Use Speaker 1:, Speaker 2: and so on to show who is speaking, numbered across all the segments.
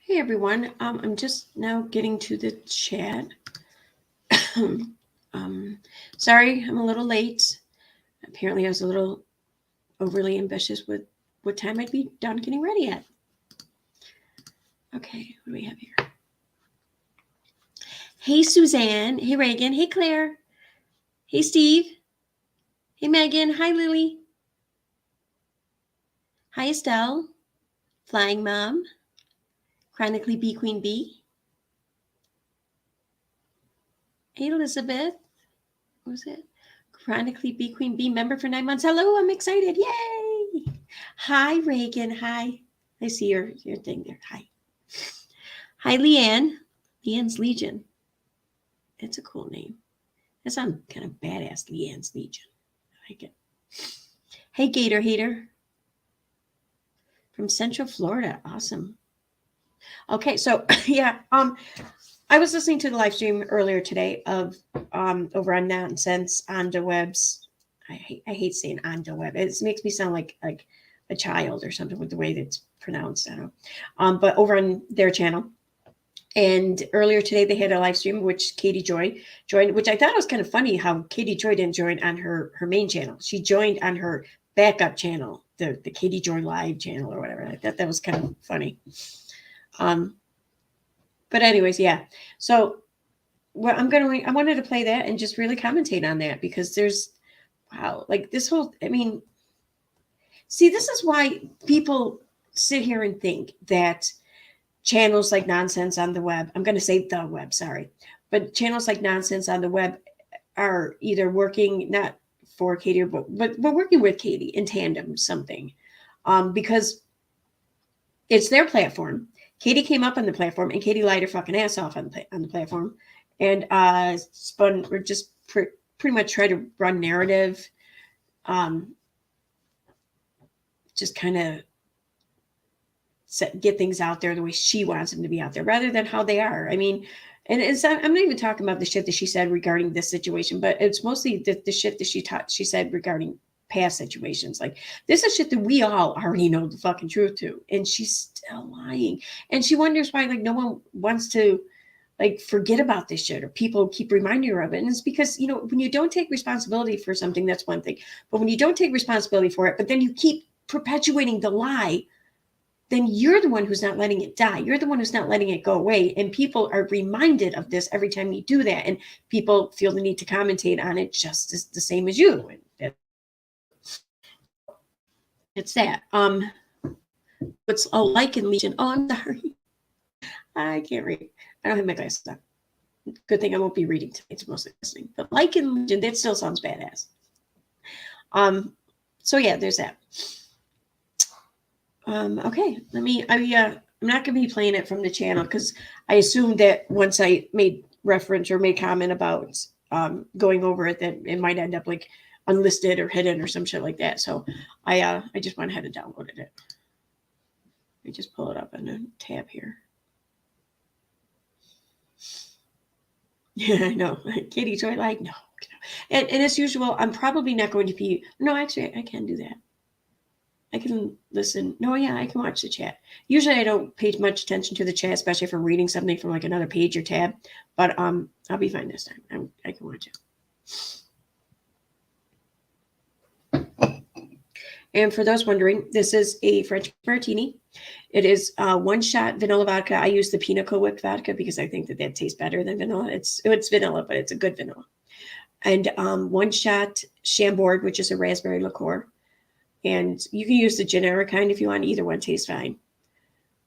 Speaker 1: Hey everyone, I'm just now getting to the chat. Sorry, I'm a little late. Apparently I was a little overly ambitious with what time I'd be done getting ready at. Okay, what do we have here? Hey Suzanne, hey Reagan, hey Claire, hey Steve, hey Megan, hi Lily, hi Estelle, Flying Mom, Chronically Bee Queen Bee, hey Elizabeth, what was it? Chronically Bee Queen Bee member for 9 months. Hello, I'm excited. Yay! Hi, Reagan. Hi. I see your thing there. Hi. Hi, Leanne. Leanne's Legion. That's a cool name. That sounds kind of badass, Leanne's Legion. I like it. Hey, Gator Hater. From Central Florida. Awesome. Okay, so yeah, I was listening to the live stream earlier today of over on Nonsense on the webs. I hate saying on the web. It makes me sound like a child or something with the way that's pronounced. I don't know. But over on their channel. And earlier today they had a live stream which Katie Joy joined, which I thought was kind of funny how Katie Joy didn't join on her main channel. She joined on her backup channel, the Katie Joy Live channel or whatever. I thought that was kind of funny. But anyways, yeah. So well, I wanted to play that and just really commentate on that because there's, wow, like this whole, I mean, see, this is why people sit here and think that channels like Nonsense on the web, I'm going to say the web, sorry, but channels like Nonsense on the web are either working, not for Katie, but working with Katie in tandem, something, because it's their platform. Katie came up on the platform and Katie lied her fucking ass off on the platform and spun or just pretty much tried to run narrative, just kind of get things out there the way she wants them to be out there rather than how they are. I mean, and I'm not even talking about the shit that she said regarding this situation, but it's mostly the shit that she said regarding past situations. Like, this is shit that we all already know the fucking truth to, and she's still lying. And she wonders why, like, no one wants to, like, forget about this shit, or people keep reminding her of it. And it's because, you know, when you don't take responsibility for something, that's one thing. But when you don't take responsibility for it, but then you keep perpetuating the lie, then you're the one who's not letting it die. You're the one who's not letting it go away. And people are reminded of this every time you do that. And people feel the need to commentate on it just as the same as you. And it's that. What's a like in Legion? Oh, I'm sorry. I can't read. I don't have my glasses on. Good thing I won't be reading tonight. It's mostly listening. But like in Legion, that still sounds badass. So yeah, there's that. Okay, I'm not going to be playing it from the channel because I assumed that once I made reference or made comment about going over it, that it might end up like unlisted or hidden or some shit like that. So I just went ahead and downloaded it. Let me just pull it up in a tab here. Yeah, I know. Katie Joy, like, no. And as usual, I'm probably not going to be, no, actually, I can do that. I can listen. No, yeah, I can watch the chat. Usually I don't pay much attention to the chat, especially if I'm reading something from like another page or tab. But I'll be fine this time. I can watch it. And for those wondering, this is a French martini. It is 1 shot vanilla vodka. I use the Pinnacle whipped vodka because I think that tastes better than vanilla. It's vanilla, but it's a good vanilla. And 1 shot Chambord, which is a raspberry liqueur. And you can use the generic kind if you want. Either one tastes fine.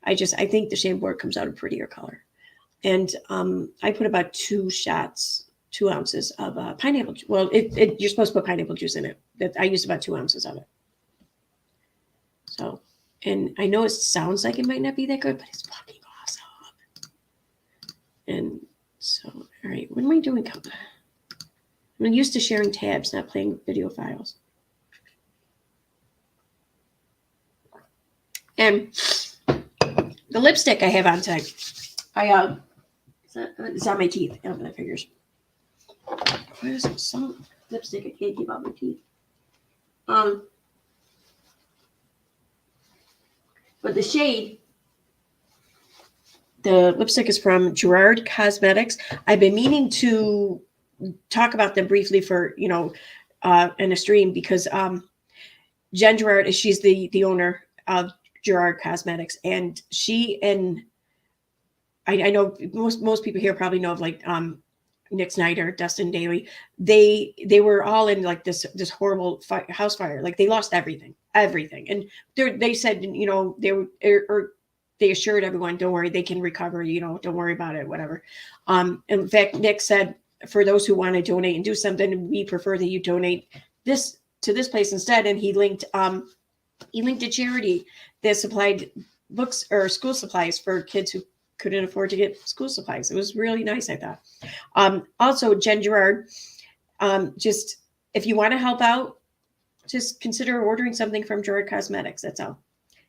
Speaker 1: I think the Chambord comes out a prettier color. And I put about 2 ounces of pineapple juice. Well, you're supposed to put pineapple juice in it. I used about 2 ounces of it. So, and I know it sounds like it might not be that good, but it's fucking awesome. And so, all right, what am I doing? I'm used to sharing tabs, not playing video files. And the lipstick I have on tonight, it's on my teeth. I don't know my fingers. Where's some lipstick? I can't keep out my teeth. But the shade The lipstick is from Gerard Cosmetics. I've been meaning to talk about them briefly for, in a stream because Jen Gerard, she's the owner of Gerard Cosmetics, and she and I know most people here probably know of like Nick Snyder, Dustin Daly. They were all in like this horrible house fire. Like they lost everything, and they said they assured everyone, don't worry, they can recover. Don't worry about it, whatever. In fact, Nick said, for those who want to donate and do something, we prefer that you donate this to this place instead. And he linked a charity that supplied books or school supplies for kids who couldn't afford to get school supplies. It was really nice, I thought. Also, Jen Gerard, just if you want to help out, just consider ordering something from Gerard Cosmetics. That's all.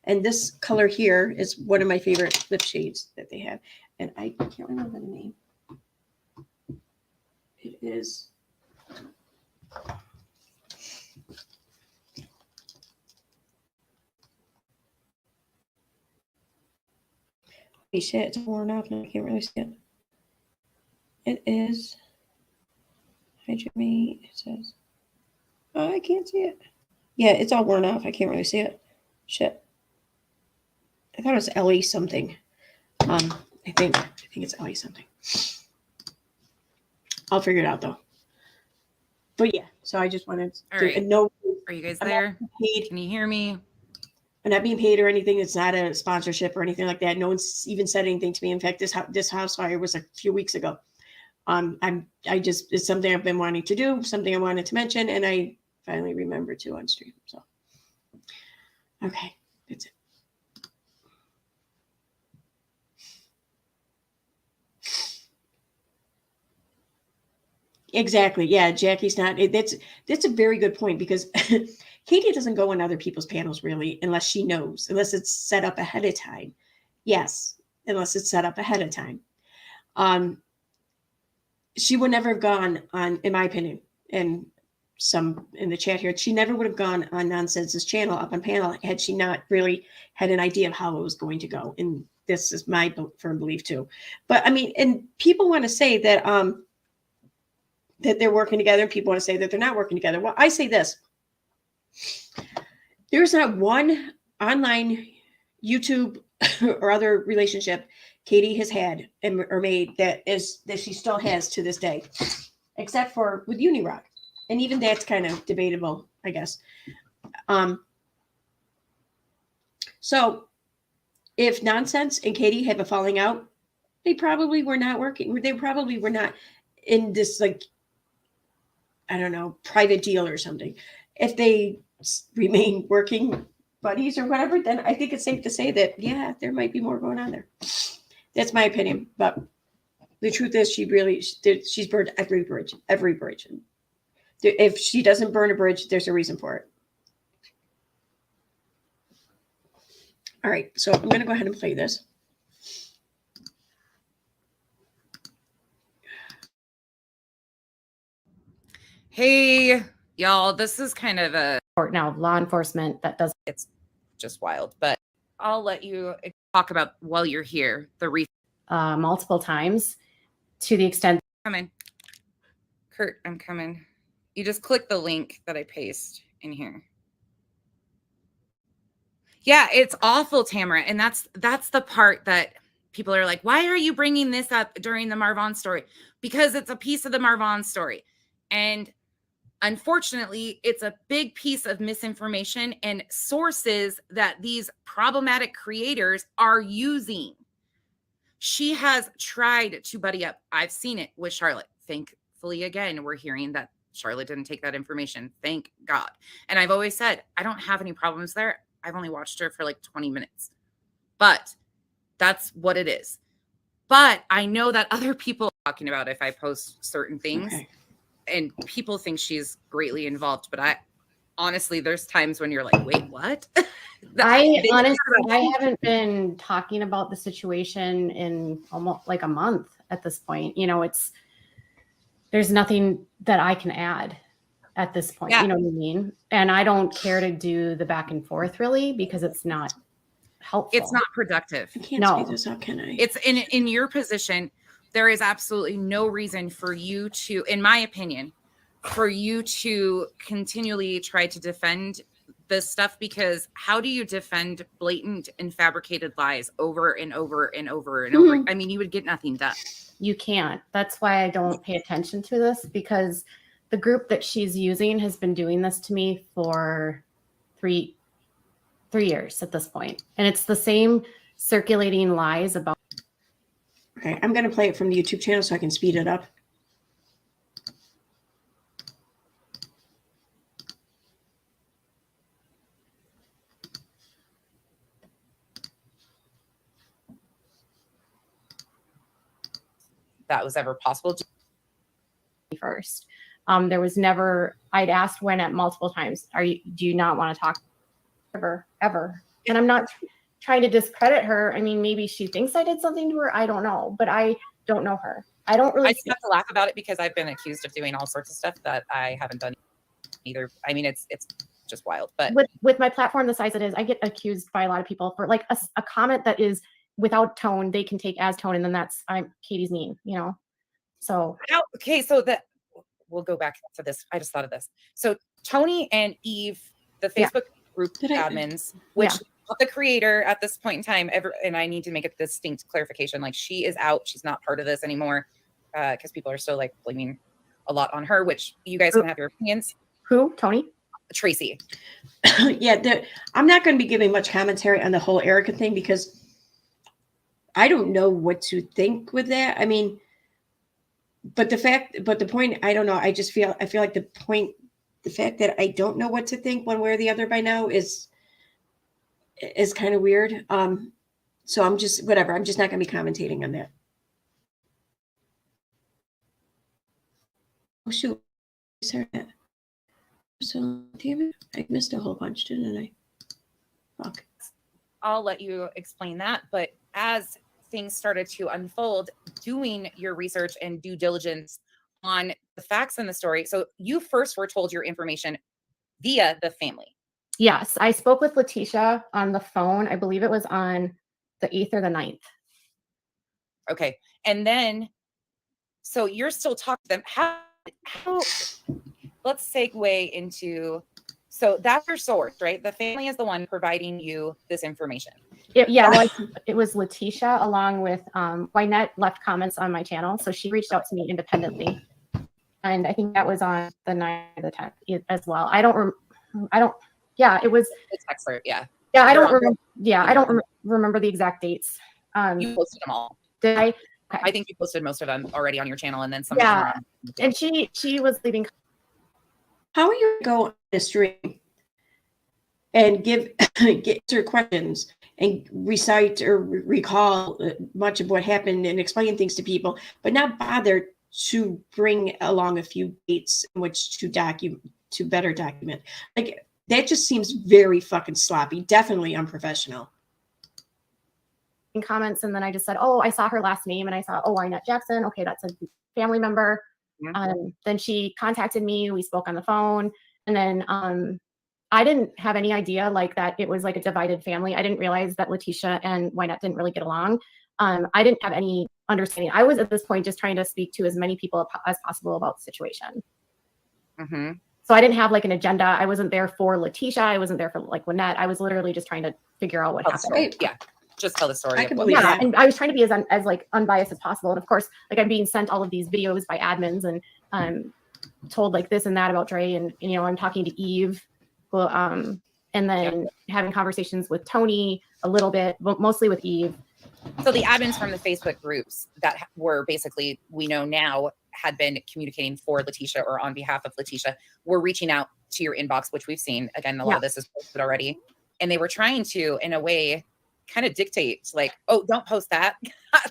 Speaker 1: And this color here is one of my favorite lip shades that they have. And I can't remember the name. It is. Holy shit, it's worn off and I can't really see it. It is. Hi, Jimmy. It says. Oh, I can't see it. Yeah, it's all worn off. I can't really see it. Shit. I thought it was Ellie something. I think it's Ellie something. I'll figure it out though. But yeah, so I just wanted
Speaker 2: to
Speaker 1: right. know.
Speaker 2: Are you guys there? Can you hear me?
Speaker 1: I'm not being paid or anything. It's not a sponsorship or anything like that. No one's even said anything to me. In fact, this house fire was a few weeks ago. It's something I've been wanting to do, something I wanted to mention, and I finally remembered to on stream. So, okay, that's it. Exactly. Yeah, Jackie's not. That's a very good point because Katie doesn't go on other people's panels really unless she knows, unless it's set up ahead of time. Yes, unless it's set up ahead of time. She would never have gone on, in my opinion, and some in the chat here, she never would have gone on Nonsense's channel up on panel had she not really had an idea of how it was going to go. And this is my firm belief too. But I mean, and people want to say that that they're working together, and people want to say that they're not working together. Well, I say this. There's not one online YouTube or other relationship Katie has had or made that she still has to this day, except for with Unirock. And even that's kind of debatable, I guess. So if Nonsense and Katie have a falling out, they probably were not working. They probably were not in this, like, I don't know, private deal or something. If they remain working buddies or whatever, then I think it's safe to say that, yeah, there might be more going on there. That's my opinion. But the truth is she's burned every bridge. If she doesn't burn a bridge, there's a reason for it. All right, so I'm going to go ahead and play this.
Speaker 2: Hey, y'all, this is kind of a
Speaker 3: now law enforcement that does.
Speaker 2: It's just wild, but I'll let you talk about while you're here.
Speaker 3: Multiple times to the extent.
Speaker 2: Coming. Kurt, I'm coming. You just click the link that I paste in here. Yeah, it's awful, Tamara. And that's the part that people are like, why are you bringing this up during the Marvonne story? Because it's a piece of the Marvonne story. And unfortunately, it's a big piece of misinformation and sources that these problematic creators are using. She has tried to buddy up. I've seen it with Charlotte. Thankfully, again, we're hearing that Charlotte didn't take that information. Thank God. And I've always said, I don't have any problems there. I've only watched her for like 20 minutes. But that's what it is. But I know that other people are talking about if I post certain things. Okay. And people think she's greatly involved. But I honestly, there's times when you're like, wait, what?
Speaker 3: I haven't been talking about the situation in almost like a month at this point. There's nothing that I can add at this point. Yeah. You know what I mean? And I don't care to do the back and forth really, because it's not helpful.
Speaker 2: It's not productive.
Speaker 1: I can't
Speaker 3: No.
Speaker 1: speed this up, can I?
Speaker 2: It's in your position, there is absolutely no reason for you to, in my opinion, for you to continually try to defend this stuff, because how do you defend blatant and fabricated lies over and over and over and over? I mean, you would get nothing done.
Speaker 3: You can't. That's why I don't pay attention to this, because the group that she's using has been doing this to me for three years at this point. And it's the same circulating lies about.
Speaker 1: Okay, I'm going to play it from the YouTube channel so I can speed it up.
Speaker 2: That was ever possible.
Speaker 3: First. There was never, I'd asked Wynette multiple times, do you not want to talk ever? And I'm not trying to discredit her. I mean, maybe she thinks I did something to her. I don't know, but I don't know her. I don't really.
Speaker 2: I just have to laugh about it because I've been accused of doing all sorts of stuff that I haven't done either. I mean, it's just wild. But
Speaker 3: with my platform the size it is, I get accused by a lot of people for like a comment that is without tone, they can take as tone, and then Katie's mean, you know. So
Speaker 2: okay, so that we'll go back to this. I just thought of this. So Tony and Eve, the Facebook group admins, which the creator at this point in time, and I need to make a distinct clarification, like she is out, she's not part of this anymore, because people are still like blaming a lot on her, which you guys can have your opinions.
Speaker 3: Who? Tony?
Speaker 2: Tracy.
Speaker 1: Yeah, I'm not going to be giving much commentary on the whole Erica thing because I don't know what to think with that. I mean, but the point, I don't know. I feel like the fact that I don't know what to think one way or the other by now is kind of weird. So I'm just, whatever. I'm just not going to be commentating on that. Oh, shoot. Sorry. So, damn it. I missed a whole bunch, didn't I? Fuck.
Speaker 2: I'll let you explain that. But as things started to unfold, doing your research and due diligence on the facts in the story. So you first were told your information via the family.
Speaker 3: Yes. I spoke with Letitia on the phone. I believe it was on the 8th or the 9th.
Speaker 2: Okay. And then, so you're still talking to them. How let's segue into, so that's your source, right? The family is the one providing you this information.
Speaker 3: It was Letitia along with Wynette left comments on my channel. So she reached out to me independently. And I think that was on the 9th or the 10th as well. It was.
Speaker 2: It's expert, yeah.
Speaker 3: Yeah, I don't remember. Yeah, I don't remember the exact dates.
Speaker 2: You posted them all.
Speaker 3: Did I? Okay.
Speaker 2: I think you posted most of them already on your channel, and then some.
Speaker 3: Yeah, and she was leaving.
Speaker 1: How are you going to go on a stream and answer questions and recite or recall much of what happened and explain things to people, but not bother to bring along a few dates in which to better document? Like, that just seems very fucking sloppy, definitely unprofessional.
Speaker 3: Comments, and then I just said, oh, I saw her last name, and I saw, Wynette Jackson. Okay, that's a family member. Then she contacted me. We spoke on the phone, and then I didn't have any idea like that it was like a divided family. I didn't realize that Letitia and Wynette didn't really get along. I didn't have any understanding. I was at this point just trying to speak to as many people as possible about the situation.
Speaker 2: Mm-hmm.
Speaker 3: So I didn't have like an agenda. I wasn't there for Letitia. I wasn't there for like Wynette. I was literally just trying to figure out what happened.
Speaker 2: Right. Yeah. Just tell the story.
Speaker 1: I can believe that.
Speaker 3: And I was trying to be as like unbiased as possible. And of course, like I'm being sent all of these videos by admins and told like this and that about Dre, and I'm talking to Eve, and then having conversations with Tony a little bit, but mostly with Eve.
Speaker 2: So the admins from the Facebook groups that were basically, we know now, had been communicating for Letitia or on behalf of Letitia were reaching out to your inbox, which we've seen. Again, a lot of this is posted already. And they were trying to, in a way, kind of dictate like, oh, don't post that.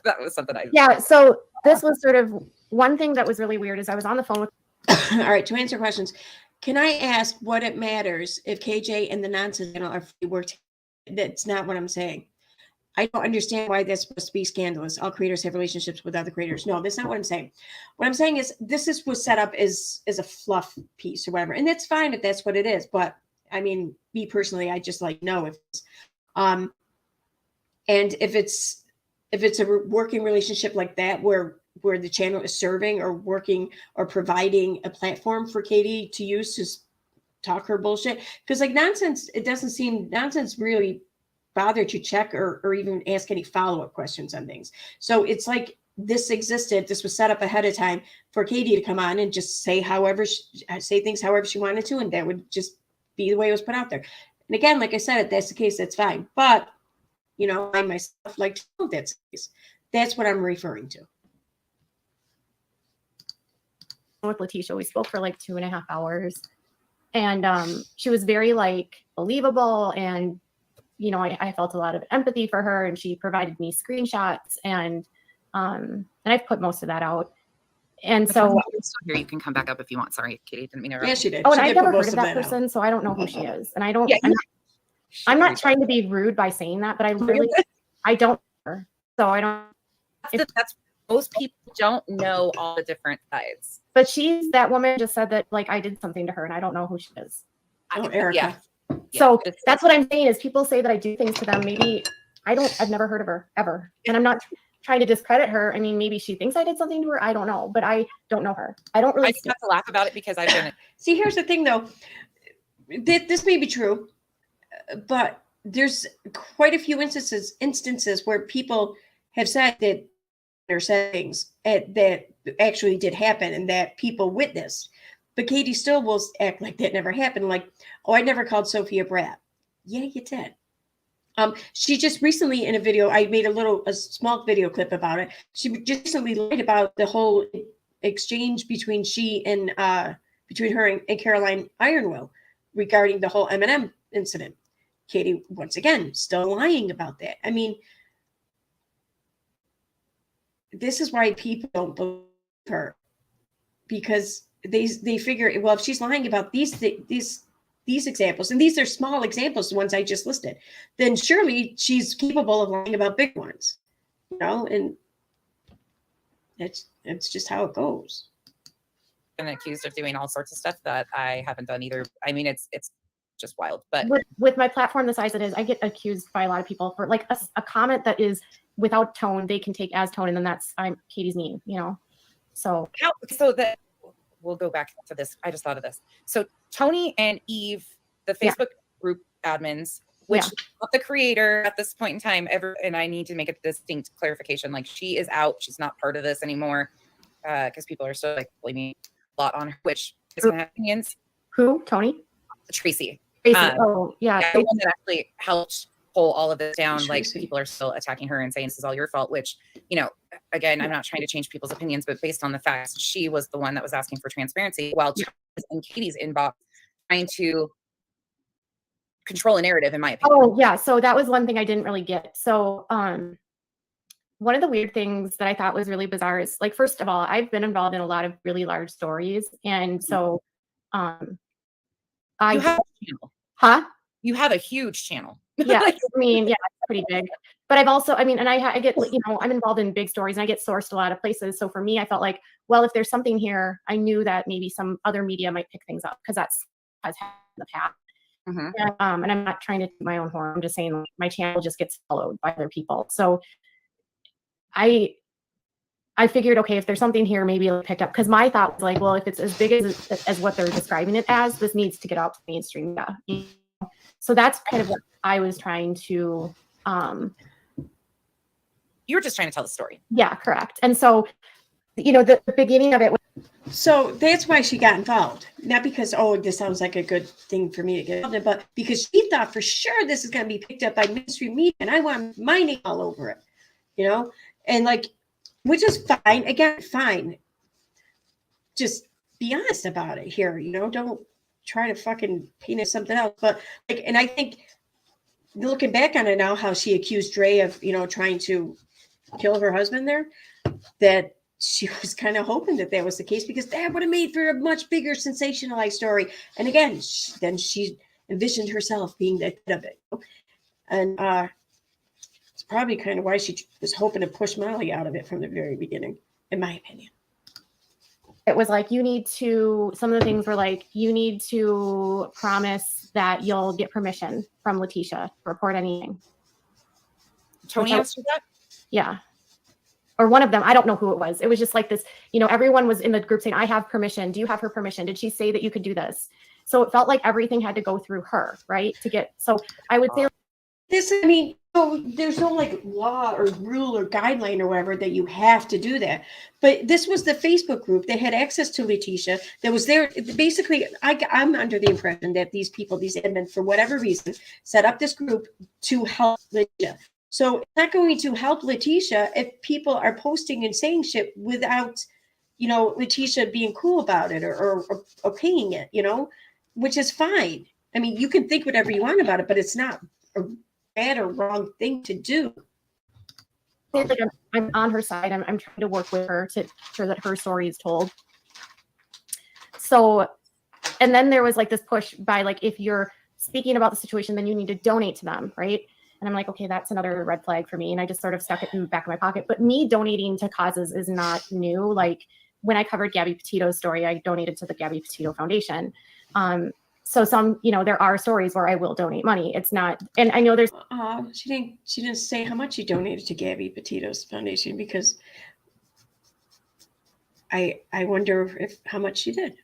Speaker 2: That was something
Speaker 3: so this was sort of one thing that was really weird is I was on the phone with.
Speaker 1: All right, to answer questions, can I ask what it matters if KJ and the nonsense channel are free work? That's not what I'm saying. I don't understand why that's supposed to be scandalous. All creators have relationships with other creators. No, that's not what I'm saying. What I'm saying is was set up as a fluff piece or whatever. And that's fine if that's what it is. But I mean, me personally, I just like know if And if it's a working relationship like that, where the channel is serving or working or providing a platform for Katie to use to talk her bullshit, because like nonsense, it doesn't seem nonsense really bothered to check or even ask any follow-up questions on things. So it's like this existed, this was set up ahead of time for Katie to come on and just say say things however she wanted to, and that would just be the way it was put out there. And again, like I said, if that's the case, that's fine. But you know, I myself like to know that's the case. That's what I'm referring to.
Speaker 3: With Letitia, we spoke for like 2.5 hours, and she was very like believable, and you know, I felt a lot of empathy for her, and she provided me screenshots, and I've put most of that out. And so
Speaker 2: here, you can come back up if you want. Sorry, Katie, didn't mean to interrupt.
Speaker 1: Yeah, she did.
Speaker 3: Oh, and
Speaker 1: She
Speaker 3: I've
Speaker 1: did
Speaker 3: never
Speaker 1: put
Speaker 3: heard
Speaker 1: most
Speaker 3: of that person,
Speaker 1: out.
Speaker 3: so I don't know who she is, and I don't.
Speaker 2: Yeah,
Speaker 3: I'm not trying to be rude by saying that, but I don't know her, so I don't.
Speaker 2: That's most people don't know all the different sides.
Speaker 3: But that woman just said that like I did something to her, and I don't know who she is.
Speaker 1: Oh, Erica.
Speaker 2: Yeah.
Speaker 3: So that's what I'm saying is people say that I do things to them. Maybe I've never heard of her ever. And I'm not trying to discredit her. I mean, maybe she thinks I did something to her. I don't know, but I don't know her. I don't really.
Speaker 2: I just have to laugh about it because I've been.
Speaker 1: See, here's the thing though. This may be true, but there's quite a few instances where people have said that or said things that actually did happen and that people witnessed. But Katie still will act like that never happened. Like, oh, I never called Sophie a brat. Yeah, you did. She just recently in a video, I made a small video clip about it. She just recently lied about the whole exchange between her and Caroline Ironwell regarding the whole M&M incident. Katie, once again, still lying about that. I mean, this is why people don't believe her, because they figure, well, if she's lying about these examples, and these are small examples, the ones I just listed, then surely she's capable of lying about big ones, you know, and it's just how it goes.
Speaker 2: Been accused of doing all sorts of stuff that I haven't done either. I mean, it's just wild. But
Speaker 3: with my platform the size it is, I get accused by a lot of people for like a comment that is without tone, they can take as tone, and then I'm Katie's mean, you know. So
Speaker 2: that we'll go back to this. I just thought of this. So Tony and Eve, the Facebook group admins, which not the creator at this point in time ever, and I need to make a distinct clarification. Like, she is out. She's not part of this anymore, because people are still like blaming a lot on her, which is going to have opinions.
Speaker 3: Who? Tony?
Speaker 2: Tracy.
Speaker 3: Oh, yeah.
Speaker 2: The one that actually helped pull all of this down.
Speaker 1: Tracy.
Speaker 2: Like, people are still attacking her and saying this is all your fault, which, you know, again, I'm not trying to change people's opinions, but based on the facts, she was the one that was asking for transparency, while in Katie's inbox trying to control a narrative, in my opinion.
Speaker 3: Oh, yeah. So that was one thing I didn't really get. So one of the weird things that I thought was really bizarre is, like, first of all, I've been involved in a lot of really large stories. And so
Speaker 2: you have a channel.
Speaker 3: Huh?
Speaker 2: You have a huge channel.
Speaker 3: Yeah. I mean, yeah, it's pretty big. But I've also, I mean, and I get, you know, I'm involved in big stories and I get sourced a lot of places. So for me, I felt like, well, if there's something here, I knew that maybe some other media might pick things up, because that's has happened in the past.
Speaker 2: Mm-hmm.
Speaker 3: And I'm not trying to toot my own horn. I'm just saying my channel just gets followed by other people. So I figured, okay, if there's something here, maybe it'll pick up. Because my thought was like, well, if it's as big as what they're describing it as, this needs to get out to mainstream. Yeah. So that's kind of what I was trying to.
Speaker 2: You were just trying to tell the story.
Speaker 3: Yeah, correct. And so, you know, the beginning of it was.
Speaker 1: So that's why she got involved. Not because, oh, this sounds like a good thing for me to get involved in, but because she thought for sure this is going to be picked up by mainstream media, and I want my name all over it, you know? And like, which is fine. Again, fine. Just be honest about it here, you know? Don't try to fucking paint it something else. But like, and I think looking back on it now, how she accused Dre of, you know, trying to kill her husband there, that she was kind of hoping that was the case, because that would have made for a much bigger sensationalized story. And again, then she envisioned herself being the head of it. And it's probably kind of why she was hoping to push Molly out of it from the very beginning, in my opinion.
Speaker 3: It was like, some of the things were like, you need to promise that you'll get permission from Letitia to report anything.
Speaker 2: Tony asked you that?
Speaker 3: Yeah. Or one of them, I don't know who it was. It was just like this, you know, everyone was in the group saying, I have permission. Do you have her permission? Did she say that you could do this? So it felt like everything had to go through her, right? To get, so I would say
Speaker 1: this, I mean, there's no like law or rule or guideline or whatever that you have to do that. But this was the Facebook group that had access to Letitia that was there. Basically, I'm under the impression that these people, these admins, for whatever reason, set up this group to help Letitia. So it's not going to help Letitia if people are posting and saying shit without, you know, Letitia being cool about it or okaying it, you know, which is fine. I mean, you can think whatever you want about it, but it's not a bad or wrong thing to do.
Speaker 3: like I'm on her side. I'm trying to work with her to ensure that her story is told. So, and then there was like this push by like, if you're speaking about the situation, then you need to donate to them, right? And I'm like, okay, that's another red flag for me. And I just sort of stuck it in the back of my pocket. But me donating to causes is not new. Like when I covered Gabby Petito's story, I donated to the Gabby Petito Foundation. So some, you know, there are stories where I will donate money. It's not, and I know there's.
Speaker 1: She didn't say how much she donated to Gabby Petito's foundation, because I wonder if how much she did.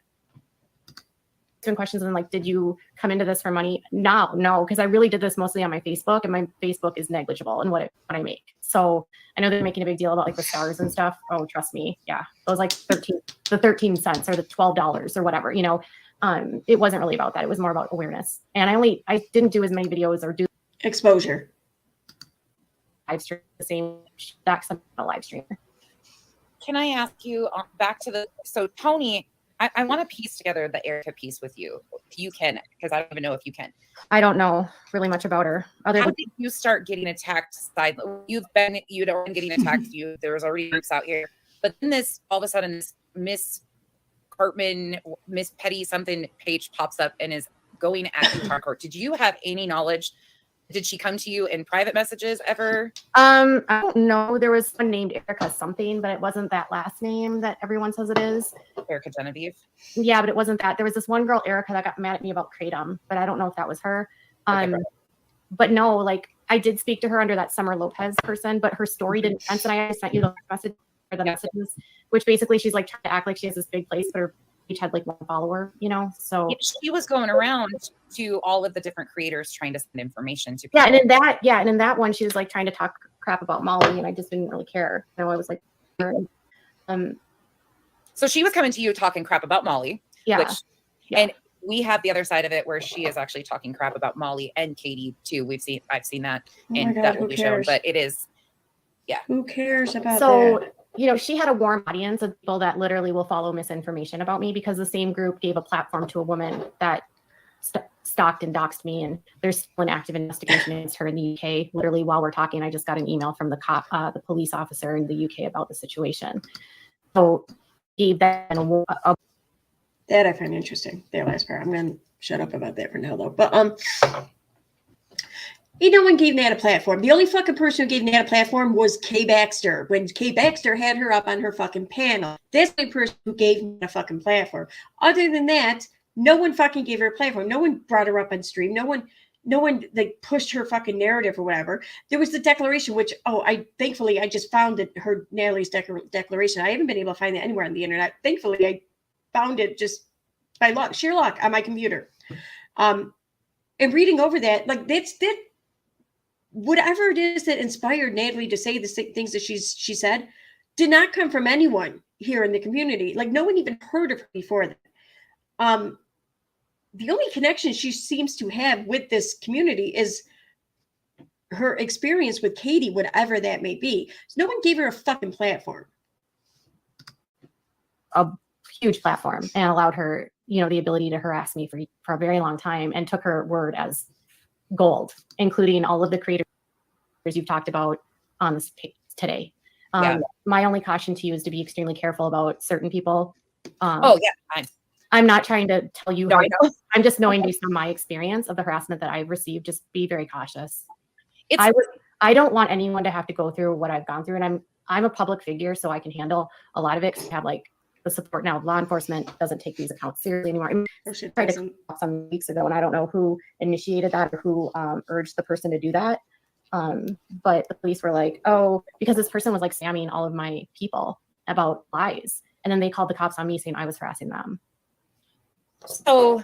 Speaker 3: Been questions and like, did you come into this for money? No, because I really did this mostly on my Facebook, and my Facebook is negligible in what I make. So I know they're making a big deal about like the stars and stuff. Oh, trust me, yeah, those like 13 cents or the $12 or whatever, you know. It wasn't really about that. It was more about awareness. And I didn't do as many videos or do
Speaker 1: exposure.
Speaker 3: Live stream the same that's a live streamer.
Speaker 2: Can I ask you back to the, so Tony, I want to piece together the Erica piece with you. If you can, because I don't even know if you can.
Speaker 3: I don't know really much about her.
Speaker 2: How did you start getting attacked? You'd already getting attacked. There was already groups out here, but then this all of a sudden this Miss Cartman, Miss Petty something page pops up and is going at you hardcore. Did you have any knowledge? Did she come to you in private messages ever?
Speaker 3: I don't know. There was one named Erica something, but it wasn't that last name that everyone says it is.
Speaker 2: Erica Genevieve.
Speaker 3: Yeah, but it wasn't that. There was this one girl, Erica, that got mad at me about Kratom, but I don't know if that was her.
Speaker 2: Okay,
Speaker 3: but no, like I did speak to her under that Summer Lopez person, but her story didn't sense. And I sent you the message or the messages, which basically she's like trying to act like she has this big place, but her page had like one follower, you know. So
Speaker 2: she was going around to all of the different creators trying to send information to people.
Speaker 3: Yeah, and in that one she was like trying to talk crap about Molly, and I just didn't really care. So I was like,
Speaker 2: so she was coming to you talking crap about Molly.
Speaker 3: Yeah.
Speaker 2: And we have the other side of it where she is actually talking crap about Molly and Katie too. I've seen that, and that will be shown. But it is, yeah.
Speaker 1: Who cares about that?
Speaker 3: You know, she had a warm audience of people that literally will follow misinformation about me, because the same group gave a platform to a woman that stalked and doxed me, and there's still an active investigation against her in the UK. Literally, while we're talking, I just got an email from the police officer in the UK about the situation. So gave that
Speaker 1: that I find interesting. That last part. I'm gonna shut up about that for now though. But no one gave Nat a platform. The only fucking person who gave Nat a platform was Kay Baxter. When Kay Baxter had her up on her fucking panel, that's the only person who gave Nat a fucking platform. Other than that, no one fucking gave her a platform. No one brought her up on stream. No one like pushed her fucking narrative or whatever. There was the declaration, which thankfully I just found it, her Natalie's declaration. I haven't been able to find that anywhere on the internet. Thankfully, I found it just by sheer luck on my computer. And reading over that, like that's whatever it is that inspired Natalie to say the things that she said did not come from anyone here in the community. Like no one even heard of her before that. The only connection she seems to have with this community is her experience with Katie, whatever that may be. So no one gave her a fucking platform.
Speaker 3: A huge platform, and allowed her, you know, the ability to harass me for a very long time, and took her word as gold, including all of the creators you've talked about on this page today. My only caution to you is to be extremely careful about certain people. I'm not trying to tell you. I'm just knowing based on my experience of the harassment that I've received, just be very cautious. I don't want anyone to have to go through what I've gone through, and I'm a public figure, so I can handle a lot of it. I have like the support now of law enforcement doesn't take these accounts seriously anymore. I tried to some weeks ago, and I don't know who initiated that or who urged the person to do that. But the police were like, oh, because this person was like spamming all of my people about lies. And then they called the cops on me saying I was harassing them.
Speaker 2: So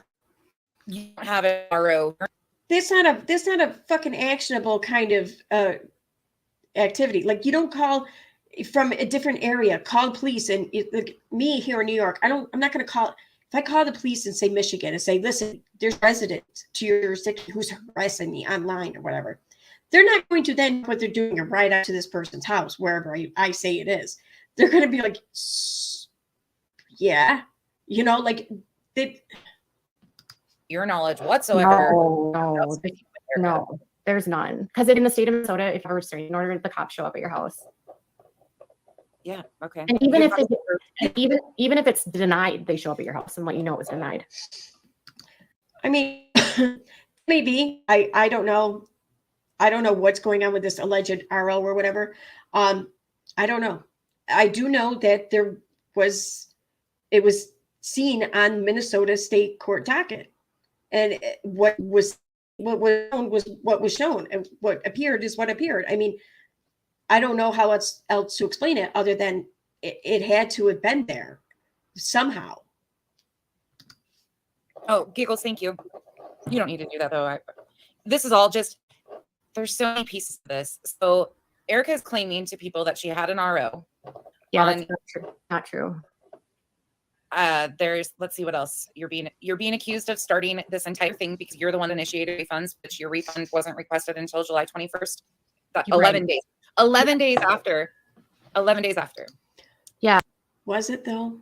Speaker 2: you don't have an RO.
Speaker 1: That's not a fucking actionable kind of activity. Like, you don't call from a different area, call police. And like me here in New York, I'm not going to call. If I call the police and say Michigan and say, listen, there's a resident to your jurisdiction who's harassing me online or whatever, they're not going to then what they're doing and ride out to this person's house, wherever I say it is. They're going to be like, yeah, you know, like they.
Speaker 2: Your knowledge whatsoever.
Speaker 3: No, there's none. Because in the state of Minnesota, if you have a restraining order, the cops show up at your house.
Speaker 2: Yeah. Okay.
Speaker 3: And even if it's denied, they show up at your house and let you know it was denied.
Speaker 1: I mean, maybe I don't know. I don't know what's going on with this alleged RO or whatever. I don't know. I do know that it was seen on Minnesota state court docket, and what was shown, and what appeared is what appeared. I mean, I don't know how else to explain it other than it had to have been there somehow.
Speaker 2: Oh, Giggles, thank you. You don't need to do that though. This is all just, there's so many pieces of this. So Erica is claiming to people that she had an RO.
Speaker 3: Yeah, that's not true.
Speaker 2: There's, let's see what else. You're being accused of starting this entire thing because you're the one that initiated refunds, but your refund wasn't requested until July 21st. 11 days. 11 days after. 11 days after.
Speaker 3: Yeah.
Speaker 1: Was it though?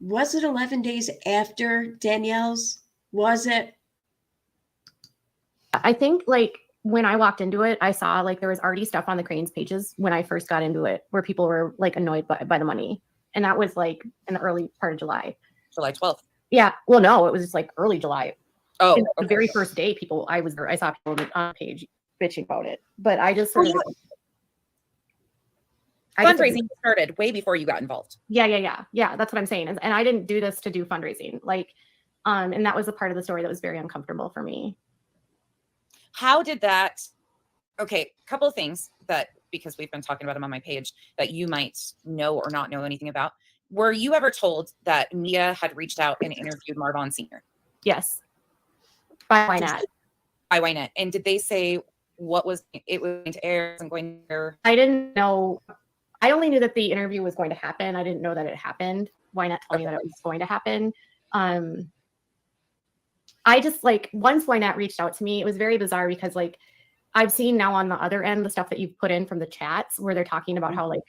Speaker 1: Was it 11 days after Danielle's? Was it?
Speaker 3: I think like when I walked into it, I saw like there was already stuff on the Cranes pages when I first got into it where people were like annoyed by the money. And that was like in the early part of July.
Speaker 2: July 12th.
Speaker 3: Yeah. Well, no, it was just like early July.
Speaker 2: Oh,
Speaker 3: okay. The very first day I saw people on the page bitching about it. But I just sort of
Speaker 2: fundraising started way before you got involved.
Speaker 3: Yeah. That's what I'm saying. And I didn't do this to do fundraising. Like, and that was a part of the story that was very uncomfortable for me.
Speaker 2: How did that? Okay, a couple of things that, because we've been talking about them on my page, that you might know or not know anything about. Were you ever told that Mia had reached out and interviewed Marvonne Sr.?
Speaker 3: Yes. By Wynette.
Speaker 2: By Wynette. And did they say what was it was going to air and going to air?
Speaker 3: I didn't know. I only knew that the interview was going to happen. I didn't know that it happened. Wynette told me that it was going to happen. I just like, once Wynette reached out to me, it was very bizarre because like I've seen now on the other end the stuff that you've put in from the chats where they're talking about how like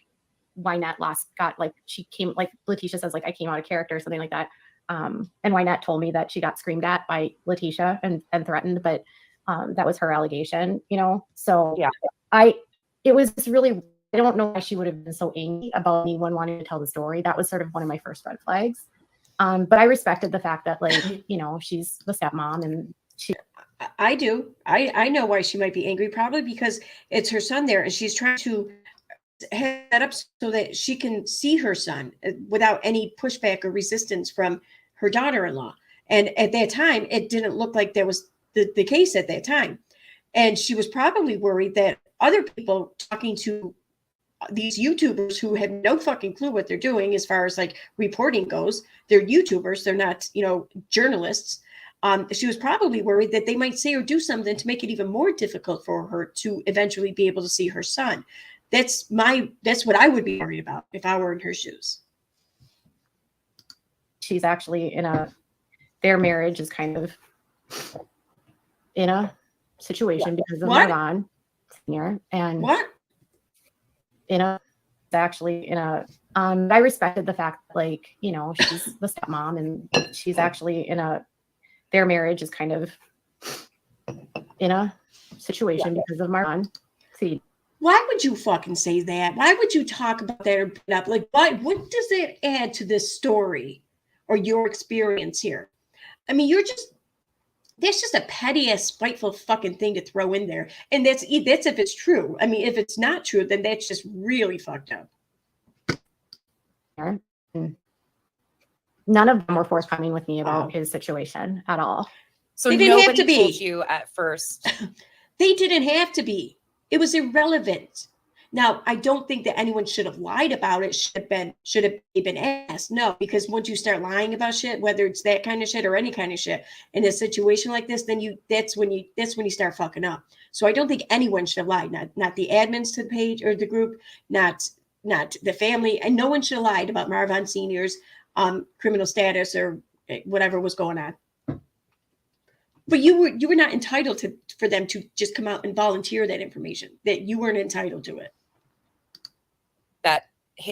Speaker 3: Wynette got like she came, like Letitia says like I came out of character or something like that. And Wynette told me that she got screamed at by Letitia and threatened, but that was her allegation, you know. So
Speaker 2: yeah,
Speaker 3: it was really, I don't know why she would have been so angry about anyone wanting to tell the story. That was sort of one of my first red flags. But I respected the fact that like, you know, she's the stepmom and she.
Speaker 1: I do. I know why she might be angry, probably because it's her son there and she's trying to head that up so that she can see her son without any pushback or resistance from her daughter-in-law. And at that time, it didn't look like that was the case at that time. And she was probably worried that other people talking to these YouTubers who have no fucking clue what they're doing as far as like reporting goes, they're YouTubers, they're not, you know, journalists. She was probably worried that they might say or do something to make it even more difficult for her to eventually be able to see her son. That's what I would be worried about if I were in her shoes.
Speaker 3: She's actually their marriage is kind of in a situation because of Marvonne Sr. And
Speaker 1: what?
Speaker 3: I respected the fact that, like, you know, she's the stepmom and she's actually their marriage is kind of in a situation because of Marvonne. See,
Speaker 1: why would you fucking say that? Why would you talk about that or put it up? Like, what does it add to this story or your experience here? I mean, that's just a petty ass spiteful fucking thing to throw in there. And that's if it's true. I mean, if it's not true, then that's just really fucked up.
Speaker 3: None of them were forthcoming with me about his situation at all.
Speaker 2: So they didn't have to be. Told you at first.
Speaker 1: They didn't have to be. It was irrelevant. Now, I don't think that anyone should have lied about it. Should have been asked. No, because once you start lying about shit, whether it's that kind of shit or any kind of shit, in a situation like this, then that's when you start fucking up. So I don't think anyone should have lied. Not the admins to the page or the group, not the family, and no one should have lied about Marvonne Senior's criminal status or whatever was going on. But you were not entitled for them to just come out and volunteer that information. That you weren't entitled to it.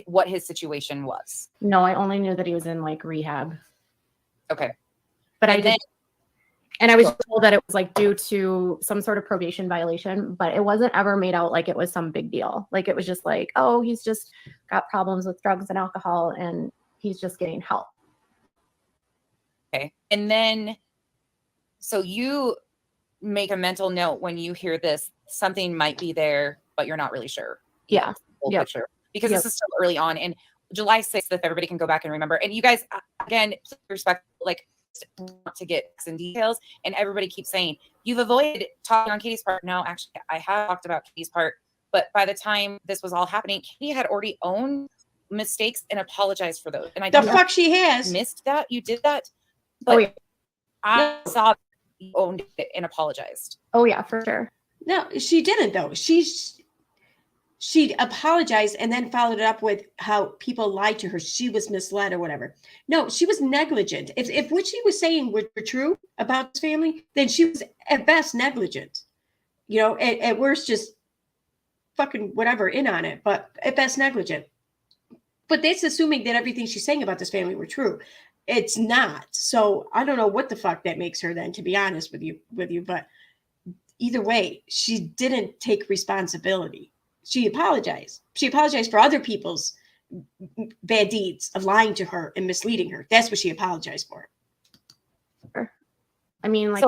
Speaker 2: What his situation was.
Speaker 3: No, I only knew that he was in like rehab.
Speaker 2: Okay.
Speaker 3: But I was told that it was like due to some sort of probation violation, but it wasn't ever made out like it was some big deal. Like it was just like, oh, he's just got problems with drugs and alcohol and he's just getting help.
Speaker 2: Okay. And then, so you make a mental note when you hear this, something might be there, but you're not really sure.
Speaker 3: Yeah.
Speaker 2: Yep. Picture. Because this is still early on, and July 6th, if everybody can go back and remember. And you guys, again, please respect, like, want to get in details, and everybody keeps saying, you've avoided talking on Katie's part. No, actually, I have talked about Katie's part, but by the time this was all happening, Katie had already owned mistakes and apologized for those. And I
Speaker 1: fuck she has
Speaker 2: missed that. You did that. But I saw you owned it and apologized.
Speaker 3: Oh, yeah, for sure.
Speaker 1: No, she didn't, though. She apologized and then followed it up with how people lied to her. She was misled or whatever. No, she was negligent. If what she was saying were true about his family, then she was at best negligent. You know, at worst just fucking whatever in on it, but at best negligent. But that's assuming that everything she's saying about this family were true. It's not. So I don't know what the fuck that makes her then, to be honest with you. But either way, she didn't take responsibility. She apologized. She apologized for other people's bad deeds of lying to her and misleading her. That's what she apologized for.
Speaker 3: I mean, like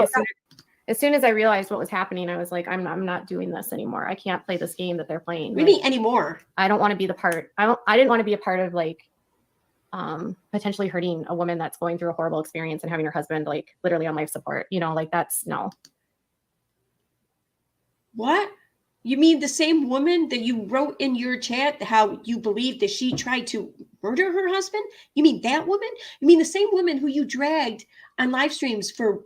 Speaker 3: as soon as I realized what was happening, I was like, I'm not doing this anymore. I can't play this game that they're playing.
Speaker 1: Maybe anymore.
Speaker 3: I don't want to be the part. I didn't want to be a part of like potentially hurting a woman that's going through a horrible experience and having her husband like literally on life support. You know, like that's no.
Speaker 1: What? You mean the same woman that you wrote in your chat how you believe that she tried to murder her husband? You mean that woman? You mean the same woman who you dragged on live streams for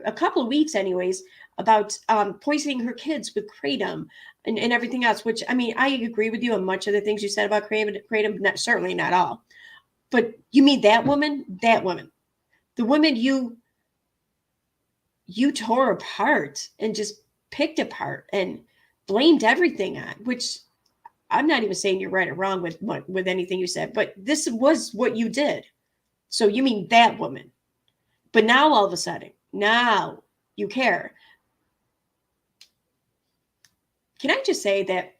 Speaker 1: a couple of weeks anyways about poisoning her kids with kratom and everything else, which, I mean, I agree with you on much of the things you said about kratom, certainly not all. But you mean that woman? That woman. The woman you tore apart and just picked apart and blamed everything on, which I'm not even saying you're right or wrong with anything you said, but this was what you did. So you mean that woman. But now all of a sudden, now you care. Can I just say that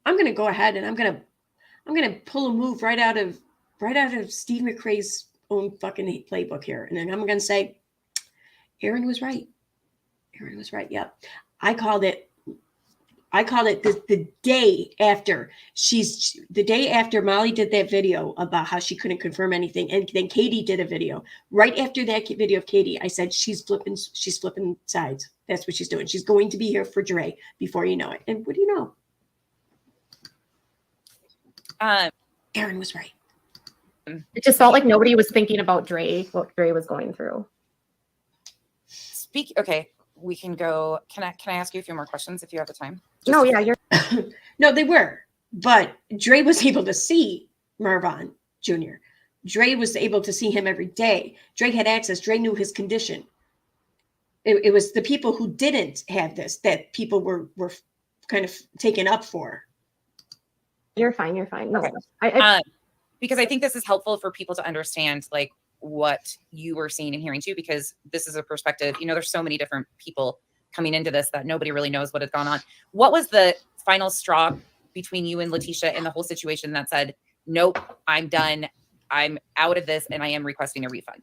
Speaker 1: I'm going to go ahead and I'm going to pull a move right out of Steve McRae's own fucking playbook here. And then I'm going to say, Aaron was right. Aaron was right. Yep. I called it the day after Molly did that video about how she couldn't confirm anything. And then Katie did a video right after that video of Katie. I said, she's flipping sides. That's what she's doing. She's going to be here for Dre before you know it. And what do you know? Aaron was right.
Speaker 3: It just felt like nobody was thinking about what Dre was going through.
Speaker 2: Okay. We can go. Can I ask you a few more questions if you have the time?
Speaker 3: No, yeah, you're.
Speaker 1: No, they were. But Dre was able to see Marvonne Jr. Dre was able to see him every day. Dre had access. Dre knew his condition. It was the people who didn't have this that people were kind of taken up for.
Speaker 3: You're fine. You're fine. No,
Speaker 2: okay. Because I think this is helpful for people to understand, like, what you were seeing and hearing too, because this is a perspective, you know, there's so many different people coming into this that nobody really knows what has gone on. What was the final straw between you and Letitia in the whole situation that said, nope, I'm done. I'm out of this and I am requesting a refund?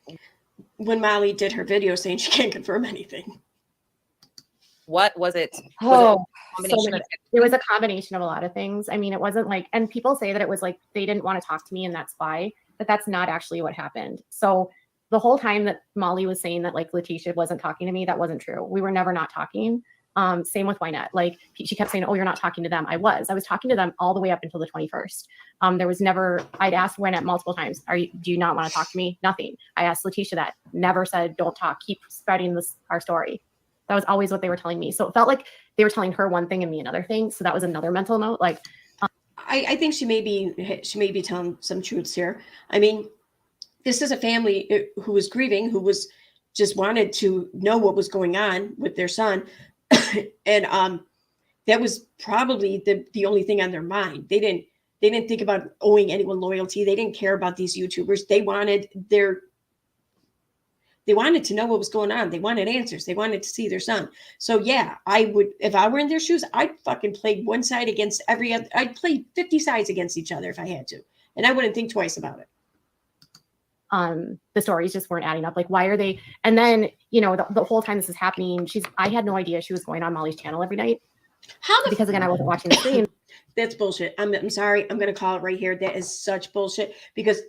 Speaker 1: When Molly did her video saying she can't confirm anything.
Speaker 2: What was it?
Speaker 3: It was a combination of a lot of things. I mean, it wasn't like, and people say that it was like, they didn't want to talk to me and that's why. But that's not actually what happened. So the whole time that Molly was saying that like Letitia wasn't talking to me, that wasn't true. We were never not talking. Same with Wynette. Like she kept saying, oh, you're not talking to them. I was talking to them all the way up until the 21st. There was never, I'd asked Wynette multiple times, do you not want to talk to me? Nothing. I asked Letitia that, never said, don't talk, keep spreading our story. That was always what they were telling me. So it felt like they were telling her one thing and me another thing. So that was another mental note. Like,
Speaker 1: I think she may be telling some truths here. I mean, this is a family who was grieving, who was just wanted to know what was going on with their son. And that was probably the only thing on their mind. They didn't think about owing anyone loyalty. They didn't care about these YouTubers. They wanted to know what was going on. They wanted answers. They wanted to see their son. So yeah, I would, if I were in their shoes, I'd fucking play one side against every other. I'd play 50 sides against each other if I had to. And I wouldn't think twice about it.
Speaker 3: The stories just weren't adding up. Like, why are they? And then, the whole time this is happening, I had no idea she was going on Molly's channel every night. Because again, I wasn't watching the stream.
Speaker 1: That's bullshit. I'm sorry. I'm going to call it right here. That is such bullshit because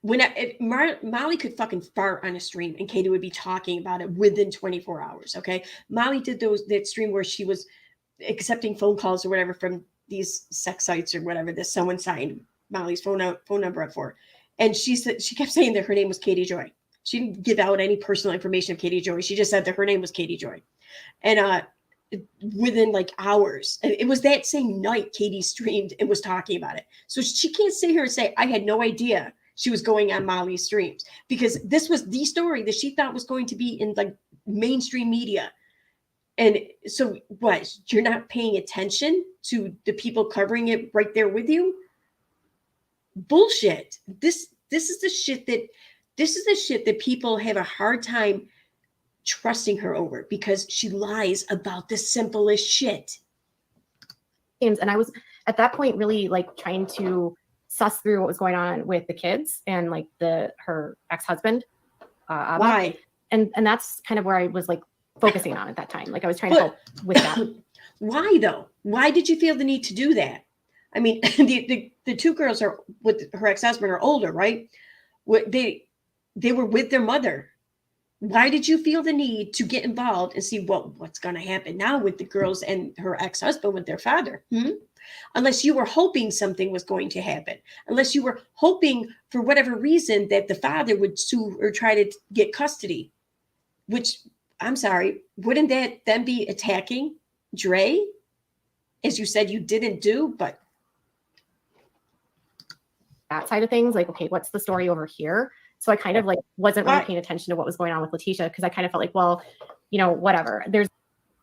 Speaker 1: when Molly could fucking fart on a stream and Katie would be talking about it within 24 hours. Okay. Molly did that stream where she was accepting phone calls or whatever from these sex sites or whatever that someone signed Molly's phone number up for. And she kept saying that her name was Katie Joy. She didn't give out any personal information of Katie Joy. She just said that her name was Katie Joy. And within like hours, and it was that same night Katie streamed and was talking about it. So she can't sit here and say, I had no idea she was going on Molly's streams, because this was the story that she thought was going to be in like mainstream media. And so what, you're not paying attention to the people covering it right there with you? Bullshit. This is the shit that people have a hard time trusting her over, because she lies about the simplest shit.
Speaker 3: And I was at that point really like trying to suss through what was going on with the kids and like her ex-husband. Abba.
Speaker 1: Why?
Speaker 3: And that's kind of where I was like focusing on at that time. Like I was trying to help with that.
Speaker 1: Why though? Why did you feel the need to do that? I mean, the two girls are with her ex-husband are older, right? They were with their mother. Why did you feel the need to get involved and see what's going to happen now with the girls and her ex-husband with their father? Unless you were hoping something was going to happen, unless you were hoping for whatever reason that the father would sue or try to get custody, which I'm sorry, wouldn't that then be attacking Dre? As you said, you didn't do, but
Speaker 3: that side of things, like, okay, what's the story over here? So I kind of like wasn't really paying attention to what was going on with Letitia, because I kind of felt like, well, whatever. There's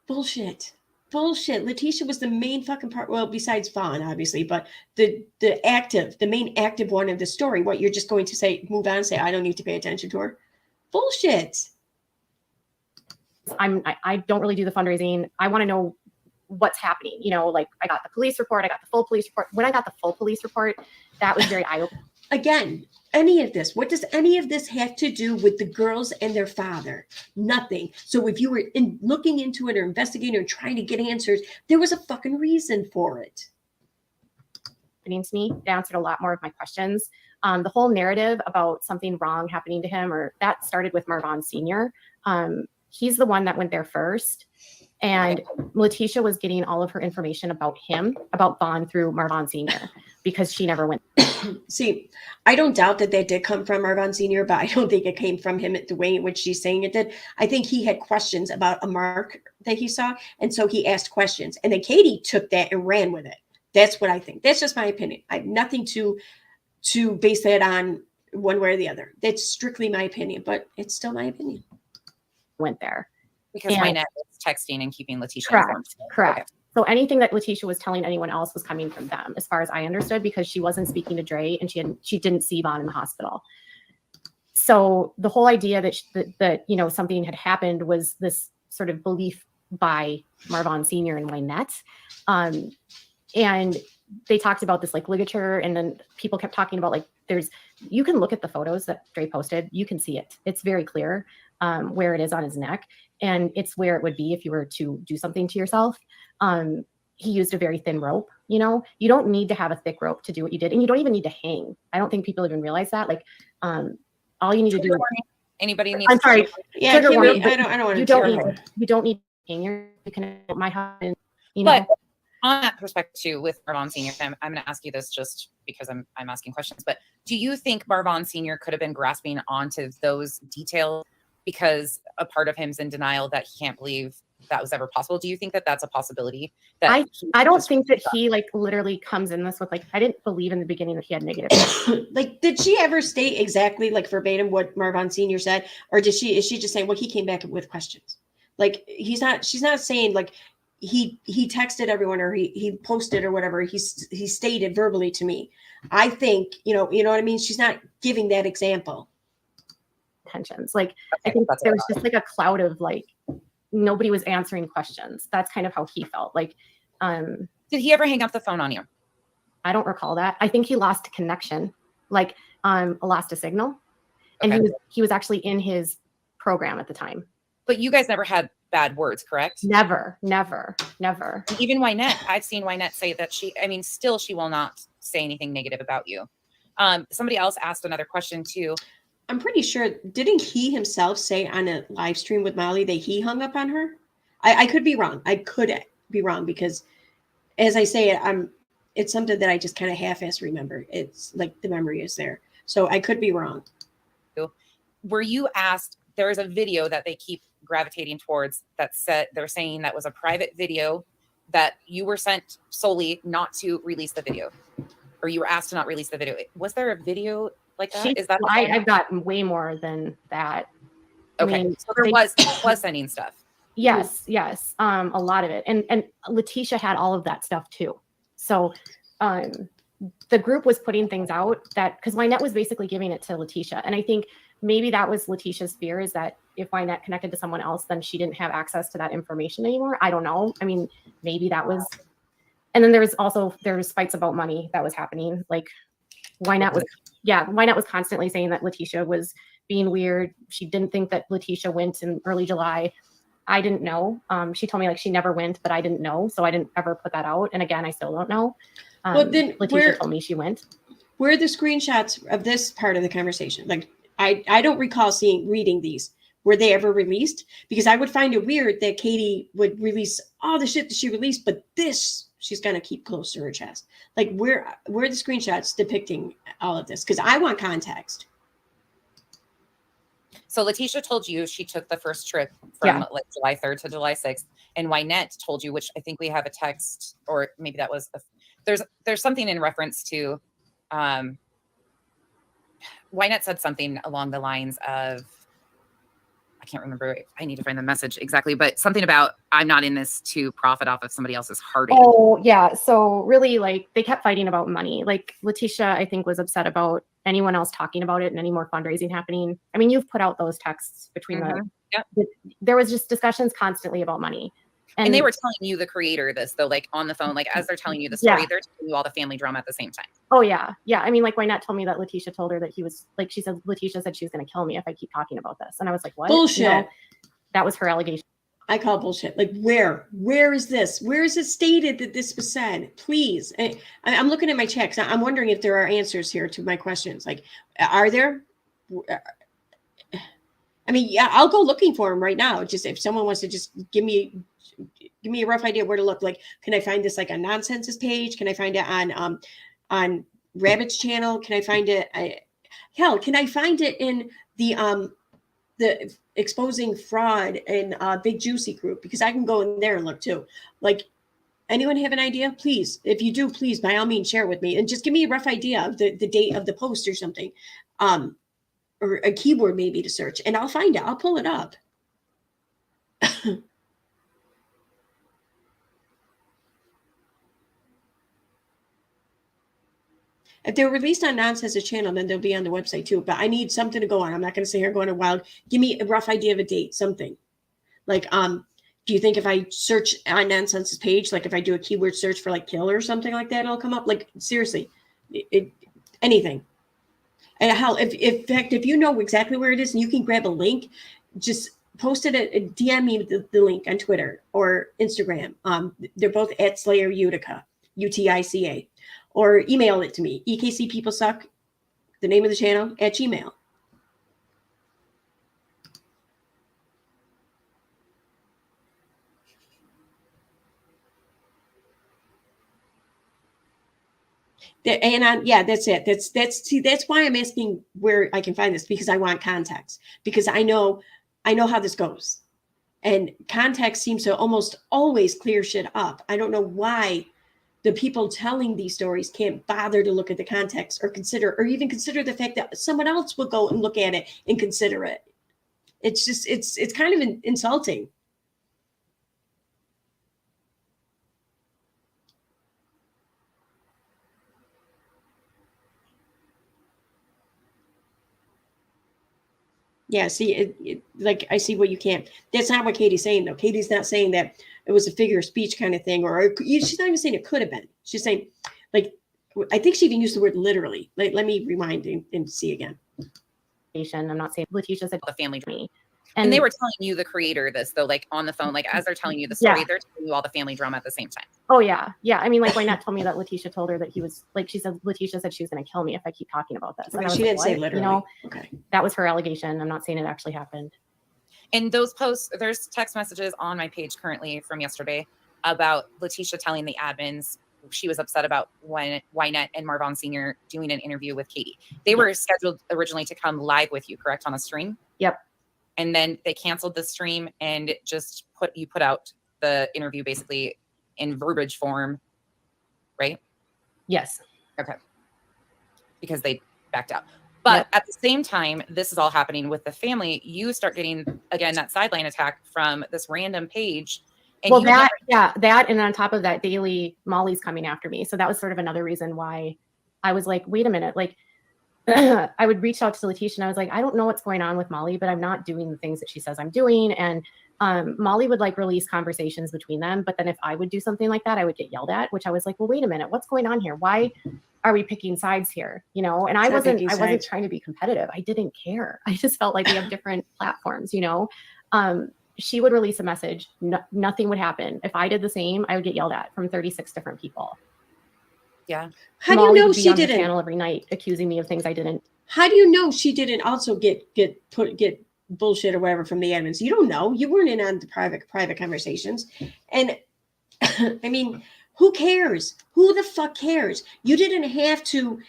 Speaker 1: bullshit. Letitia was the main fucking part. Well, besides Vaughn, obviously, but the main active one of the story. What, you're just going to say, move on, say I don't need to pay attention to her? Bullshit.
Speaker 3: I don't really do the fundraising. I want to know what's happening. Like I got the police report. I got the full police report. When I got the full police report, that was very eye-opening.
Speaker 1: Again, what does any of this have to do with the girls and their father? Nothing. So if you were looking into it or investigating or trying to get answers, there was a fucking reason for it.
Speaker 3: To me, it answered a lot more of my questions. The whole narrative about something wrong happening to him, or that started with Marvonne Sr. He's the one that went there first. And Letitia was getting all of her information about him, about Vaughn, through Marvonne Sr. because she never went.
Speaker 1: See, I don't doubt that did come from Marvonne Sr., but I don't think it came from him the way in which she's saying it did. I think he had questions about a mark that he saw, and so he asked questions. And then Katie took that and ran with it. That's what I think. That's just my opinion. I have nothing to base that on one way or the other. That's strictly my opinion, but it's still my opinion.
Speaker 3: Went there.
Speaker 2: Because Wynette was texting and keeping Letitia
Speaker 3: informed. Correct.
Speaker 2: Okay.
Speaker 3: So anything that Letitia was telling anyone else was coming from them, as far as I understood, because she wasn't speaking to Dre and she didn't see Vaughn in the hospital. So the whole idea that something had happened was this sort of belief by Marvonne Sr. and Wynette. And they talked about this like ligature, and then people kept talking about like you can look at the photos that Dre posted, you can see it. It's very clear where it is on his neck. And it's where it would be if you were to do something to yourself. He used a very thin rope. You don't need to have a thick rope to do what you did. And you don't even need to hang. I don't think people even realize that. Like, all you need to do.
Speaker 2: Anybody needs
Speaker 3: I'm sorry.
Speaker 2: to
Speaker 1: Yeah,
Speaker 3: Trigger
Speaker 1: can we,
Speaker 3: warning,
Speaker 2: anybody needs
Speaker 3: I'm
Speaker 2: to
Speaker 3: sorry.
Speaker 1: yeah,
Speaker 3: Trigger
Speaker 1: can we,
Speaker 3: warning,
Speaker 1: I don't want to
Speaker 3: You don't
Speaker 1: tear
Speaker 3: need
Speaker 1: her.
Speaker 3: you don't need anger. You can my husband, you
Speaker 2: But
Speaker 3: know.
Speaker 2: on that perspective too, with Marvonne Senior, I'm going to ask you this just because I'm asking questions. But do you think Marvonne Senior could have been grasping onto those details because a part of him's in denial that he can't believe that was ever possible? Do you think that that's a possibility? That
Speaker 3: I don't think that he like literally comes in this with like, I didn't believe in the beginning that he had negative.
Speaker 1: Like, did she ever state exactly like verbatim what Marvonne Senior said, or is she just saying, well, he came back with questions? Like, she's not saying like he texted everyone or he posted or whatever. He stated verbally to me. I think you know what I mean. She's not giving that example.
Speaker 3: Tensions. Like,
Speaker 2: Okay,
Speaker 3: I think
Speaker 2: that's
Speaker 3: there
Speaker 2: what
Speaker 3: was just like a cloud of like nobody was answering questions. That's kind of how he felt. Like,
Speaker 2: did he ever hang up the phone on you?
Speaker 3: I don't recall that. I think he lost a connection, like lost a signal, and
Speaker 2: Okay.
Speaker 3: he was actually in his program at the time.
Speaker 2: But you guys never had bad words, correct?
Speaker 3: Never.
Speaker 2: Even Wynette, I've seen Wynette say that still she will not say anything negative about you. Somebody else asked another question too.
Speaker 1: I'm pretty sure, didn't he himself say on a live stream with Molly that he hung up on her? I could be wrong. I could be wrong because as I say it, it's something that I just kind of half-ass remember. It's like the memory is there. So I could be wrong.
Speaker 2: Were you asked, there's a video that they keep gravitating towards that said, they're saying that was a private video that you were sent solely not to release the video, or you were asked to not release the video. Was there a video like that? Is that
Speaker 3: I've gotten way more than that.
Speaker 2: Okay. I mean, so there was sending stuff.
Speaker 3: Yes. A lot of it. And Letitia had all of that stuff too. So the group was putting things out that, because Wynette was basically giving it to Letitia. And I think maybe that was Letitia's fear, is that if Wynette connected to someone else, then she didn't have access to that information anymore. I don't know. I mean, maybe that was. And then there was fights about money that was happening. Like Wynette was constantly saying that Letitia was being weird. She didn't think that Letitia went in early July. I didn't know. She told me like she never went, but I didn't know. So I didn't ever put that out. And again, I still don't know.
Speaker 1: Well, then
Speaker 3: Letitia told me she went.
Speaker 1: Where are the screenshots of this part of the conversation? Like, I don't recall reading these. Were they ever released? Because I would find it weird that Katie would release all the shit that she released, but this she's gonna keep close to her chest. Like, where are the screenshots depicting all of this? Because I want context.
Speaker 2: So Letitia told you she took the first trip from like July 3rd to July 6th, and Wynette told you, which I think we have a text, or maybe that was there's something in reference to Wynette said something along the lines of, I can't remember. I need to find the message exactly, but something about, I'm not in this to profit off of somebody else's heartache.
Speaker 3: Oh yeah. So really, like, they kept fighting about money. Like Letitia, I think, was upset about anyone else talking about it and any more fundraising happening. I mean, you've put out those texts between there was just discussions constantly about money.
Speaker 2: And they were telling you, the creator, this though, like on the phone, like as they're telling you the story, they're telling you all the family drama at the same time.
Speaker 3: Oh yeah. I mean, like Wynette told me that Letitia told her that he was like, Letitia said she was going to kill me if I keep talking about this, and I was like, what?
Speaker 1: Bullshit.
Speaker 3: No, that was her allegation.
Speaker 1: I call bullshit. Like, where is this? Where is it stated that this was said? Please. I'm looking at my checks. I'm wondering if there are answers here to my questions. Like, are there? I mean, yeah, I'll go looking for them right now. Just if someone wants to just give me a rough idea where to look. Like, can I find this like on Nonsense's page? Can I find it on Rabbit's channel? Can I find it? Can I find it in the Exposing Fraud and Big Juicy group? Because I can go in there and look too. Like, anyone have an idea? Please, if you do, please by all means share it with me, and just give me a rough idea of the date of the post or something, or a keyword maybe to search, and I'll find it. I'll pull it up. If they're released on Nonsense's channel, then they'll be on the website too. But I need something to go on. I'm not going to sit here going wild. Give me a rough idea of a date, something. Like, do you think if I search on Nonsense's page, like if I do a keyword search for like killer or something like that, it'll come up? Like, seriously, anything. And hell, in fact, if you know exactly where it is and you can grab a link, just post it, DM me the link on Twitter or Instagram. They're both at Slayer Utica, UTICA. Or email it to me, EKCPeopleSuck, the name of the channel, @gmail.com. Yeah, that's it. That's why I'm asking where I can find this, because I want context, because I know how this goes, and context seems to almost always clear shit up. I don't know why the people telling these stories can't bother to look at the context or even consider the fact that someone else will go and look at it and consider it. It's just, it's kind of insulting. Yeah, see, like, I see what you can't. That's not what Katie's saying, though. Katie's not saying that it was a figure of speech kind of thing, or she's not even saying it could have been. She's saying, like, I think she even used the word literally. Like, let me rewind and see again.
Speaker 3: I'm not saying Letitia said
Speaker 2: The family
Speaker 3: to me.
Speaker 2: And they were telling you, the creator, this, though, like on the phone, like as they're telling you the story, they're telling you all the family drama at the same time.
Speaker 3: Oh, yeah. Yeah. I mean, like, Wynette told me that Letitia told her that he was, like, Letitia said she was going to kill me if I keep talking about this.
Speaker 1: Okay, she didn't say literally.
Speaker 3: You know,
Speaker 1: okay.
Speaker 3: That was her allegation. I'm not saying it actually happened.
Speaker 2: And those posts, there's text messages on my page currently from yesterday about Letitia telling the admins she was upset about when Wynette and Marvonne Sr. doing an interview with Katie. They were scheduled originally to come live with you, correct, on a stream?
Speaker 3: Yep.
Speaker 2: And then they canceled the stream and just put out the interview basically in verbiage form, right?
Speaker 3: Yes.
Speaker 2: Okay. Because they backed out. But at the same time, this is all happening with the family. You start getting, again, that sideline attack from this random page. And
Speaker 3: well, that, and on top of that, daily Molly's coming after me. So that was sort of another reason why I was like, wait a minute, like, I would reach out to Letitia and I was like, I don't know what's going on with Molly, but I'm not doing the things that she says I'm doing. And Molly would like release conversations between them. But then if I would do something like that, I would get yelled at, which I was like, well, wait a minute, what's going on here? Why are we picking sides here? You know, and I wasn't trying to be competitive. I didn't care. I just felt like we have different platforms, you know. She would release a message. Nothing would happen. If I did the same, I would get yelled at from 36 different people.
Speaker 2: Yeah.
Speaker 1: How do you know she didn't?
Speaker 3: Channel every night accusing me of things I didn't.
Speaker 1: How do you know she didn't also get bullshit or whatever from the admins? You don't know. You weren't in on the private conversations. And I mean, who cares? Who the fuck cares? You didn't have to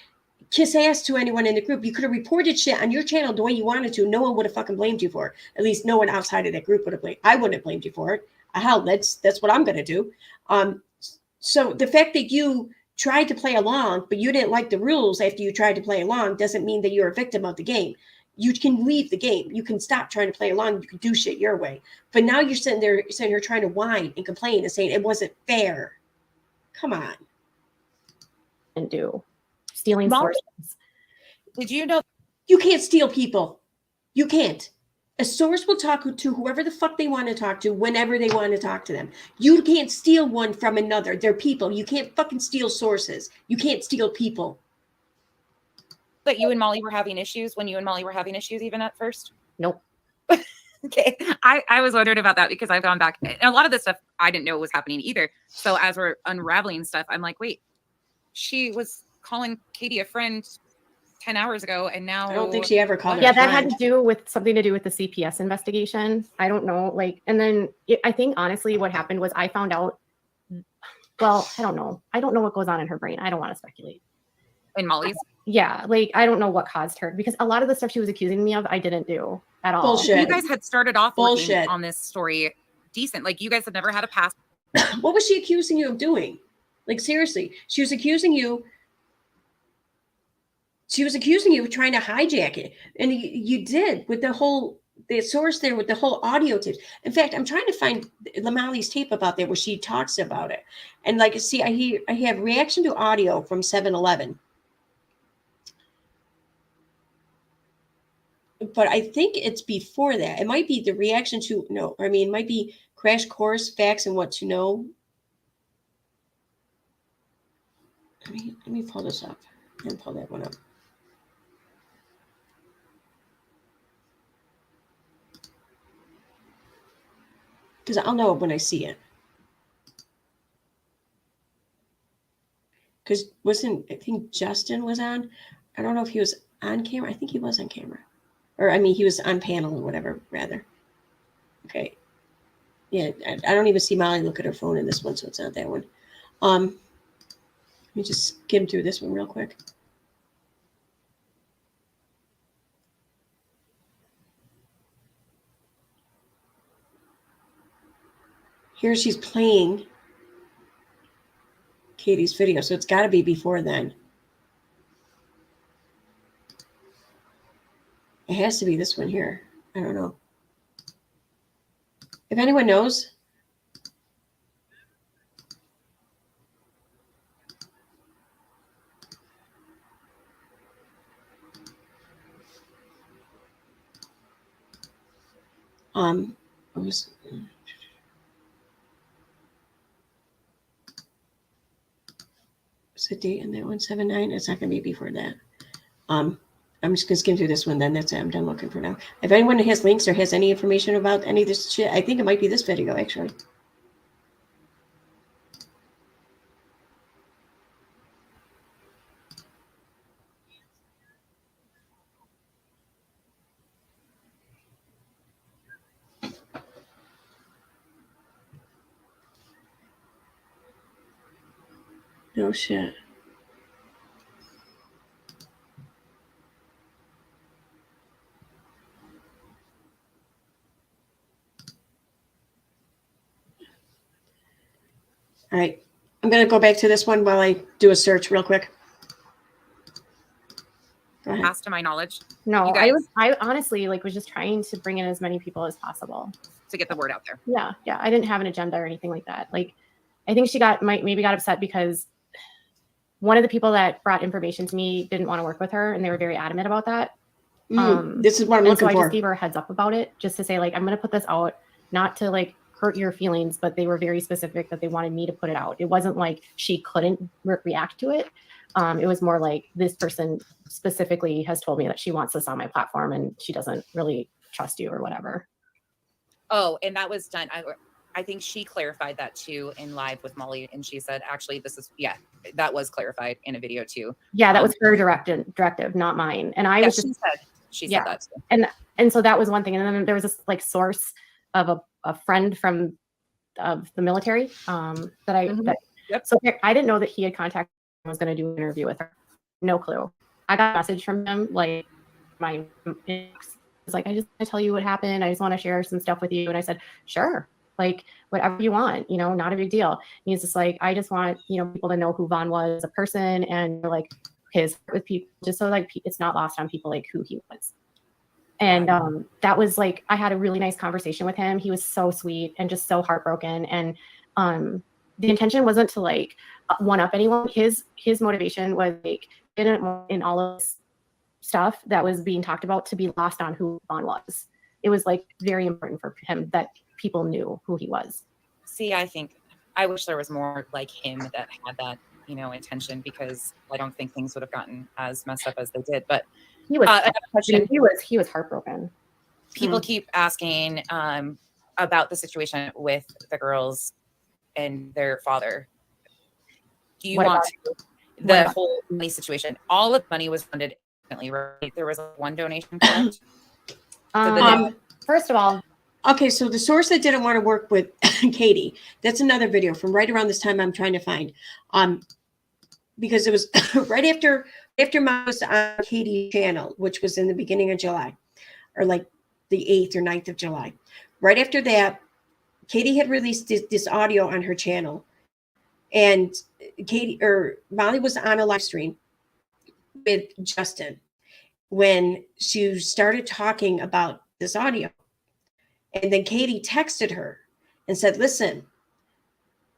Speaker 1: kiss ass to anyone in the group. You could have reported shit on your channel the way you wanted to. No one would have fucking blamed you for it. At least no one outside of that group would have blamed. I wouldn't have blamed you for it. Hell, that's what I'm gonna do. So the fact that you tried to play along, but you didn't like the rules after you tried to play along doesn't mean that you're a victim of the game. You can leave the game. You can stop trying to play along. You can do shit your way. But now you're sitting here trying to whine and complain and saying it wasn't fair. Come on.
Speaker 3: And do stealing sources.
Speaker 2: Did you know
Speaker 1: you can't steal people? You can't. A source will talk to whoever the fuck they want to talk to whenever they want to talk to them. You can't steal one from another. They're people. You can't fucking steal sources. You can't steal people.
Speaker 2: That you and Molly were having issues when you and Molly were having issues even at first?
Speaker 3: Nope.
Speaker 2: Okay. I was wondering about that because I've gone back. And a lot of this stuff I didn't know was happening either. So as we're unraveling stuff, I'm like, wait, she was calling Katie a friend 10 hours ago and now
Speaker 1: I don't think she ever called her.
Speaker 3: Yeah, that had to do with something to do with the CPS investigation. I don't know. Like, and then I think honestly what happened was I found out, well, I don't know. I don't know what goes on in her brain. I don't want to speculate.
Speaker 2: In Molly's?
Speaker 3: Yeah, like I don't know what caused her, because a lot of the stuff she was accusing me of, I didn't do at all.
Speaker 1: Bullshit.
Speaker 2: You guys had started off working on this story decent. Like you guys had never had a past.
Speaker 1: What was she accusing you of doing? Like seriously, she was accusing you of trying to hijack it. And you did with the source there with the whole audio tapes. In fact, I'm trying to find Lamali's tape about that where she talks about it. And like, see, I have reaction to audio from 7-Eleven. But I think it's before that. It might be the reaction to, it might be Crash Course, Facts and What to Know. Let me pull this up and pull that one up. Because I'll know it when I see it. Because I think Justin was on. I don't know if he was on camera. I think he was on camera. Or, he was on panel or whatever, rather. Okay. Yeah, I don't even see Molly look at her phone in this one, so it's not that one. Let me just skim through this one real quick. Here she's playing Katie's video, so it's got to be before then. It has to be this one here. I don't know. If anyone knows. What's the date on that 179? It's not going to be before that. I'm just going to skim through this one then. That's it. I'm done looking for now. If anyone has links or has any information about any of this shit, I think it might be this video, actually. No shit. All right. I'm going to go back to this one while I do a search real quick. Go ahead.
Speaker 2: Past to my knowledge.
Speaker 3: No,
Speaker 2: You guys-
Speaker 3: I honestly was just trying to bring in as many people as possible
Speaker 2: to get the word out there.
Speaker 3: Yeah. I didn't have an agenda or anything like that. I think she maybe got upset because one of the people that brought information to me didn't want to work with her, and they were very adamant about that.
Speaker 1: This is what I'm looking
Speaker 3: for.
Speaker 1: So
Speaker 3: I just gave her a heads up about it, just to say, I'm going to put this out, not to hurt your feelings, but they were very specific that they wanted me to put it out. It wasn't like she couldn't react to it. It was more like this person specifically has told me that she wants this on my platform and she doesn't really trust you or whatever.
Speaker 2: Oh, and that was done. I think she clarified that too in live with Molly. And she said, actually, that was clarified in a video too.
Speaker 3: Yeah, that was her directive, not mine. And I was just,
Speaker 2: she said that
Speaker 3: too. And so that was one thing. And then there was this source of a friend of the military so I didn't know that he had contacted me. I was going to do an interview with her. No clue. I got a message from him, my ex was like, I just want to tell you what happened. I just want to share some stuff with you. And I said, sure, whatever you want, not a big deal. And he's just like, I just want, people to know who Vaughn was as a person and his heart with people, just so it's not lost on people who he was. And that was I had a really nice conversation with him. He was so sweet and just so heartbroken. And the intention wasn't to one up anyone. His motivation was didn't want in all of this stuff that was being talked about to be lost on who Vaughn was. It was very important for him that people knew who he was.
Speaker 2: See, I wish there was more like him that had that, intention, because I don't think things would have gotten as messed up as they did. But
Speaker 3: he was he was heartbroken.
Speaker 2: People keep asking about the situation with the girls and their father. Do you want the whole money situation? All of the money was funded instantly, right? There was one donation, correct?
Speaker 3: First of all,
Speaker 1: okay, so the source that didn't want to work with Katie, that's another video from right around this time I'm trying to find. Because it was right after Mom was on Katie's channel, which was in the beginning of July, or the 8th or 9th of July. Right after that, Katie had released this audio on her channel, and Molly was on a live stream with Justin when she started talking about this audio. And then Katie texted her and said, listen,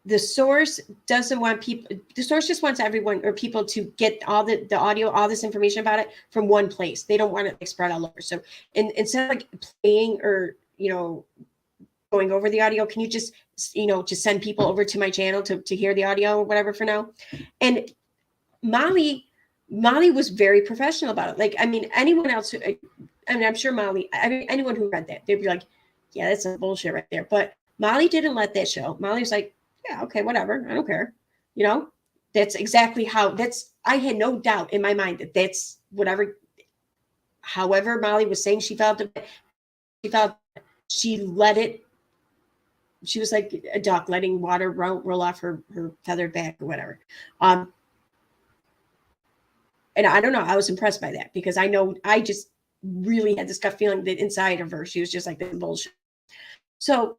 Speaker 1: the source doesn't want people, the source just wants everyone or people to get all the audio, all this information about it from one place. They don't want it spread all over. So instead of playing or, going over the audio, can you just send people over to my channel to hear the audio or whatever for now? And Molly was very professional about it. Anyone else, I'm sure Molly, anyone who read that, they'd be like, yeah, that's some bullshit right there. But Molly didn't let that show. Molly was like, yeah, okay, whatever. I don't care. That's exactly how I had no doubt in my mind that that's however Molly was saying she felt, she let it. She was like a duck letting water roll off her feathered back or whatever. And I don't know, I was impressed by that because I know I just really had this gut feeling that inside of her, she was just like this bullshit. So,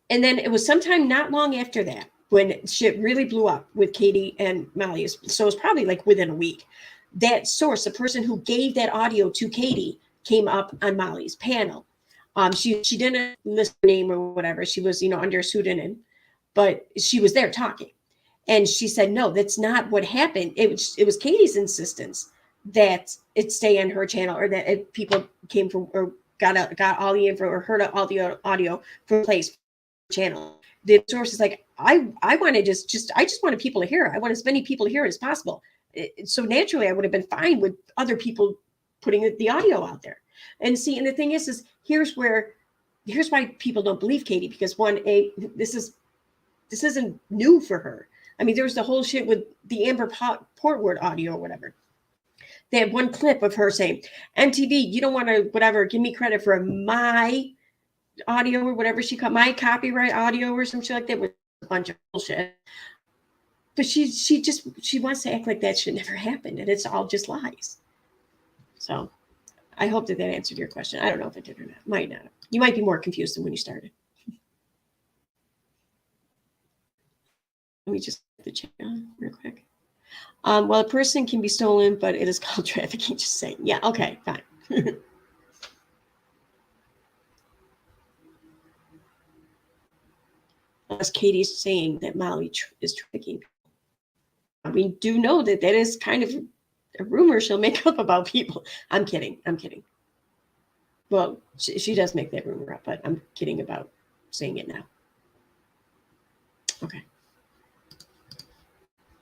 Speaker 1: and then it was sometime not long after that when shit really blew up with Katie and Molly. So it was probably like within a week. That source, the person who gave that audio to Katie, came up on Molly's panel. She didn't list her name or whatever. She was, under a pseudonym, but she was there talking. And she said, no, that's not what happened. It was Katie's insistence that it stay on her channel, or that people came from or got all the info or heard all the audio from place channel. The source is like, I want to I just wanted people to hear it. I want as many people to hear it as possible. So naturally, I would have been fine with other people putting the audio out there. And the thing is here's why people don't believe Katie, because this isn't new for her. I mean, there was the whole shit with the Amber Portwood audio or whatever. They had one clip of her saying, MTV, you don't want to, whatever, give me credit for my audio or whatever she called my copyright audio or some shit like that, with a bunch of bullshit. But she wants to act like that shit never happened, and it's all just lies. So I hope that answered your question. I don't know if it did or not. Might not. You might be more confused than when you started. Let me just get the chat on real quick. Well, a person can be stolen, but it is called trafficking. Just saying. Yeah. Okay. Fine. As Katie's saying that Molly is trafficking. We do know that is kind of a rumor she'll make up about people. I'm kidding. Well, she does make that rumor up, but I'm kidding about saying it now. Okay.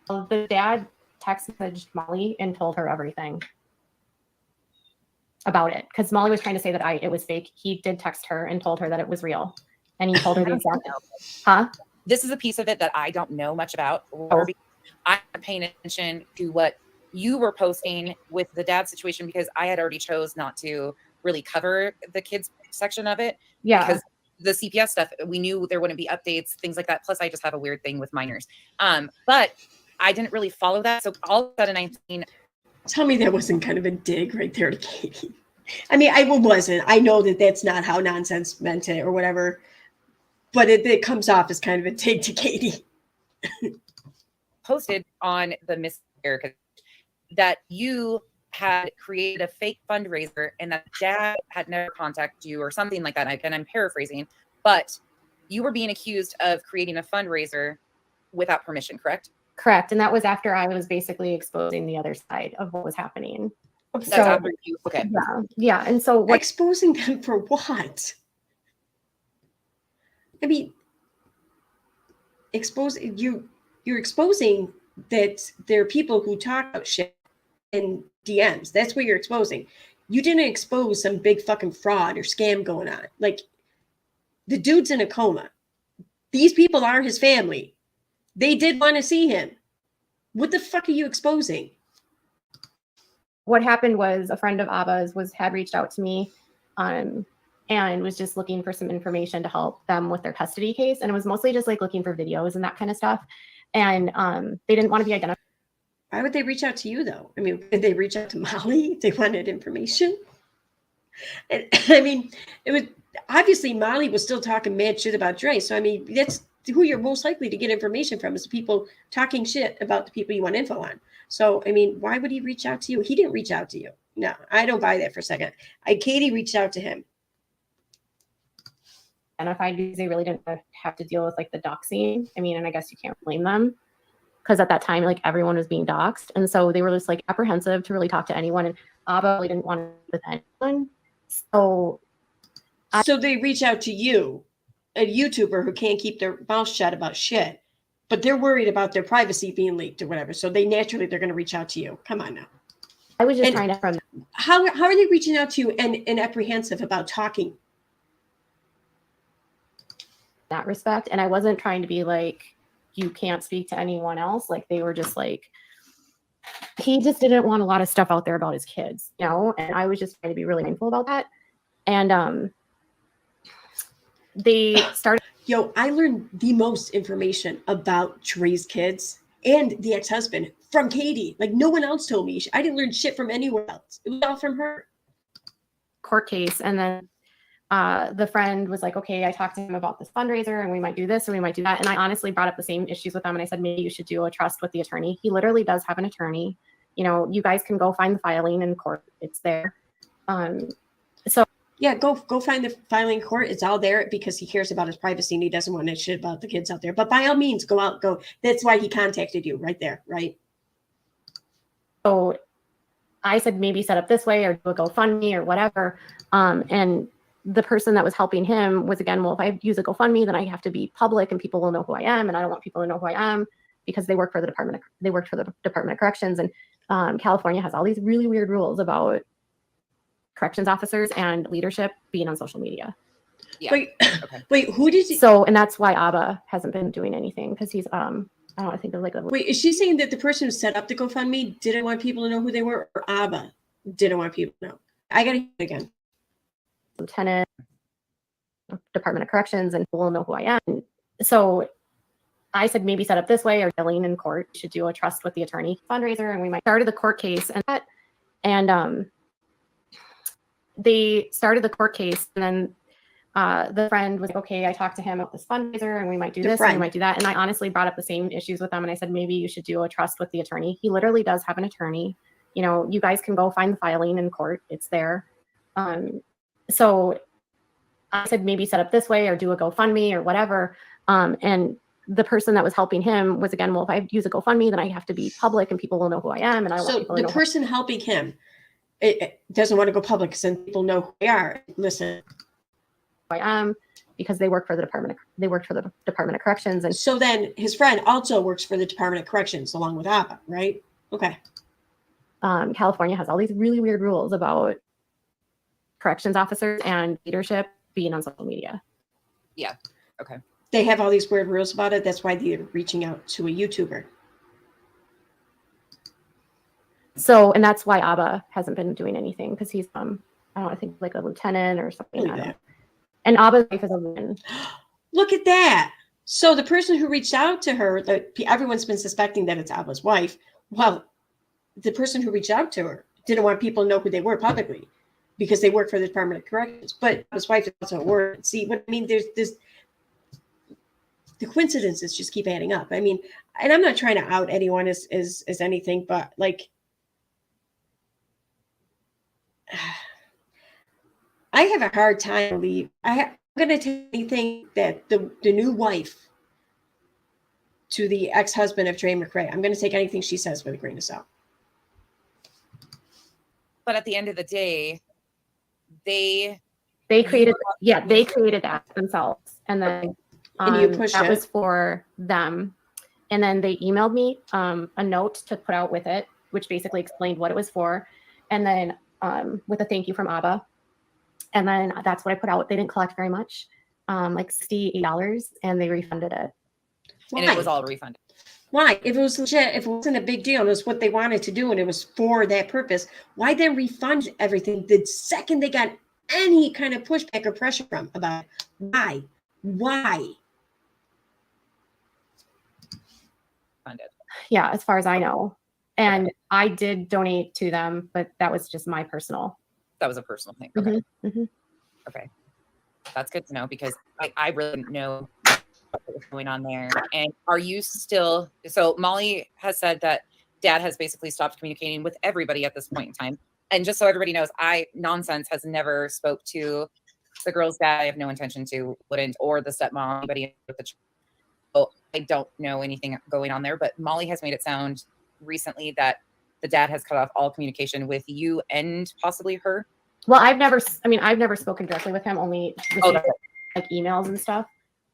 Speaker 3: The dad text messaged Molly and told her everything about it, because Molly was trying to say that it was fake. He did text her and told her that it was real, and he told her the exact. Huh?
Speaker 2: This is a piece of it that I don't know much about. I'm paying attention to what you were posting with the dad situation, because I had already chose not to really cover the kids section of it.
Speaker 3: Yeah.
Speaker 2: Because the CPS stuff, we knew there wouldn't be updates, things like that. Plus, I just have a weird thing with minors. But I didn't really follow that. So all of a sudden, I'm thinking,
Speaker 1: tell me that wasn't kind of a dig right there to Katie. I mean, it wasn't. I know that that's not how Nonsense meant it or whatever, but it comes off as kind of a dig to Katie.
Speaker 2: Posted on the Miss Erica that you had created a fake fundraiser and that dad had never contacted you or something like that. And I'm paraphrasing, but you were being accused of creating a fundraiser without permission, correct?
Speaker 3: Correct. And that was after I was basically exposing the other side of what was happening.
Speaker 2: That's after you. Okay.
Speaker 3: Yeah. And so
Speaker 1: exposing them for what? I mean, you're exposing that there are people who talk about shit in DMs. That's what you're exposing. You didn't expose some big fucking fraud or scam going on. Like, the dude's in a coma. These people are his family. They did want to see him. What the fuck are you exposing?
Speaker 3: What happened was a friend of Abba's had reached out to me and was just looking for some information to help them with their custody case. And it was mostly just like looking for videos and that kind of stuff. And they didn't want to be identified.
Speaker 1: Why would they reach out to you, though? I mean, did they reach out to Molly if they wanted information? And, I mean, it was obviously Molly was still talking mad shit about Dre. So, I mean, that's who you're most likely to get information from, is people talking shit about the people you want info on. So, I mean, why would he reach out to you? He didn't reach out to you. No, I don't buy that for a second. Katie reached out to him.
Speaker 3: Identified because they really didn't have to deal with like the doxing. I mean, and I guess you can't blame them, because at that time, like, everyone was being doxed. And so they were just like apprehensive to really talk to anyone. And Abba really didn't want to with anyone. So
Speaker 1: they reach out to you, a YouTuber who can't keep their mouth shut about shit, but they're worried about their privacy being leaked or whatever. So they're going to reach out to you. Come on now.
Speaker 3: I was just trying to.
Speaker 1: How are they reaching out to you and apprehensive about talking?
Speaker 3: That respect. And I wasn't trying to be like, you can't speak to anyone else. Like, they were just like, he just didn't want a lot of stuff out there about his kids, you know? And I was just trying to be really mindful about that. And they started.
Speaker 1: I learned the most information about Dre's kids and the ex-husband from Katie. Like no one else told me. I didn't learn shit from anywhere else. It was all from her.
Speaker 3: Court case. And then the friend was like, okay, I talked to him about this fundraiser and we might do this and we might do that. And I honestly brought up the same issues with them. And I said, maybe you should do a trust with the attorney. He literally does have an attorney. You know, you guys can go find the filing in court. It's there. So
Speaker 1: yeah, go find the filing court. It's all there because he cares about his privacy and he doesn't want to shit about the kids out there. But by all means, go. That's why he contacted you right there, right?
Speaker 3: So I said, maybe set up this way or do a GoFundMe or whatever. And the person that was helping him was, again, well, if I use a GoFundMe, then I have to be public and people will know who I am. And I don't want people to know who I am because they work for the Department of Corrections. And California has all these really weird rules about corrections officers and leadership being on social media.
Speaker 2: Yeah.
Speaker 1: Wait,
Speaker 2: Okay.
Speaker 1: wait, who did you?
Speaker 3: So, and that's why Abba hasn't been doing anything because he's, I don't know, I think they're like,
Speaker 1: Wait, is she saying that the person who set up the GoFundMe didn't want people to know who they were, or Abba didn't want people to know? I gotta hear it again.
Speaker 3: Lieutenant, Department of Corrections, and people will know who I am. So I said, maybe set up this way or dealing in court. You should do a trust with the attorney fundraiser, and we might started the court case and they started the court case, and then the friend was like, okay, I talked to him about this fundraiser and we might do this and we might do that. And I honestly brought up the same issues with them. And I said, maybe you should do a trust with the attorney. He literally does have an attorney. You know, you guys can go find the filing in court. It's there. So I said, maybe set up this way or do a GoFundMe or whatever. And the person that was helping him was, again, well, if I use a GoFundMe, then I have to be public and people will know who I am. And I don't want people to know.
Speaker 1: So the person helping him it doesn't want to go public because then people know who they are. Listen,
Speaker 3: I am because they work for the Department of Corrections. And
Speaker 1: so then his friend also works for the Department of Corrections along with Abba, right? Okay.
Speaker 3: California has all these really weird rules about corrections officers and leadership being on social media.
Speaker 2: Yeah. Okay.
Speaker 1: They have all these weird rules about it. That's why they're reaching out to a YouTuber.
Speaker 3: So, and that's why Abba hasn't been doing anything because he's, I don't know, I think like a lieutenant or something. I don't know. And Abba's wife is a woman.
Speaker 1: Look at that. So the person who reached out to her, everyone's been suspecting that it's Abba's wife. Well, the person who reached out to her didn't want people to know who they were publicly because they work for the Department of Corrections. But Abba's wife is also a word. See what I mean? There's this. The coincidences just keep adding up. I mean, and I'm not trying to out anyone as anything, but like, I have a hard time believing. I'm going to take anything that the new wife to the ex-husband of Trey McRae. I'm going to take anything she says with a grain of salt.
Speaker 2: But at the end of the day, they
Speaker 3: created that themselves, and then
Speaker 1: and you pushed
Speaker 3: that
Speaker 1: it.
Speaker 3: was for them. And then they emailed me a note to put out with it, which basically explained what it was for, and then with a thank you from Abba. And then that's what I put out. They didn't collect very much, like $68, and they refunded it.
Speaker 1: Why?
Speaker 2: And it was all refunded.
Speaker 1: Why? If it was legit, if it wasn't a big deal, and it was what they wanted to do, and it was for that purpose, why then refund everything the second they got any kind of pushback or pressure from about it? Why? Why?
Speaker 2: Funded.
Speaker 3: Yeah, as far as I know. And I did donate to them, but that was just my personal.
Speaker 2: That was a personal thing. Okay.
Speaker 3: Mm-hmm, mm-hmm.
Speaker 2: Okay. That's good to know because I really didn't know what was going on there. And are you still, so Molly has said that dad has basically stopped communicating with everybody at this point in time. And just so everybody knows, Nonsense has never spoke to the girl's dad. I have no intention to, wouldn't, or the stepmom, anybody with the child. I don't know anything going on there, but Molly has made it sound recently that the dad has cut off all communication with you and possibly her.
Speaker 3: Well, I've never spoken directly with him, only like emails and stuff.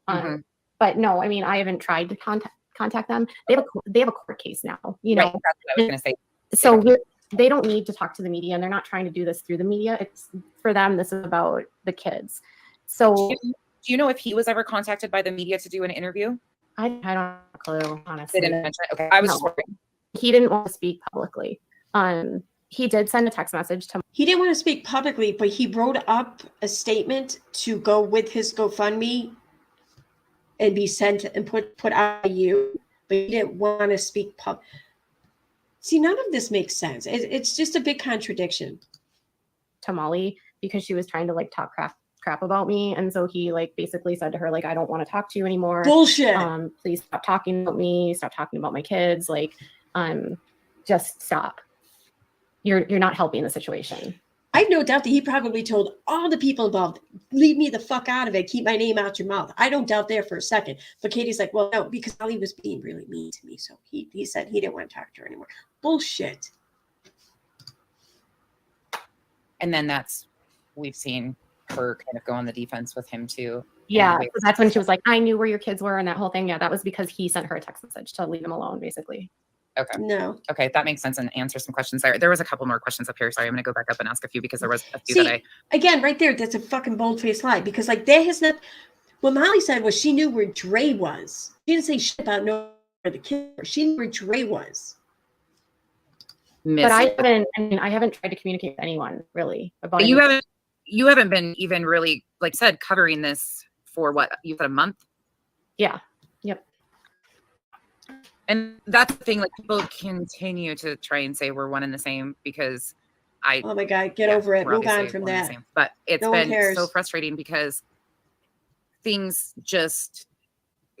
Speaker 2: Mm-hmm.
Speaker 3: But no, I mean, I haven't tried to contact them. They have a court case now, you know.
Speaker 2: Right, that's what I was going to say.
Speaker 3: So they don't need to talk to the media, and they're not trying to do this through the media. It's for them. This is about the kids. So
Speaker 2: do you know if he was ever contacted by the media to do an interview?
Speaker 3: I don't have a clue, honestly.
Speaker 2: They didn't mention it. Okay, I was just wondering.
Speaker 3: He didn't want to speak publicly. He did send a text message to.
Speaker 1: He didn't want to speak publicly, but he wrote up a statement to go with his GoFundMe and be sent and put out by you. but he didn't want to speak See, none of this makes sense. It's just a big contradiction.
Speaker 3: To Molly because she was trying to like talk crap about me, and so he like basically said to her like, I don't want to talk to you anymore.
Speaker 1: Bullshit.
Speaker 3: Please stop talking about me. Stop talking about my kids. Like, just stop. You're not helping the situation.
Speaker 1: I have no doubt that he probably told all the people involved, leave me the fuck out of it. Keep my name out your mouth. I don't doubt there for a second. But Katie's like, well, no, because Molly was being really mean to me. So he said he didn't want to talk to her anymore. Bullshit.
Speaker 2: And then we've seen her kind of go on the defense with him too.
Speaker 3: Yeah, so that's when she was like, I knew where your kids were and that whole thing. Yeah, that was because he sent her a text message to leave him alone, basically.
Speaker 2: Okay.
Speaker 1: No.
Speaker 2: Okay, that makes sense and answer some questions there. There was a couple more questions up here. Sorry, I'm going to go back up and ask a few because there was a few
Speaker 1: again, right there, that's a fucking bold-faced lie because like that has not. What Molly said was she knew where Dre was. She didn't say shit about knowing where the kid were. She knew where Dre was.
Speaker 3: But I haven't tried to communicate with anyone really about it.
Speaker 2: You haven't been even really, like said, covering this for what you said, a month.
Speaker 3: Yeah. Yep.
Speaker 2: And that's the thing, like people continue to try and say we're one and the same because
Speaker 1: oh my God, get over it. Move on from that.
Speaker 2: But it's been so frustrating because things just,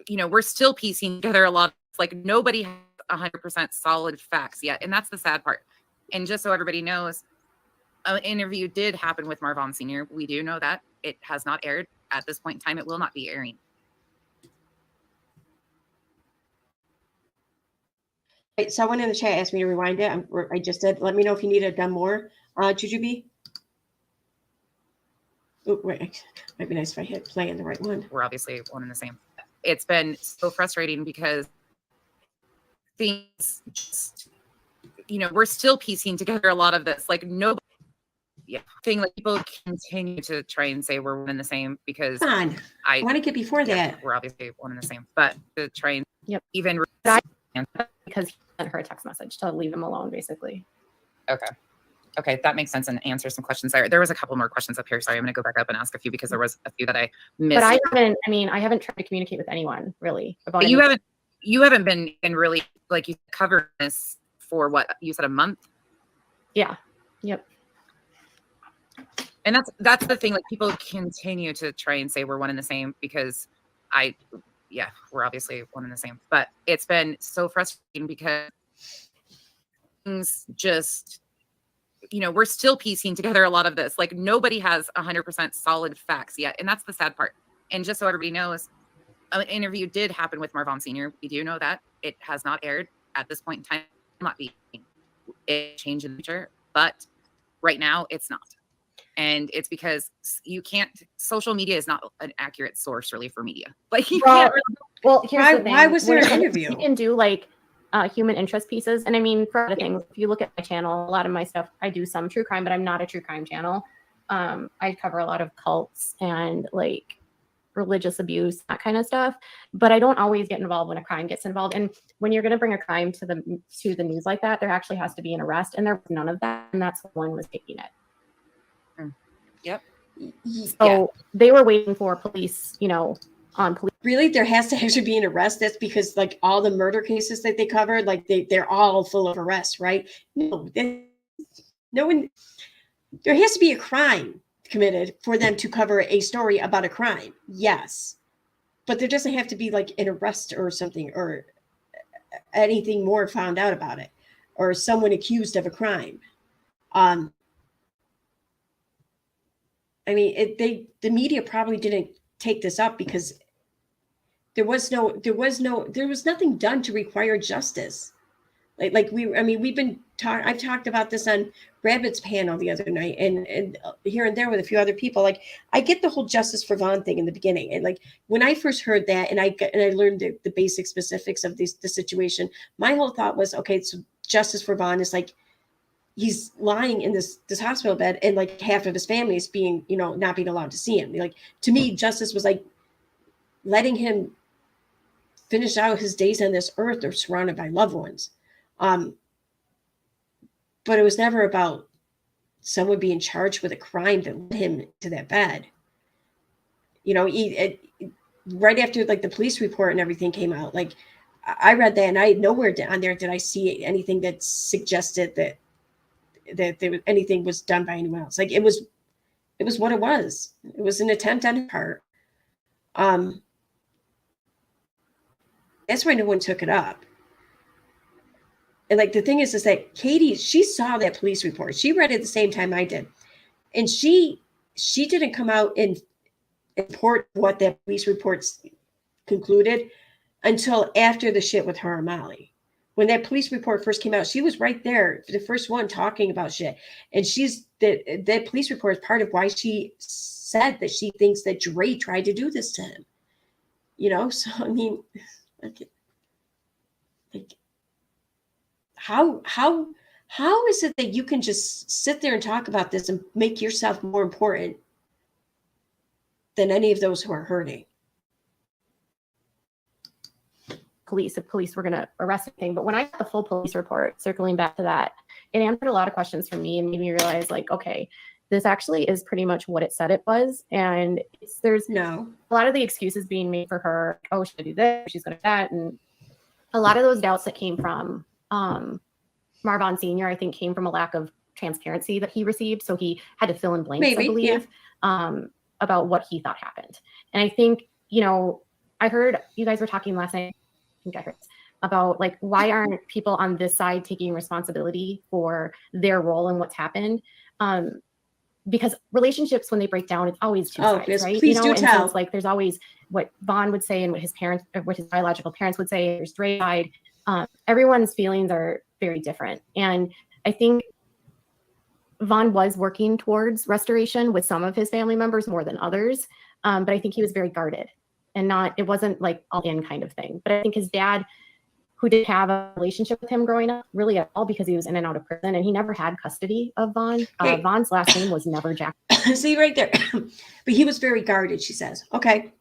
Speaker 2: we're still piecing together a lot. Like nobody has 100% solid facts yet. And that's the sad part. And just so everybody knows, an interview did happen with Marvonne Sr. We do know that. It has not aired at this point in time. It will not be airing.
Speaker 1: Right, someone in the chat asked me to rewind it. I just did. Let me know if you need it done more. Jujubee? Oh, wait. Might be nice if I hit play in the right one.
Speaker 2: We're obviously one and the same. It's been so frustrating because things just, we're still piecing together a lot of this. Like nobody, like people continue to try and say we're one and the same because
Speaker 1: I want to get before that.
Speaker 2: We're obviously one and the same, but to try and even
Speaker 3: because he sent her a text message to leave him alone, basically.
Speaker 2: Okay, that makes sense and answer some questions there. There was a couple more questions up here. Sorry, I'm going to go back up and ask a few because there was a few that I missed.
Speaker 3: But I haven't tried to communicate with anyone really about it.
Speaker 2: You haven't been in really like you covered this for what you said, a month.
Speaker 3: Yeah. Yep.
Speaker 2: And that's the thing. Like people continue to try and say we're one and the same because we're obviously one and the same. But it's been so frustrating because things just, we're still piecing together a lot of this. Like nobody has 100% solid facts yet. And that's the sad part. And just so everybody knows, an interview did happen with Marvonne Sr. We do know that. It has not aired at this point in time. It will not be a change in the future. But right now, it's not. And it's because social media is not an accurate source really for media. Like you can't really.
Speaker 3: Well, here's the thing.
Speaker 1: Why was there an interview?
Speaker 3: You can do like human interest pieces. And I mean, for other things, if you look at my channel, a lot of my stuff, I do some true crime, but I'm not a true crime channel. I cover a lot of cults and like religious abuse, that kind of stuff. But I don't always get involved when a crime gets involved. And when you're going to bring a crime to the news like that, there actually has to be an arrest. And there was none of that. And that's when one was taking it.
Speaker 2: Yep.
Speaker 3: So they were waiting for police, on police.
Speaker 1: Really? There has to actually be an arrest? That's because like all the murder cases that they covered, like they're all full of arrests, right? No one, there has to be a crime committed for them to cover a story about a crime. Yes. But there doesn't have to be like an arrest or something or anything more found out about it or someone accused of a crime. I mean, the media probably didn't take this up because there was nothing done to require justice. I've talked about this on Rabbit's panel the other night and here and there with a few other people. Like I get the whole justice for Vaughn thing in the beginning. And like when I first heard that and I learned the basic specifics of the situation, my whole thought was, okay, so justice for Vaughn is like, he's lying in this hospital bed and like half of his family is being, not being allowed to see him. Like to me, justice was like letting him finish out his days on this earth or surrounded by loved ones. But it was never about someone being charged with a crime that led him to that bed. Right after like the police report and everything came out, like I read that, and I nowhere on there did I see anything that suggested that anything was done by anyone else. Like it was what it was. It was an attempt on her part. That's why no one took it up. And like the thing is that Katie, she saw that police report. She read it at the same time I did, and she didn't come out and report what that police reports concluded until after the shit with her and Molly. When that police report first came out, she was right there, the first one talking about shit. And that police report is part of why she said that she thinks that Dre tried to do this to him. You know, so I mean, like how is it that you can just sit there and talk about this and make yourself more important than any of those who are hurting?
Speaker 3: If police were going to arrest anything. But when I got the full police report, circling back to that, it answered a lot of questions for me and made me realize, like, okay, this actually is pretty much what it said it was. And there's a lot of the excuses being made for her. Oh, she's going to do this, she's going to do that. And a lot of those doubts that came from Marvonne Sr., I think, came from a lack of transparency that he received. So he had to fill in blanks, I believe, about what he thought happened. And I think, you know, I heard you guys were talking last night, about like, why aren't people on this side taking responsibility for their role in what's happened? Because relationships, when they break down, it's always two sides, right?
Speaker 1: Please do tell.
Speaker 3: So it's like there's always what Vaughn would say and what his parents, or what his biological parents would say. There's Dre's side. Everyone's feelings are very different, and I think Vaughn was working towards restoration with some of his family members more than others, but I think he was very guarded. And it wasn't like all in kind of thing. But I think his dad, who didn't have a relationship with him growing up really at all, because he was in and out of prison, and he never had custody of Vaughn. Vaughn's last name was never Jack.
Speaker 1: See right there. But he was very guarded, she says. Okay.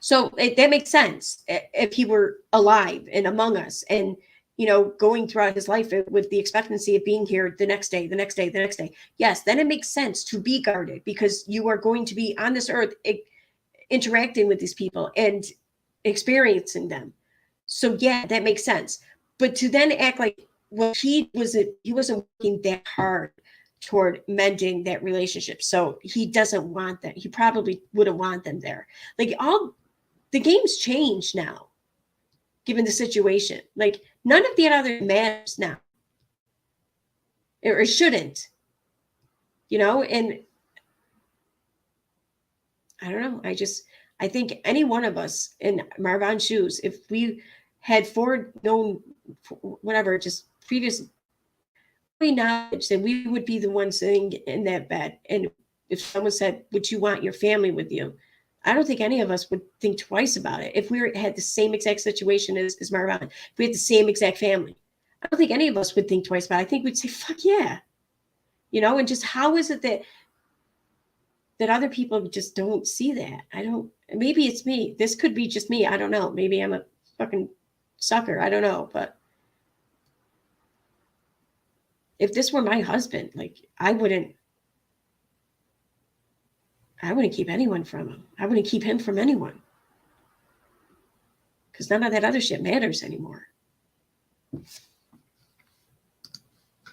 Speaker 1: So that makes sense. If he were alive and among us and, you know, going throughout his life with the expectancy of being here the next day, yes, then it makes sense to be guarded, because you are going to be on this earth interacting with these people and experiencing them. So yeah, that makes sense. But to then act like, well, he wasn't working that hard toward mending that relationship, so he doesn't want that. He probably wouldn't want them there. Like, all the game's changed now, given the situation. Like, none of the other matters now, or shouldn't, you know. And I don't know. I think any one of us in Marvonne's shoes, if we had known whatever, just previous knowledge, then we would be the ones sitting in that bed. And if someone said, would you want your family with you? I don't think any of us would think twice about it. If we had the same exact situation as Marvonne, if we had the same exact family, I don't think any of us would think twice about it. I think we'd say, fuck yeah. You know, and just how is it that other people just don't see that? Maybe it's me. This could be just me. I don't know. Maybe I'm a fucking sucker. I don't know. But if this were my husband, like, I wouldn't keep anyone from him. I wouldn't keep him from anyone. Because none of that other shit matters anymore.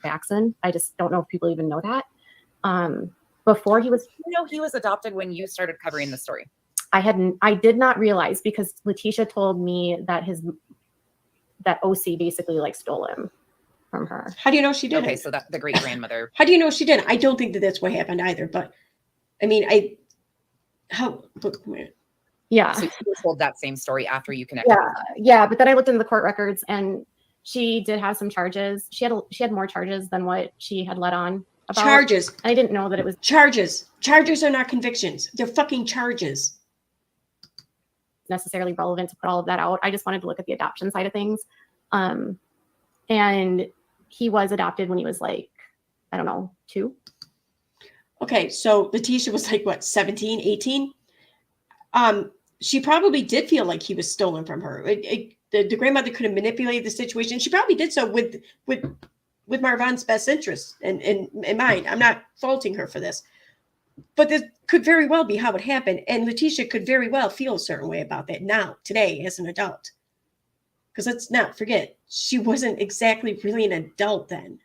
Speaker 3: Jackson. I just don't know if people even know that. Before he was,
Speaker 2: he was adopted when you started covering the story.
Speaker 3: I did not realize, because Letitia told me that that OC basically like stole him from her.
Speaker 1: How do you know she didn't?
Speaker 2: Okay, so that the great grandmother.
Speaker 1: How do you know she didn't? I don't think that's what happened either. But I mean,
Speaker 3: yeah.
Speaker 2: So you told that same story after you connected.
Speaker 3: Yeah. But then I looked into the court records, and she did have some charges. She had more charges than what she had let on about.
Speaker 1: Charges.
Speaker 3: I didn't know that it was
Speaker 1: charges. Charges are not convictions. They're fucking charges.
Speaker 3: Necessarily relevant to put all of that out. I just wanted to look at the adoption side of things. And he was adopted when he was like, I don't know, 2.
Speaker 1: Okay, so Letitia was like, what, 17, 18? She probably did feel like he was stolen from her. The grandmother could have manipulated the situation. She probably did so with Marvonne's best interest in mind. I'm not faulting her for this. But this could very well be how it happened. And Letitia could very well feel a certain way about that now, today, as an adult. Because let's not forget, she wasn't exactly really an adult then.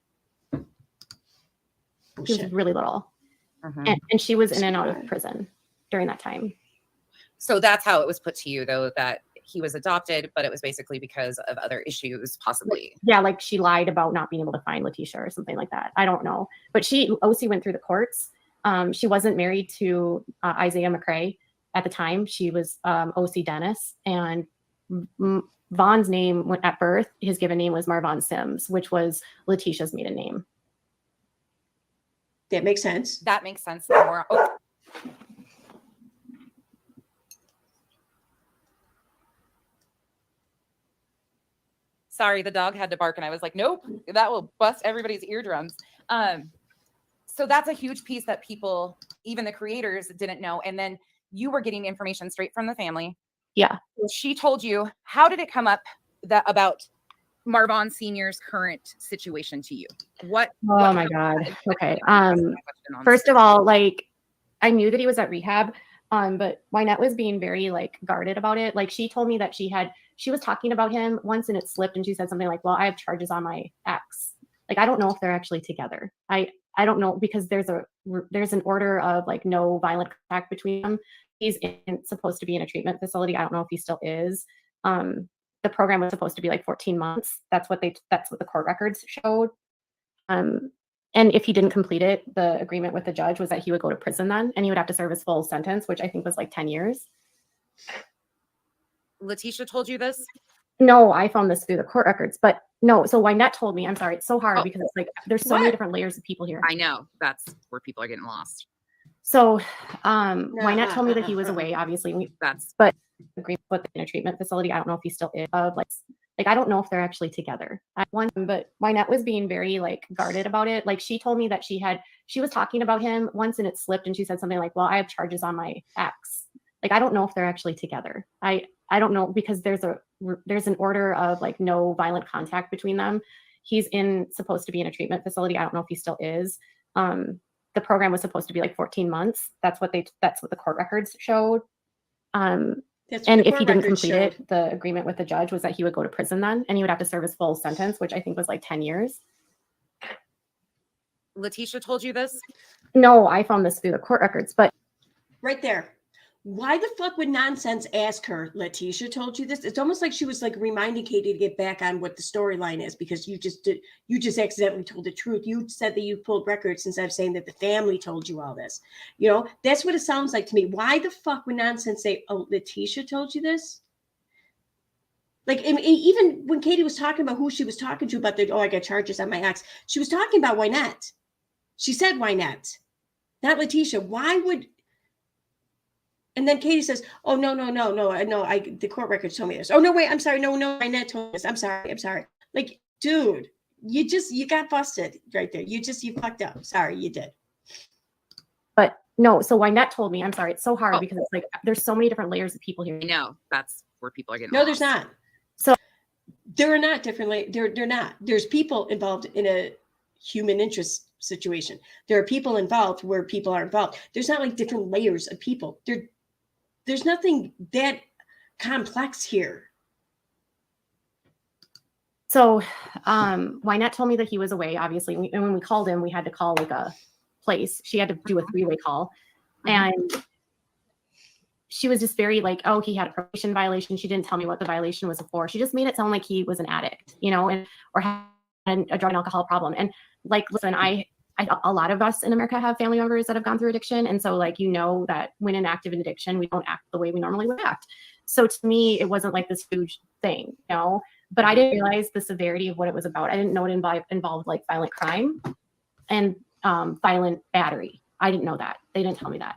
Speaker 3: She was really little. And she was in and out of prison during that time.
Speaker 2: So that's how it was put to you, though, that he was adopted, but it was basically because of other issues, possibly.
Speaker 3: Yeah, like she lied about not being able to find Letitia or something like that. I don't know. But OC went through the courts. She wasn't married to Isaiah McCrae at the time. She was OC Dennis. And Vaughn's name at birth, his given name was Marvonne Sims, which was Letitia's maiden name.
Speaker 1: That makes sense.
Speaker 2: That makes sense. Oh. Sorry, the dog had to bark, and I was like, nope, that will bust everybody's eardrums. So that's a huge piece that people, even the creators, didn't know. And then you were getting information straight from the family.
Speaker 3: Yeah.
Speaker 2: She told you. How did it come up about Marvonne Sr.'s current situation to you? What?
Speaker 3: Oh my God. Okay. First of all, like, I knew that he was at rehab, but Wynette was being very like guarded about it. Like, she told me that she was talking about him once and it slipped, and she said something like, well, I have charges on my ex. Like, I don't know if they're actually together. I don't know, because there's an order of like no violent contact between them. He's supposed to be in a treatment facility. I don't know if he still is. The program was supposed to be like 14 months. That's what the court records showed. And if he didn't complete it, the agreement with the judge was that he would go to prison then, and he would have to serve his full sentence, which I think was like 10 years.
Speaker 2: Letitia told you this?
Speaker 3: No, I found this through the court records, but no. So Wynette told me. I'm sorry, it's so hard because it's like there's so many different layers of people here.
Speaker 2: I know, that's where people are getting lost.
Speaker 3: So Wynette told me that he was away, obviously. But agreement with in a treatment facility. I don't know if he still is. Like I don't know if they're actually together. But Wynette was being very like guarded about it. Like, she told me that she was talking about him once and it slipped, and she said something like, well, I have charges on my ex. Like, I don't know if they're actually together. I don't know, because there's an order of like no violent contact between them. He's supposed to be in a treatment facility. I don't know if he still is. The program was supposed to be like 14 months. That's what the court records showed. And if he didn't complete it, the agreement with the judge was that he would go to prison then, and he would have to serve his full sentence, which I think was like 10 years.
Speaker 2: Letitia told you this?
Speaker 3: No, I found this through the court records, but
Speaker 1: right there. Why the fuck would Nonsense ask her, Letitia told you this? It's almost like she was like reminding Katie to get back on what the storyline is, because you just accidentally told the truth. You said that you pulled records instead of saying that the family told you all this. You know, that's what it sounds like to me. Why the fuck would Nonsense say, oh, Letitia told you this? Like, even when Katie was talking about who she was talking to about I got charges on my ex, she was talking about Wynette. She said Wynette, not Letitia. Why would... And then Katie says, oh, no, the court records told me this. Oh, no, wait, I'm sorry. No, Wynette told me this. I'm sorry. Like, dude, you got busted right there. You fucked up. Sorry, you did.
Speaker 3: But no, so Wynette told me, I'm sorry, it's so hard because it's like there's so many different layers of people here.
Speaker 2: I know, that's where people are getting
Speaker 1: No,
Speaker 2: lost.
Speaker 1: there's not.
Speaker 3: So
Speaker 1: there are not different they're not. There's people involved in a human interest situation. There are people involved where people are involved. There's not like different layers of people. There's nothing that complex here.
Speaker 3: So Wynette told me that he was away, obviously. And when we called him, we had to call like a place. She had to do a 3-way call. And she was just very like, oh, he had a probation violation. She didn't tell me what the violation was for. She just made it sound like he was an addict, you know, or had a drug and alcohol problem. And like, listen, a lot of us in America have family members that have gone through addiction. And so like, you know, that when in active addiction, we don't act the way we normally would act. So to me, it wasn't like this huge thing, you know, but I didn't realize the severity of what it was about. I didn't know it involved like violent crime and violent battery. I didn't know that. They didn't tell me that.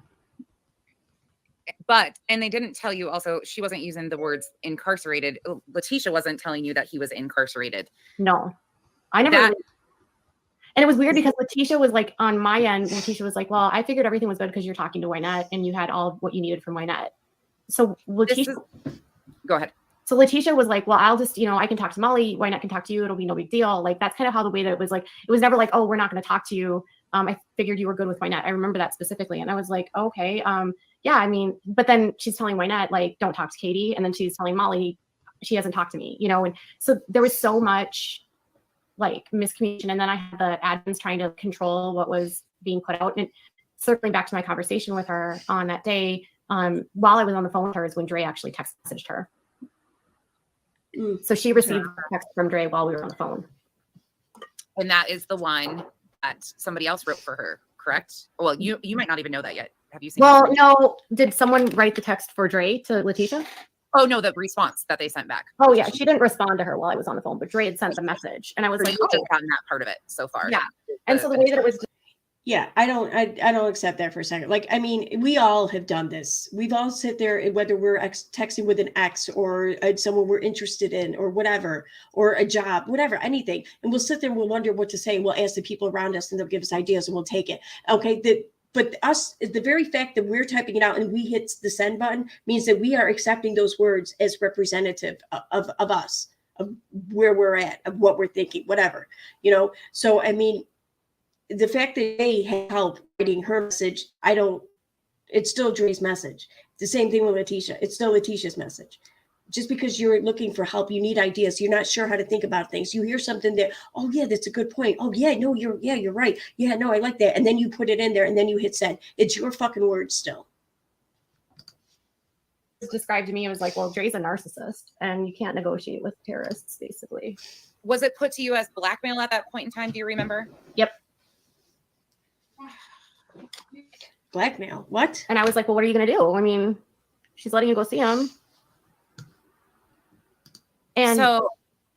Speaker 2: And they didn't tell you also, she wasn't using the words incarcerated. Letitia wasn't telling you that he was incarcerated.
Speaker 3: No, I never. And it was weird because Letitia was like, on my end, Letitia was like, well, I figured everything was good because you're talking to Wynette and you had all of what you needed from Wynette. So Letitia,
Speaker 2: go ahead.
Speaker 3: So Letitia was like, well, I'll just, you know, I can talk to Molly. Wynette can talk to you. It'll be no big deal. Like, that's kind of how the way that it was like, it was never like, oh, we're not going to talk to you. I figured you were good with Wynette. I remember that specifically. And I was like, okay. Yeah, I mean, but then she's telling Wynette, like, don't talk to Katie. And then she's telling Molly, she hasn't talked to me, you know? And so there was so much like miscommunication. And then I had the admins trying to control what was being put out. And circling back to my conversation with her on that day, while I was on the phone with her is when Dre actually text messaged her. So she received a text from Dre while we were on the phone.
Speaker 2: And that is the one that somebody else wrote for her, correct? Well, you might not even know that yet. Have you seen?
Speaker 3: Well, no. Did someone write the text for Dre to Letitia?
Speaker 2: Oh no, the response that they sent back.
Speaker 3: Oh yeah, she didn't respond to her while I was on the phone, but Dre had sent the message, and I was like,
Speaker 2: "Oh, just gotten that part of it so far."
Speaker 3: Yeah, and so the way that it was.
Speaker 1: Yeah, I don't accept that for a second. Like, I mean, we all have done this. We've all sit there, and whether we're texting with an ex or someone we're interested in or whatever, or a job, whatever, anything. And we'll sit there and we'll wonder what to say. We'll ask the people around us and they'll give us ideas and we'll take it. Okay. But us, the very fact that we're typing it out and we hit the send button means that we are accepting those words as representative of us, of where we're at, of what we're thinking, whatever, you know? So, I mean, the fact that they had help writing her message, it's still Dre's message. The same thing with Letitia. It's still Letitia's message. Just because you're looking for help, you need ideas. You're not sure how to think about things. You hear something that, oh yeah, that's a good point. Oh yeah, no, you're right. Yeah, no, I like that. And then you put it in there and then you hit send. It's your fucking words still.
Speaker 3: It's described to me, it was like, well, Dre's a narcissist and you can't negotiate with terrorists, basically.
Speaker 2: Was it put to you as blackmail at that point in time? Do you remember?
Speaker 3: Yep.
Speaker 1: Blackmail? What?
Speaker 3: And I was like, well, what are you going to do? I mean, she's letting you go see him. And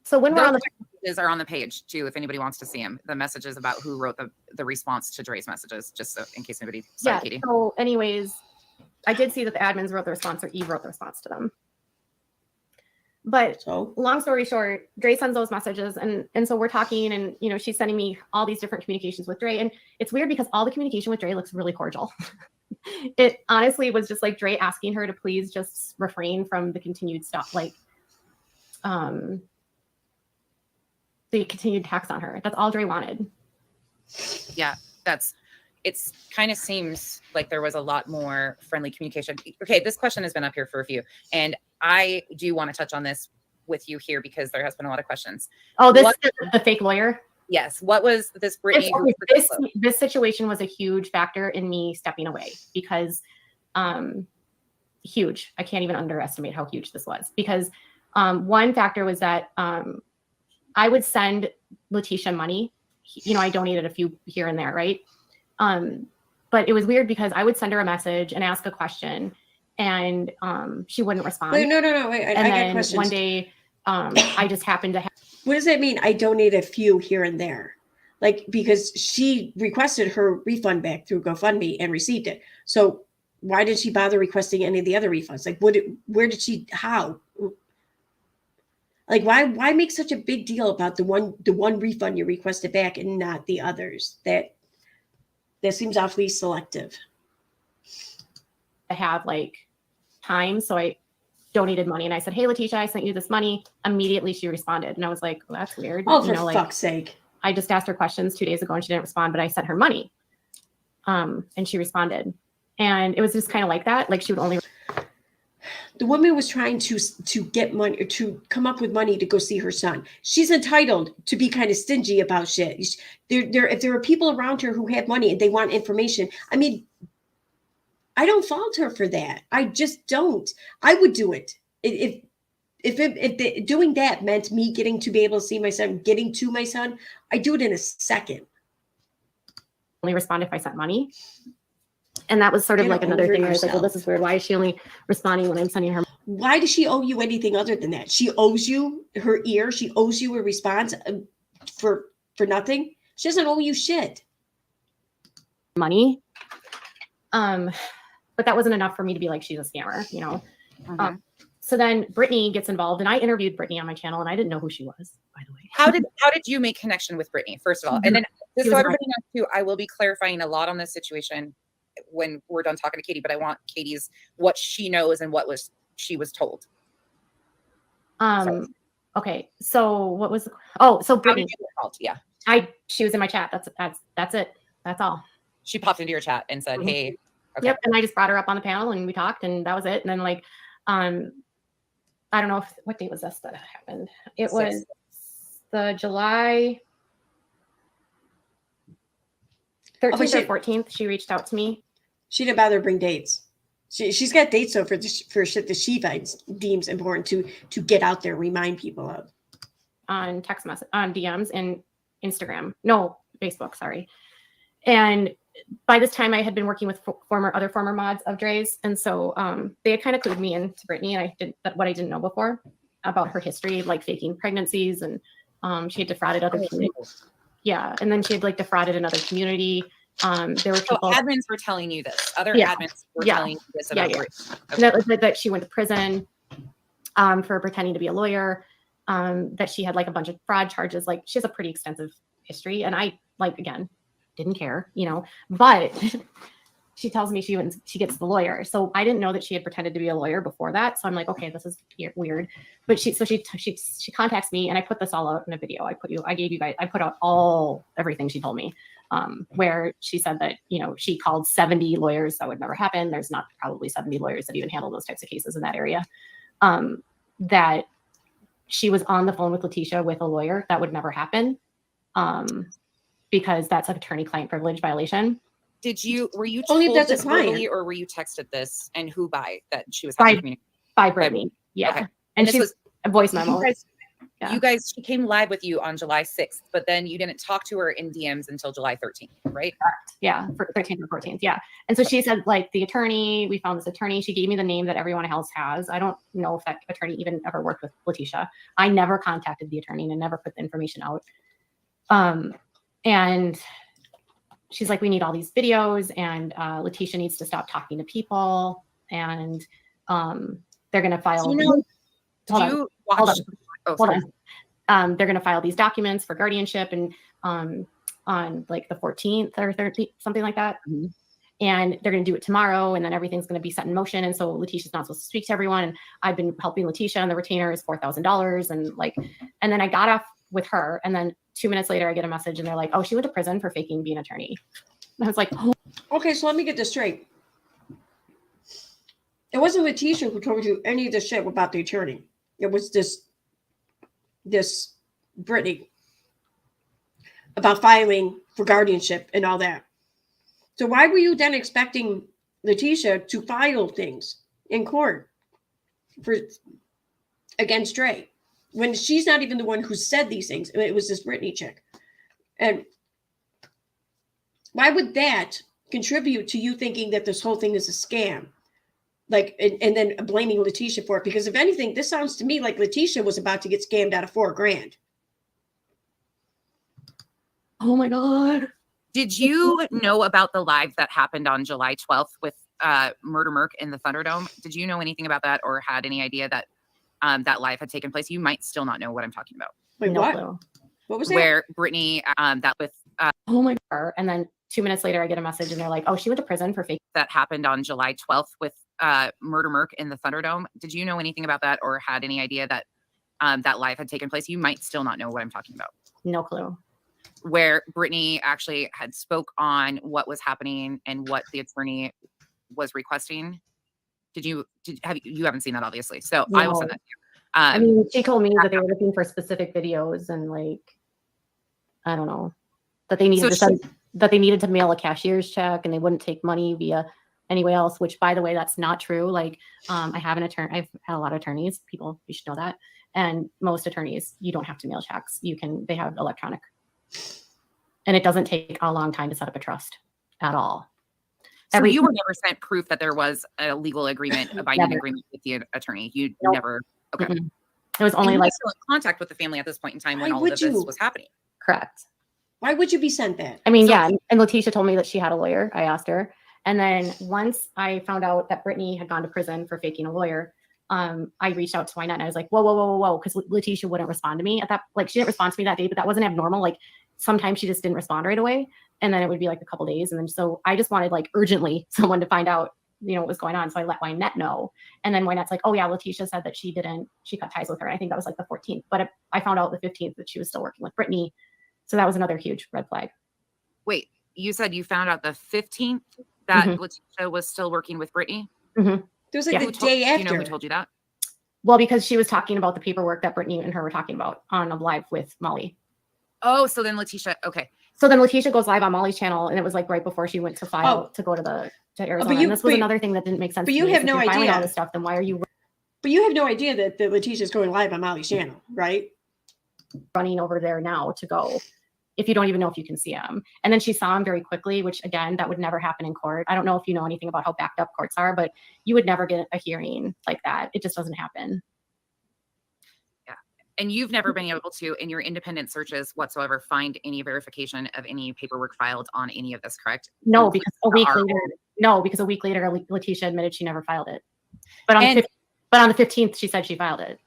Speaker 3: so when we're on the
Speaker 2: messages are on the page too, if anybody wants to see them, the messages about who wrote the response to Dre's messages, just so in case anybody. Sorry, Katie.
Speaker 3: So anyways, I did see that the admins wrote the response, or Eve wrote the response to them. But long story short, Dre sends those messages, and so we're talking, and you know, she's sending me all these different communications with Dre, and it's weird because all the communication with Dre looks really cordial. It honestly was just like Dre asking her to please just refrain from the continued stuff, like the continued tax on her. That's all Dre wanted.
Speaker 2: Yeah, it's kind of seems like there was a lot more friendly communication. Okay, this question has been up here for a few, and I do want to touch on this with you here because there has been a lot of questions.
Speaker 3: Oh, the fake lawyer?
Speaker 2: Yes. What was this Brittany?
Speaker 3: This situation was a huge factor in me stepping away because huge. I can't even underestimate how huge this was, because one factor was that I would send Letitia money. You know, I donated a few here and there, right? But it was weird because I would send her a message and ask a question, and she wouldn't respond.
Speaker 1: Wait, no. Wait, I got questions.
Speaker 3: One day, I just happened to have.
Speaker 1: What does that mean? I donate a few here and there, like, because she requested her refund back through GoFundMe and received it. So why did she bother requesting any of the other refunds? Like, where did she? How? Like, why make such a big deal about the one refund you requested back and not the others? That seems awfully selective.
Speaker 3: I have like time, so I donated money, and I said, "Hey, Letitia, I sent you this money." Immediately, she responded, and I was like, "Well, that's weird."
Speaker 1: Oh, for fuck's sake!
Speaker 3: I just asked her questions 2 days ago, and she didn't respond, but I sent her money, and she responded, and it was just kind of like that. Like, she would only.
Speaker 1: The woman was trying to get money, or to come up with money to go see her son. She's entitled to be kind of stingy about shit. If there are people around her who have money and they want information, I mean, I don't fault her for that. I just don't. I would do it if doing that meant me getting to be able to see my son, getting to my son. I do it in a second.
Speaker 3: Only respond if I sent money. And that was sort of like another thing. I was like, well, this is weird. Why is she only responding when I'm sending her?
Speaker 1: Why does she owe you anything other than that? She owes you her ear. She owes you a response for nothing. She doesn't owe you shit.
Speaker 3: Money. But that wasn't enough for me to be like, she's a scammer, you know?
Speaker 2: Mm-hmm.
Speaker 3: So then Brittany gets involved, and I interviewed Brittany on my channel, and I didn't know who she was, by the way.
Speaker 2: How did you make connection with Brittany, first of all? And then just so everybody knows too, I will be clarifying a lot on this situation when we're done talking to Katie, but I want Katie's what she knows and what she was told.
Speaker 3: Okay. So what was? So Brittany.
Speaker 2: Yeah.
Speaker 3: She was in my chat. That's it. That's all.
Speaker 2: She popped into your chat and said, "Hey." Okay.
Speaker 3: Yep. And I just brought her up on the panel, and we talked, and that was it. And then I don't know what date was this that happened. It
Speaker 2: 6th.
Speaker 3: was the July 13th or 14th. She reached out to me.
Speaker 1: She didn't bother to bring dates. She's got dates though for shit that she deems important to get out there, remind people of.
Speaker 3: On text message, on DMs and Instagram. No, Facebook, sorry. And by this time I had been working with other former mods of Dre's. And so they had kind of clued me into Brittany, and I did what I didn't know before about her history, like faking pregnancies, and she had defrauded other communities. Yeah. And then she had like defrauded another community. There were people
Speaker 2: admins were telling you this. Other admins were telling you this about
Speaker 3: Okay. That she went to prison for pretending to be a lawyer. That she had like a bunch of fraud charges. Like she has a pretty extensive history, and I again didn't care, but she tells me she gets the lawyer. So I didn't know that she had pretended to be a lawyer before that. So I'm like, okay, this is weird. But she contacts me, and I put this all out in a video. I put out everything she told me, where she said that, she called 70 lawyers. That would never happen. There's not probably 70 lawyers that even handle those types of cases in that area. That she was on the phone with Letitia with a lawyer. That would never happen. Because that's an attorney-client privilege violation.
Speaker 2: Were you
Speaker 1: Only
Speaker 2: told
Speaker 1: if that's a
Speaker 2: this verbally,
Speaker 1: client,
Speaker 2: or were you texted this, and who by that she was having communication?
Speaker 3: By Brittany. Yeah.
Speaker 2: Okay.
Speaker 3: And
Speaker 2: this
Speaker 3: she's
Speaker 2: was
Speaker 3: a voice memo.
Speaker 2: You guys, she came live with you on July 6th, but then you didn't talk to her in DMs until July 13th, right?
Speaker 3: Yeah, for 13th or 14th. Yeah. And so she said, like, the attorney, we found this attorney. She gave me the name that everyone else has. I don't know if that attorney even ever worked with Letitia. I never contacted the attorney and never put the information out. And she's like, we need all these videos, and Letitia needs to stop talking to people, and they're going to file.
Speaker 2: So
Speaker 3: Hold on. They're going to file these documents for guardianship, and on like the 14th or 13th, something like that.
Speaker 2: Mm-hmm.
Speaker 3: And they're going to do it tomorrow, and then everything's going to be set in motion. And so Letitia's not supposed to speak to everyone. And I've been helping Letitia, and the retainer is $4,000. And then I got off with her, and then 2 minutes later, I get a message, and they're like, "Oh, she went to prison for faking being an attorney." And I was like, "Oh."
Speaker 1: Okay, so let me get this straight. It wasn't Letitia who told you any of this shit about the attorney. It was this Brittany about filing for guardianship and all that. So why were you then expecting Letitia to file things in court against Dre when she's not even the one who said these things? It was this Brittany chick. And why would that contribute to you thinking that this whole thing is a scam? Like, and then blaming Letitia for it? Because if anything, this sounds to me like Letitia was about to get scammed out of $4,000.
Speaker 3: Oh my God.
Speaker 2: Did you know about the live that happened on July 12th with Murder Merc in the Thunderdome? Did you know anything about that, or had any idea that that live had taken place? You might still not know what I'm talking about.
Speaker 1: Wait,
Speaker 3: No
Speaker 1: what?
Speaker 3: clue.
Speaker 1: What was that?
Speaker 2: Where Brittany, that with
Speaker 3: Oh my God. And then 2 minutes later, I get a message, and they're like, "Oh, she went to prison for faking."
Speaker 2: that happened on July 12th with Murder Merc in the Thunderdome. Did you know anything about that, or had any idea that that live had taken place? You might still not know what I'm talking about.
Speaker 3: No clue.
Speaker 2: Where Brittany actually had spoke on what was happening and what the attorney was requesting. You haven't seen that, obviously. So
Speaker 3: No.
Speaker 2: I will send that to you.
Speaker 3: I mean, she told me that they were looking for specific videos, and like, I don't know, that they needed that they needed to mail a cashier's check, and they wouldn't take money via anywhere else, which, by the way, that's not true. Like, I have an attorney. I've had a lot of attorneys. People, you should know that. And most attorneys, you don't have to mail checks. They have electronic. And it doesn't take a long time to set up a trust at all.
Speaker 2: So you were never sent proof that there was a legal agreement, a binding agreement with the attorney. You never. Okay.
Speaker 3: Mm-hmm. It was only
Speaker 2: and you
Speaker 3: like
Speaker 2: were still in contact with the family at this point in time when all of this was happening.
Speaker 3: Correct.
Speaker 1: Why would you be sent that?
Speaker 3: I mean, yeah. And Letitia told me that she had a lawyer. I asked her. And then once I found out that Brittany had gone to prison for faking a lawyer, I reached out to Wynette, and I was like, whoa. Because Letitia wouldn't respond to me at that. Like, she didn't respond to me that day, but that wasn't abnormal. Like, sometimes she just didn't respond right away. And then it would be like a couple days. And then, so I just wanted like urgently someone to find out, what was going on. So I let Wynette know. And then Wynette's like, oh yeah, Letitia said that she cut ties with her. And I think that was like the 14th, but I found out the 15th that she was still working with Brittany. So that was another huge red flag.
Speaker 2: Wait, you said you found out the 15th that Letitia was still working with Brittany?
Speaker 3: Mm-hmm.
Speaker 1: It was like the day after.
Speaker 2: Do you know who told you that?
Speaker 3: Well, because she was talking about the paperwork that Brittany and her were talking about on a live with Molly.
Speaker 2: Oh, so then Letitia, okay.
Speaker 3: So then Letitia goes live on Molly's channel, and it was like right before she went to file to go to Arizona. And this was another thing that didn't make sense.
Speaker 1: But you have no idea.
Speaker 3: Filing all this stuff, then why are you?
Speaker 1: But you have no idea that Letitia is going live on Molly's channel, right?
Speaker 3: Running over there now to go, if you don't even know if you can see him. And then she saw him very quickly, which again, that would never happen in court. I don't know if you know anything about how backed up courts are, but you would never get a hearing like that. It just doesn't happen.
Speaker 2: And you've never been able to, in your independent searches whatsoever, find any verification of any paperwork filed on any of this, correct?
Speaker 3: No, because a week later, Letitia admitted she never filed it. But on the 15th, she said she filed it.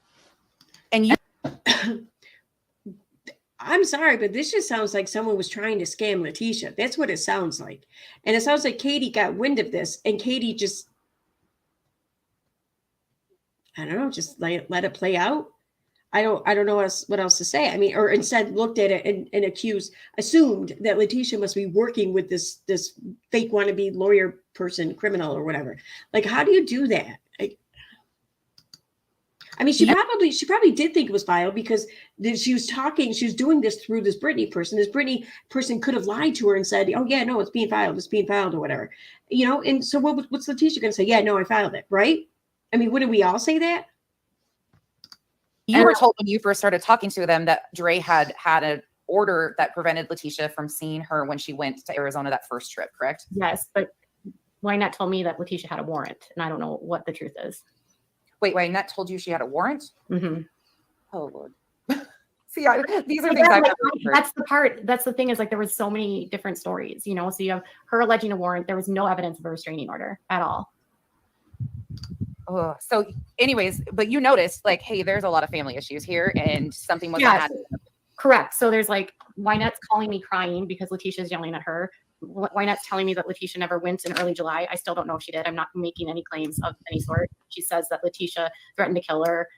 Speaker 2: And you,
Speaker 1: I'm sorry, but this just sounds like someone was trying to scam Letitia. That's what it sounds like. And it sounds like Katie got wind of this, and Katie just, I don't know, just let it play out. I don't know what else to say. I mean, or instead looked at it and assumed that Letitia must be working with this fake wannabe lawyer person, criminal or whatever. Like, how do you do that? Like, I mean, she probably did think it was filed because she was doing this through this Brittany person. This Brittany person could have lied to her and said, "Oh yeah, no, it's being filed or whatever," you know. And so what's Letitia going to say? Yeah, no, I filed it, right? I mean, wouldn't we all say that?
Speaker 2: You were told when you first started talking to them that Dre had an order that prevented Letitia from seeing her when she went to Arizona that first trip, correct?
Speaker 3: Yes, but Wynette told me that Letitia had a warrant, and I don't know what the truth is.
Speaker 2: Wait, Wynette told you she had a warrant?
Speaker 3: Mm-hmm.
Speaker 2: Oh, Lord. See, these are things I've never heard.
Speaker 3: That's the part. That's the thing is, like, there was so many different stories, you know? So you have her alleging a warrant. There was no evidence of a restraining order at all.
Speaker 2: Oh, so anyways, but you noticed, like, hey, there's a lot of family issues here and something was
Speaker 3: correct. So there's like, Wynette's calling me crying because Letitia's yelling at her. Wynette's telling me that Letitia never went in early July. I still don't know if she did. I'm not making any claims of any sort. She says that Letitia threatened to kill her.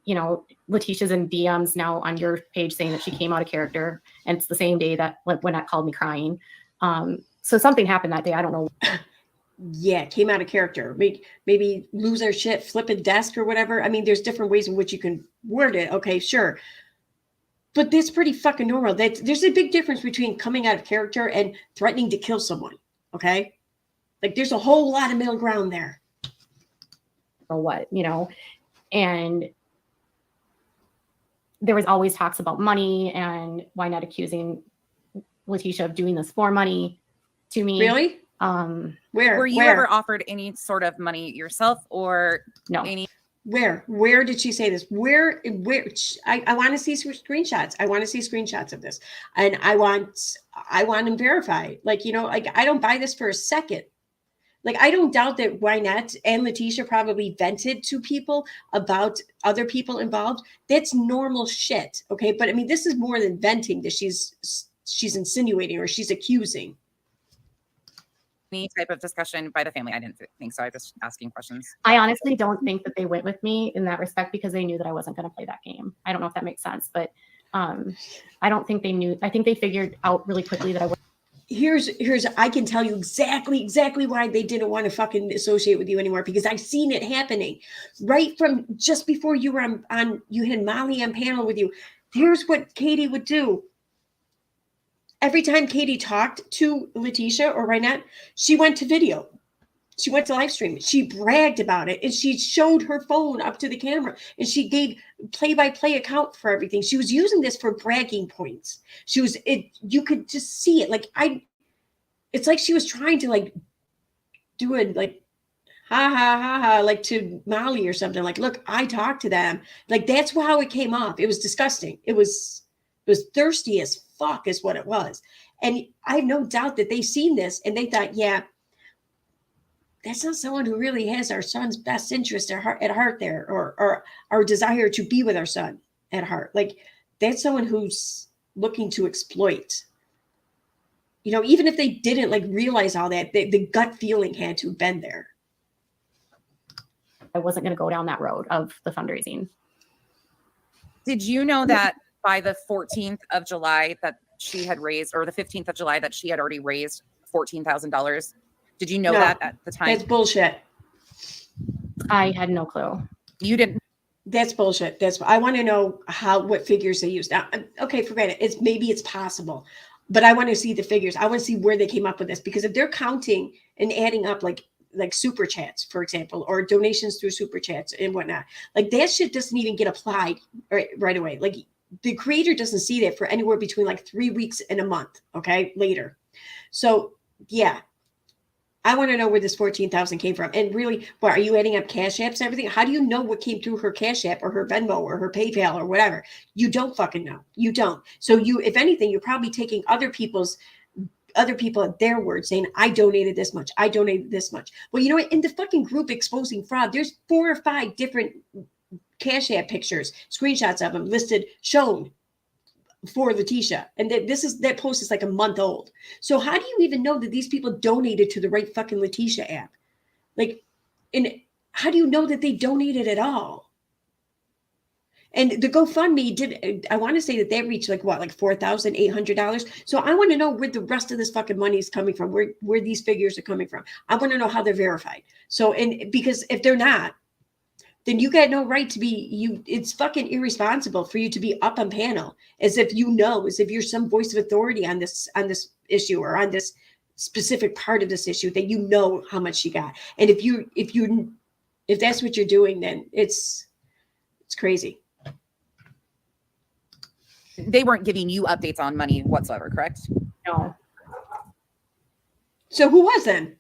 Speaker 3: You know, Letitia's in DMs now on your page saying that she came out of character, and it's the same day that Wynette called me crying. So something happened that day. I don't know.
Speaker 1: Yeah, came out of character. Maybe lose our shit, flip a desk or whatever. I mean, there's different ways in which you can word it. Okay, sure. But that's pretty fucking normal. There's a big difference between coming out of character and threatening to kill someone. Okay? Like, there's a whole lot of middle ground there.
Speaker 3: Or what, you know? And there was always talks about money and Wynette accusing Letitia of doing this for money to me.
Speaker 1: Really?
Speaker 3: Where
Speaker 2: were you ever offered any sort of money yourself or
Speaker 3: no?
Speaker 1: Where did she say this? Where I want to see screenshots. I want to see screenshots of this, and I want them verified. Like, you know, like, I don't buy this for a second. Like, I don't doubt that Wynette and Letitia probably vented to people about other people involved. That's normal shit. Okay. But I mean, this is more than venting that she's insinuating or she's accusing.
Speaker 2: Any type of discussion by the family? I didn't think so. I was just asking questions.
Speaker 3: I honestly don't think that they went with me in that respect because they knew that I wasn't going to play that game. I don't know if that makes sense, but I don't think they knew. I think they figured out really quickly that I was.
Speaker 1: Here's I can tell you exactly why they didn't want to fucking associate with you anymore, because I've seen it happening right from just before you were on you had Molly on panel with you. Here's what Katie would do. Every time Katie talked to Letitia or Renette, she went to video. She went to live stream. She bragged about it, and she showed her phone up to the camera, and she gave play-by-play account for everything. She was using this for bragging points. You could just see it. Like, it's like she was trying to, like, do it like, ha ha ha ha, like to Molly or something. Like, look, I talked to them. Like, that's how it came off. It was disgusting. It was thirsty as fuck is what it was. And I have no doubt that they seen this and they thought, yeah, that's not someone who really has our son's best interest at heart there, or our desire to be with our son at heart. Like, that's someone who's looking to exploit. You know, even if they didn't like realize all that, the gut feeling had to have been there.
Speaker 3: I wasn't going to go down that road of the fundraising.
Speaker 2: Did you know that by the 14th of July that she had raised, or the 15th of July that she had already raised $14,000? Did you know that at the time?
Speaker 1: That's bullshit.
Speaker 3: I had no clue.
Speaker 2: You didn't.
Speaker 1: That's bullshit. I want to know what figures they used. Now, okay, forget it. Maybe it's possible, but I want to see the figures. I want to see where they came up with this, because if they're counting and adding up like super chats, for example, or donations through super chats and whatnot, like that shit doesn't even get applied right away. Like the creator doesn't see that for anywhere between like 3 weeks and a month. Okay, later. So yeah. I want to know where this 14,000 came from. And really, what, are you adding up Cash Apps and everything? How do you know what came through her Cash App or her Venmo or her PayPal or whatever? You don't fucking know. You don't. So if anything, you're probably taking other people at their word, saying, I donated this much. I donated this much. Well, you know what? In the fucking group Exposing Fraud, there's 4 or 5 different Cash App pictures, screenshots of them listed, shown for Letitia, and that post is like a month old. So how do you even know that these people donated to the right fucking Letitia app? Like, and how do you know that they donated at all? And the GoFundMe I want to say that reached like $4,800. So I want to know where the rest of this fucking money is coming from, where these figures are coming from. I want to know how they're verified. So, and because if they're not, then you got no right to be it's fucking irresponsible for you to be up on panel as if you're some voice of authority on this issue or on this specific part of this issue, that you know how much she got. And if that's what you're doing, then it's crazy.
Speaker 2: They weren't giving you updates on money whatsoever, correct?
Speaker 3: No.
Speaker 1: So who was then?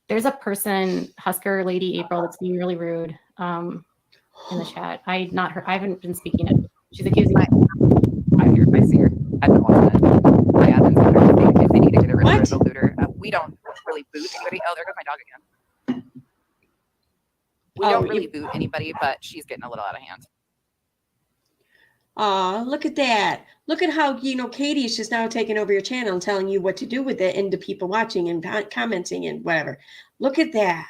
Speaker 3: There's a person, Husker Lady April, that's being really rude in the chat. I haven't been speaking it. She's accusing me.
Speaker 2: I see her. I've been watching it. My admins if they need to get rid of the looter. We don't really boot anybody. Oh, there goes my dog again. We don't really boot anybody, but she's getting a little out of hand.
Speaker 1: Oh, look at that. Look at how, Katie is just now taking over your channel and telling you what to do with it, and the people watching and commenting and whatever. Look at that.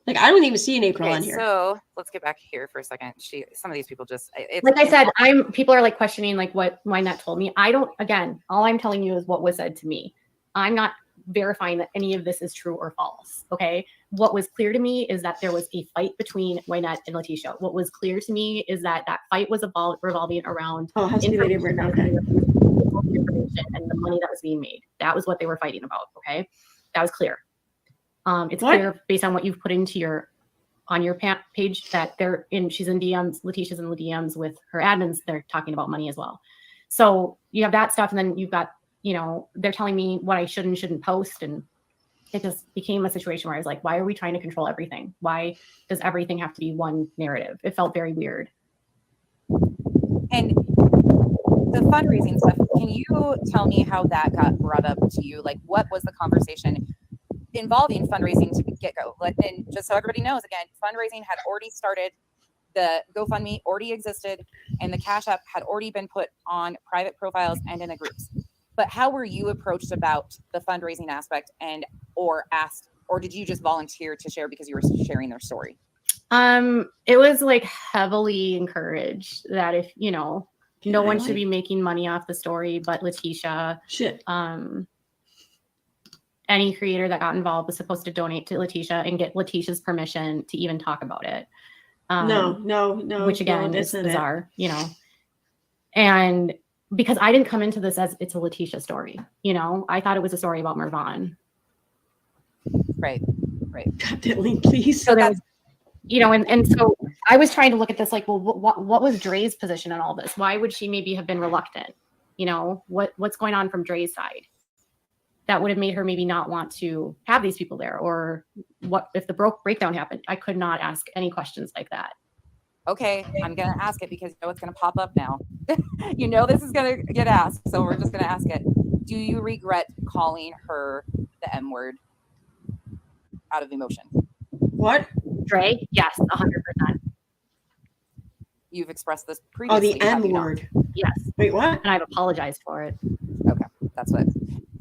Speaker 1: Like, I don't even see an April on here.
Speaker 2: So let's get back here for a second. Some of these people just,
Speaker 3: like I said, people are like questioning like what Wynette told me. All I'm telling you is what was said to me. I'm not verifying that any of this is true or false. Okay. What was clear to me is that there was a fight between Wynette and Letitia. What was clear to me is that fight was revolving around information and the money that was being made. That was what they were fighting about. Okay. That was clear. It's clear based on what you've put into on your page that she's in DMs, Letitia's in the DMs with her admins. They're talking about money as well. So you have that stuff. And then you've got, they're telling me what I should and shouldn't post. And it just became a situation where I was like, why are we trying to control everything? Why does everything have to be one narrative? It felt very weird.
Speaker 2: And the fundraising stuff, can you tell me how that got brought up to you? Like, what was the conversation involving fundraising to get go? And just so everybody knows, again, fundraising had already started. The GoFundMe already existed, and the Cash App had already been put on private profiles and in the groups. But how were you approached about the fundraising aspect, or asked, or did you just volunteer to share because you were sharing their story?
Speaker 3: It was like heavily encouraged that if, no one should be making money off the story, but Letitia.
Speaker 1: Shit.
Speaker 3: Any creator that got involved was supposed to donate to Letitia and get Letitia's permission to even talk about it.
Speaker 1: No.
Speaker 3: Which again is bizarre, And because I didn't come into this as it's a Letitia story, I thought it was a story about Marvonne.
Speaker 2: Right.
Speaker 1: Got that link, please.
Speaker 3: So that's, and so I was trying to look at this like, well, what was Dre's position in all this? Why would she maybe have been reluctant? What's going on from Dre's side? That would have made her maybe not want to have these people there, or what if the breakdown happened? I could not ask any questions like that.
Speaker 2: Okay, I'm going to ask it because it's going to pop up now. This is going to get asked, so we're just going to ask it. Do you regret calling her the M word out of emotion?
Speaker 1: What?
Speaker 3: Dre? Yes, 100%.
Speaker 2: You've expressed this previously.
Speaker 1: Oh, the M word.
Speaker 3: Yes.
Speaker 1: Wait, what?
Speaker 3: And I've apologized for it.
Speaker 2: Okay, that's what.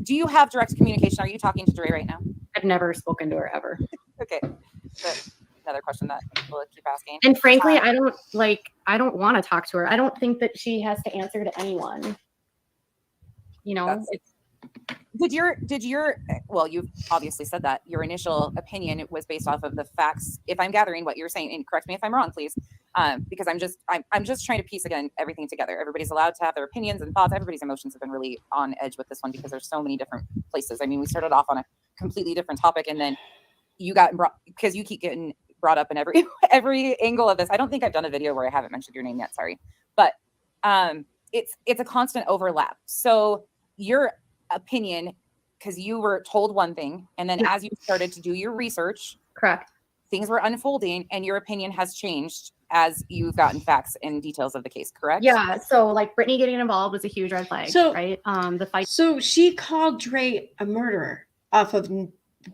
Speaker 2: Do you have direct communication? Are you talking to Dre right now?
Speaker 3: I've never spoken to her ever.
Speaker 2: Okay. That's another question that we'll keep asking.
Speaker 3: And frankly, I don't want to talk to her. I don't think that she has to answer to anyone.
Speaker 2: did your well, you've obviously said that your initial opinion was based off of the facts, if I'm gathering what you're saying, and correct me if I'm wrong, please, because I'm just trying to piece again everything together. Everybody's allowed to have their opinions and thoughts. Everybody's emotions have been really on edge with this one because there's so many different places. I mean, we started off on a completely different topic, and then you got brought, because you keep getting brought up in every angle of this. I don't think I've done a video where I haven't mentioned your name yet, sorry, but it's a constant overlap. So your opinion, because you were told one thing, and then as you started to do your research,
Speaker 3: correct,
Speaker 2: things were unfolding, and your opinion has changed as you've gotten facts and details of the case, correct?
Speaker 3: Yeah. So like Brittany getting involved was a huge red flag, right? The fight.
Speaker 1: So she called Dre a murderer off of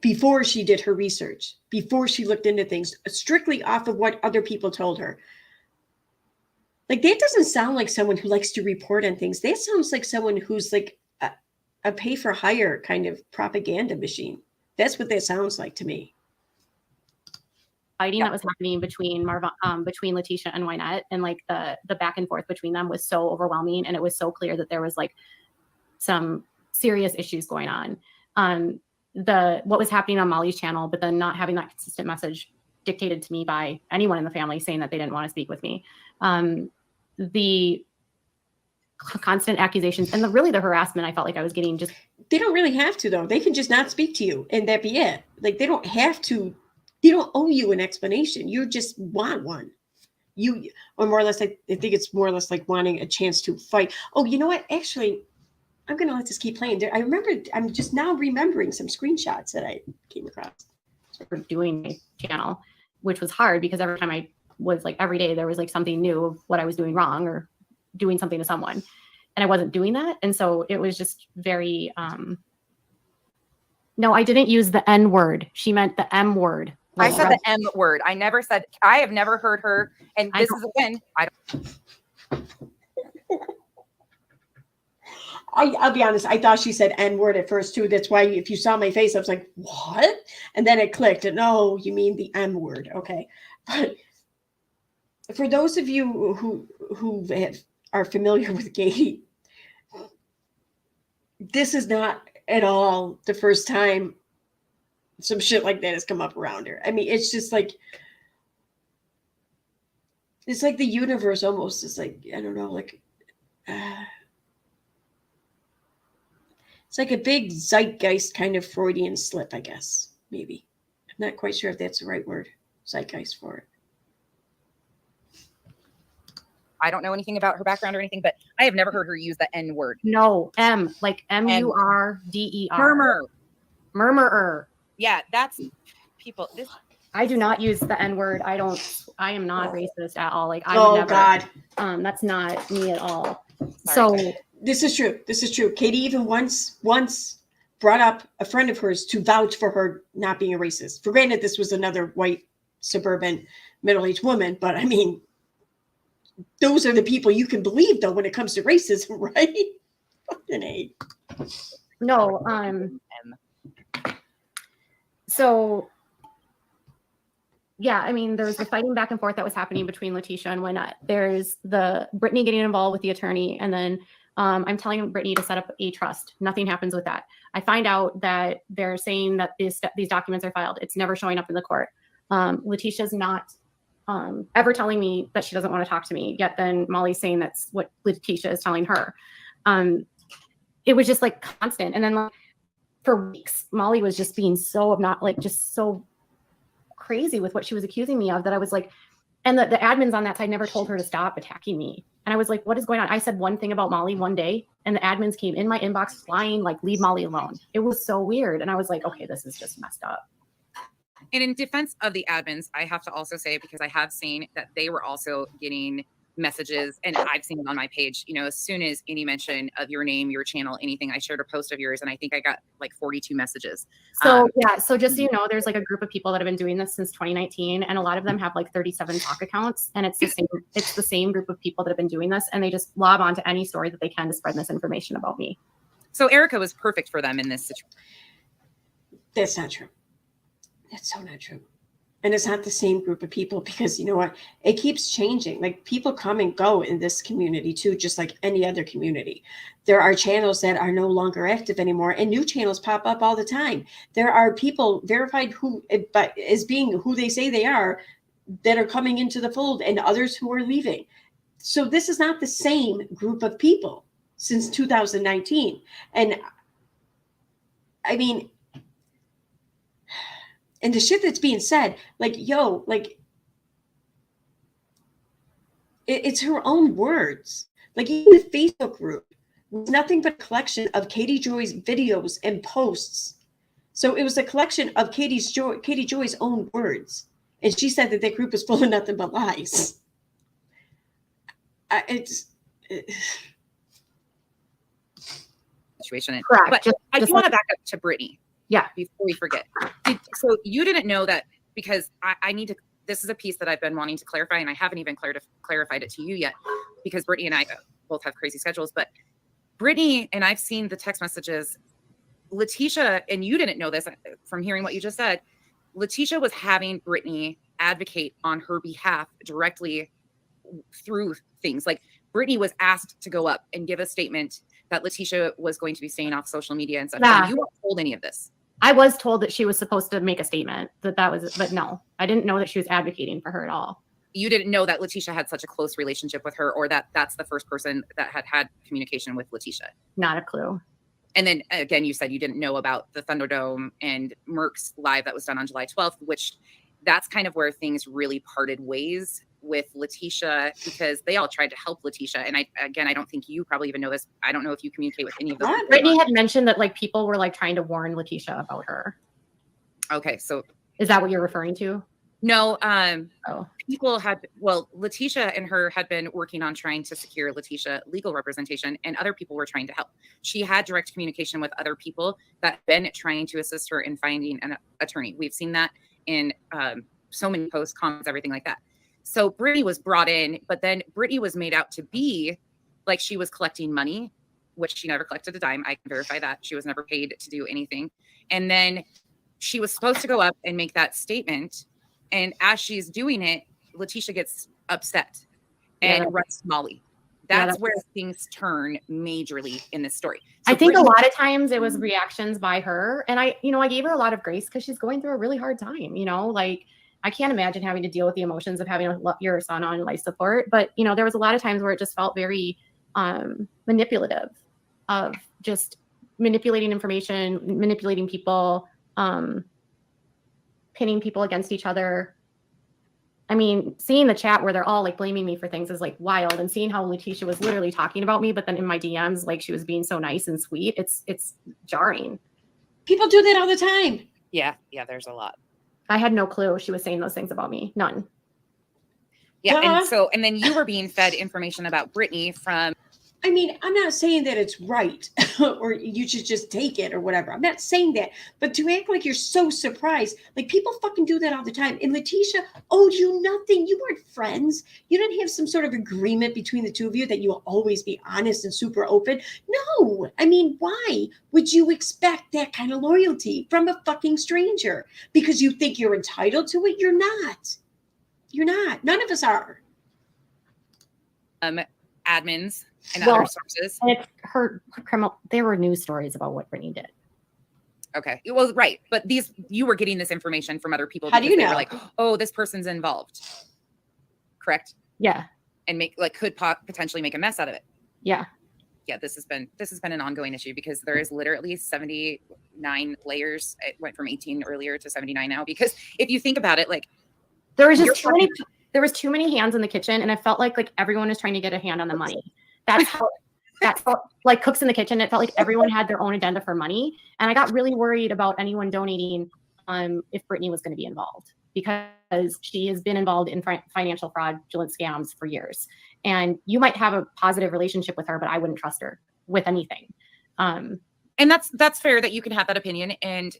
Speaker 1: before she did her research, before she looked into things, strictly off of what other people told her. Like, that doesn't sound like someone who likes to report on things. That sounds like someone who's like a pay for hire kind of propaganda machine. That's what that sounds like to me.
Speaker 3: Fighting that was happening between between Letitia and Wynette, and like the back and forth between them was so overwhelming, and it was so clear that there was like some serious issues going on. What was happening on Molly's channel, but then not having that consistent message dictated to me by anyone in the family saying that they didn't want to speak with me. The constant accusations and really the harassment I felt like I was getting. Just
Speaker 1: they don't really have to, though. They can just not speak to you and that be it. Like, they don't have to. They don't owe you an explanation. You just want one. Or more or less, I think it's more or less like wanting a chance to fight. Oh, you know what? Actually, I'm going to let this keep playing. I'm just now remembering some screenshots that I came across.
Speaker 3: For doing my channel, which was hard because every time I was like, every day there was like something new of what I was doing wrong or doing something to someone, and I wasn't doing that. And so it was just very, no, I didn't use the N word. She meant the M word.
Speaker 2: I said the M word. I have never heard her. And this is again,
Speaker 1: I'll be honest. I thought she said N word at first too. That's why if you saw my face, I was like, what? And then it clicked. And no, you mean the M word. Okay. But for those of you who are familiar with Katie, this is not at all the first time some shit like that has come up around her. I mean, it's just like, it's like the universe almost is like, I don't know, like, it's like a big zeitgeist kind of Freudian slip, I guess, maybe. I'm not quite sure if that's the right word, zeitgeist, for it.
Speaker 2: I don't know anything about her background or anything, but I have never heard her use the N word.
Speaker 3: No, M, like MURDER. Murmurer.
Speaker 2: Yeah, that's people.
Speaker 3: I do not use the N word. I am not racist at all. Like, I
Speaker 1: would
Speaker 3: never.
Speaker 1: God.
Speaker 3: That's not me at all.
Speaker 2: Sorry.
Speaker 3: So
Speaker 1: this is true. Katie even once brought up a friend of hers to vouch for her not being a racist. For granted, this was another white suburban middle-aged woman, but I mean, those are the people you can believe, though, when it comes to racism, right? Fucking A.
Speaker 3: No. So, yeah, I mean, there's the fighting back and forth that was happening between Letitia and Wynette. There's the Brittany getting involved with the attorney, and then I'm telling Brittany to set up a trust. Nothing happens with that. I find out that they're saying that these documents are filed. It's never showing up in the court. Letitia's not ever telling me that she doesn't want to talk to me, yet then Molly's saying that's what Letitia is telling her. It was just like constant. And then like, for weeks, Molly was just being so just so crazy with what she was accusing me of, that I was like, and the admins on that side never told her to stop attacking me. And I was like, what is going on? I said one thing about Molly one day, and the admins came in my inbox flying, like, leave Molly alone. It was so weird. And I was like, okay, this is just messed up.
Speaker 2: And in defense of the admins, I have to also say, because I have seen that they were also getting messages, and I've seen it on my page, you know, as soon as any mention of your name, your channel, anything, I shared a post of yours, and I think I got like 42 messages.
Speaker 3: So yeah, so just so you know, there's like a group of people that have been doing this since 2019, and a lot of them have like 37 talk accounts, and it's the same group of people that have been doing this, and they just lob onto any story that they can to spread misinformation about me.
Speaker 2: So Erica was perfect for them in this situation.
Speaker 1: That's not true. That's so not true. And it's not the same group of people, because you know what? It keeps changing. Like, people come and go in this community too, just like any other community. There are channels that are no longer active anymore, and new channels pop up all the time. There are people verified who, but as being who they say they are, that are coming into the fold, and others who are leaving. So this is not the same group of people since 2019. And I mean, and the shit that's being said, like, yo, like, it's her own words. Like, even the Facebook group was nothing but a collection of Katie Joy's videos and posts. So it was a collection of Katie Joy's own words. And she said that that group was full of nothing but lies.
Speaker 2: Situation.
Speaker 3: Correct.
Speaker 2: But I do want to back up to Brittany.
Speaker 3: Yeah.
Speaker 2: Before we forget. So you didn't know that, because I need to, this is a piece that I've been wanting to clarify, and I haven't even clarified it to you yet, because Brittany and I both have crazy schedules. But Brittany, and I've seen the text messages, Letitia, and you didn't know this from hearing what you just said, Letitia was having Brittany advocate on her behalf directly through things. Like, Brittany was asked to go up and give a statement that Letitia was going to be staying off social media and stuff.
Speaker 3: Yeah.
Speaker 2: And you weren't told any of this.
Speaker 3: I was told that she was supposed to make a statement that was, but no, I didn't know that she was advocating for her at all.
Speaker 2: You didn't know that Letitia had such a close relationship with her, or that that's the first person that had communication with Letitia.
Speaker 3: Not a clue.
Speaker 2: And then again, you said you didn't know about the Thunderdome and Merck's live that was done on July 12th, which that's kind of where things really parted ways with Letitia, because they all tried to help Letitia. And I don't think you probably even know this. I don't know if you communicate with any of them.
Speaker 3: Brittany had mentioned that, like, people were like trying to warn Letitia about her.
Speaker 2: Okay. So
Speaker 3: is that what you're referring to?
Speaker 2: No, people Letitia and her had been working on trying to secure Letitia legal representation, and other people were trying to help. She had direct communication with other people that had been trying to assist her in finding an attorney. We've seen that in so many posts, comments, everything like that. So Brittany was brought in, but then Brittany was made out to be like she was collecting money, which she never collected a dime. I can verify that. She was never paid to do anything. And then she was supposed to go up and make that statement. And as she's doing it, Letitia gets upset and runs Molly. That's where things turn majorly in this story. So
Speaker 3: I think Brittany, a lot of times it was reactions by her. And I gave her a lot of grace because she's going through a really hard time, like, I can't imagine having to deal with the emotions of having your son on life support. But, there was a lot of times where it just felt very manipulative, of just manipulating information, manipulating people, pinning people against each other. I mean, seeing the chat where they're all like blaming me for things is like wild, and seeing how Letitia was literally talking about me, but then in my DMs, like, she was being so nice and sweet. It's jarring.
Speaker 1: People do that all the time.
Speaker 2: Yeah, there's a lot.
Speaker 3: I had no clue she was saying those things about me. None.
Speaker 2: Yeah, and then you were being fed information about Brittany from.
Speaker 1: I mean, I'm not saying that it's right or you should just take it or whatever. I'm not saying that. But to act like you're so surprised, like, people fucking do that all the time. And Letitia owed you nothing. You weren't friends. You didn't have some sort of agreement between the two of you that you'll always be honest and super open. No. I mean, why would you expect that kind of loyalty from a fucking stranger? Because you think you're entitled to it? You're not. You're not. None of us are.
Speaker 2: Admins and other sources.
Speaker 3: And it's her criminal. There were news stories about what Brittany did.
Speaker 2: Okay. Well, right. But you were getting this information from other people.
Speaker 1: How do you know?
Speaker 2: They were like, oh, this person's involved. Correct?
Speaker 3: Yeah.
Speaker 2: And could potentially make a mess out of it.
Speaker 3: Yeah.
Speaker 2: Yeah. This has been an ongoing issue, because there is literally 79 layers. It went from 18 earlier to 79 now, because if you think about it, like,
Speaker 3: there was just there was too many hands in the kitchen, and it felt like everyone was trying to get a hand on the money. That's how like cooks in the kitchen. It felt like everyone had their own agenda for money. And I got really worried about anyone donating if Brittany was going to be involved, because she has been involved in financial fraudulent scams for years. And you might have a positive relationship with her, but I wouldn't trust her with anything.
Speaker 2: And that's fair that you can have that opinion. And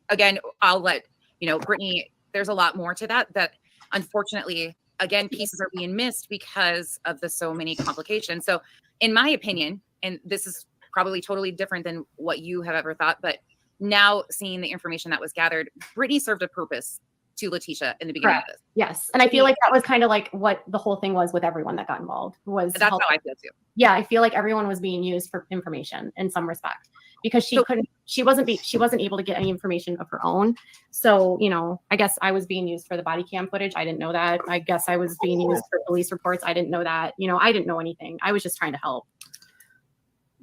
Speaker 2: again, I'll let, Brittany, there's a lot more to that unfortunately, again, pieces are being missed because of the so many complications. So in my opinion, and this is probably totally different than what you have ever thought, but now seeing the information that was gathered, Brittany served a purpose to Letitia in the beginning of this.
Speaker 3: Yes. And I feel like that was kind of like what the whole thing was with everyone that got involved was
Speaker 2: That's how I feel too.
Speaker 3: Yeah, I feel like everyone was being used for information in some respect because she wasn't able to get any information of her own. So, you know, I guess I was being used for the body cam footage. I didn't know that. I guess I was being used for police reports. I didn't know that. You know, I didn't know anything. I was just trying to help.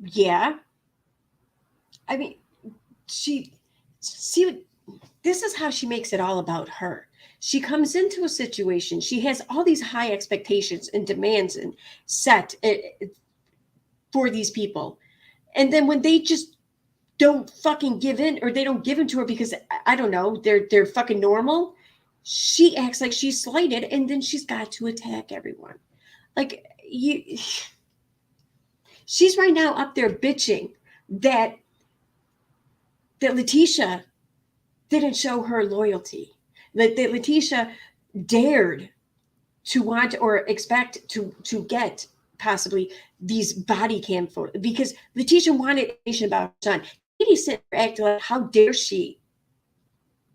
Speaker 1: Yeah. I mean, this is how she makes it all about her. She comes into a situation, she has all these high expectations and demands and set for these people. And then when they just don't fucking give in, or they don't give in to her because, I don't know, they're fucking normal, she acts like she's slighted, and then she's got to attack everyone. Like, she's right now up there bitching that Letitia didn't show her loyalty, that Letitia dared to want or expect to get possibly these body cam photos, because Letitia wanted information about her son. Katie sitting there acting like, how dare she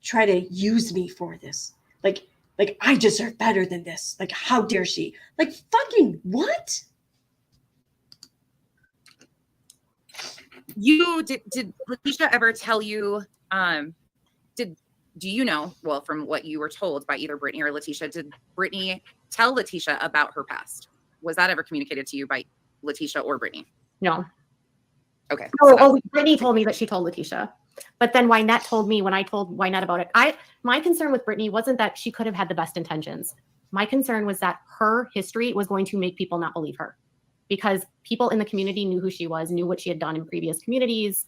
Speaker 1: try to use me for this? Like I deserve better than this. Like, how dare she? Like, fucking what?
Speaker 2: Did Letitia ever tell you, do you know, well, from what you were told by either Brittany or Letitia, did Brittany tell Letitia about her past? Was that ever communicated to you by Letitia or Brittany?
Speaker 3: No.
Speaker 2: Okay.
Speaker 3: Brittany told me that she told Letitia, but then Wynette told me when I told Wynette about it. My concern with Brittany wasn't that she could have had the best intentions. My concern was that her history was going to make people not believe her, because people in the community knew who she was, knew what she had done in previous communities,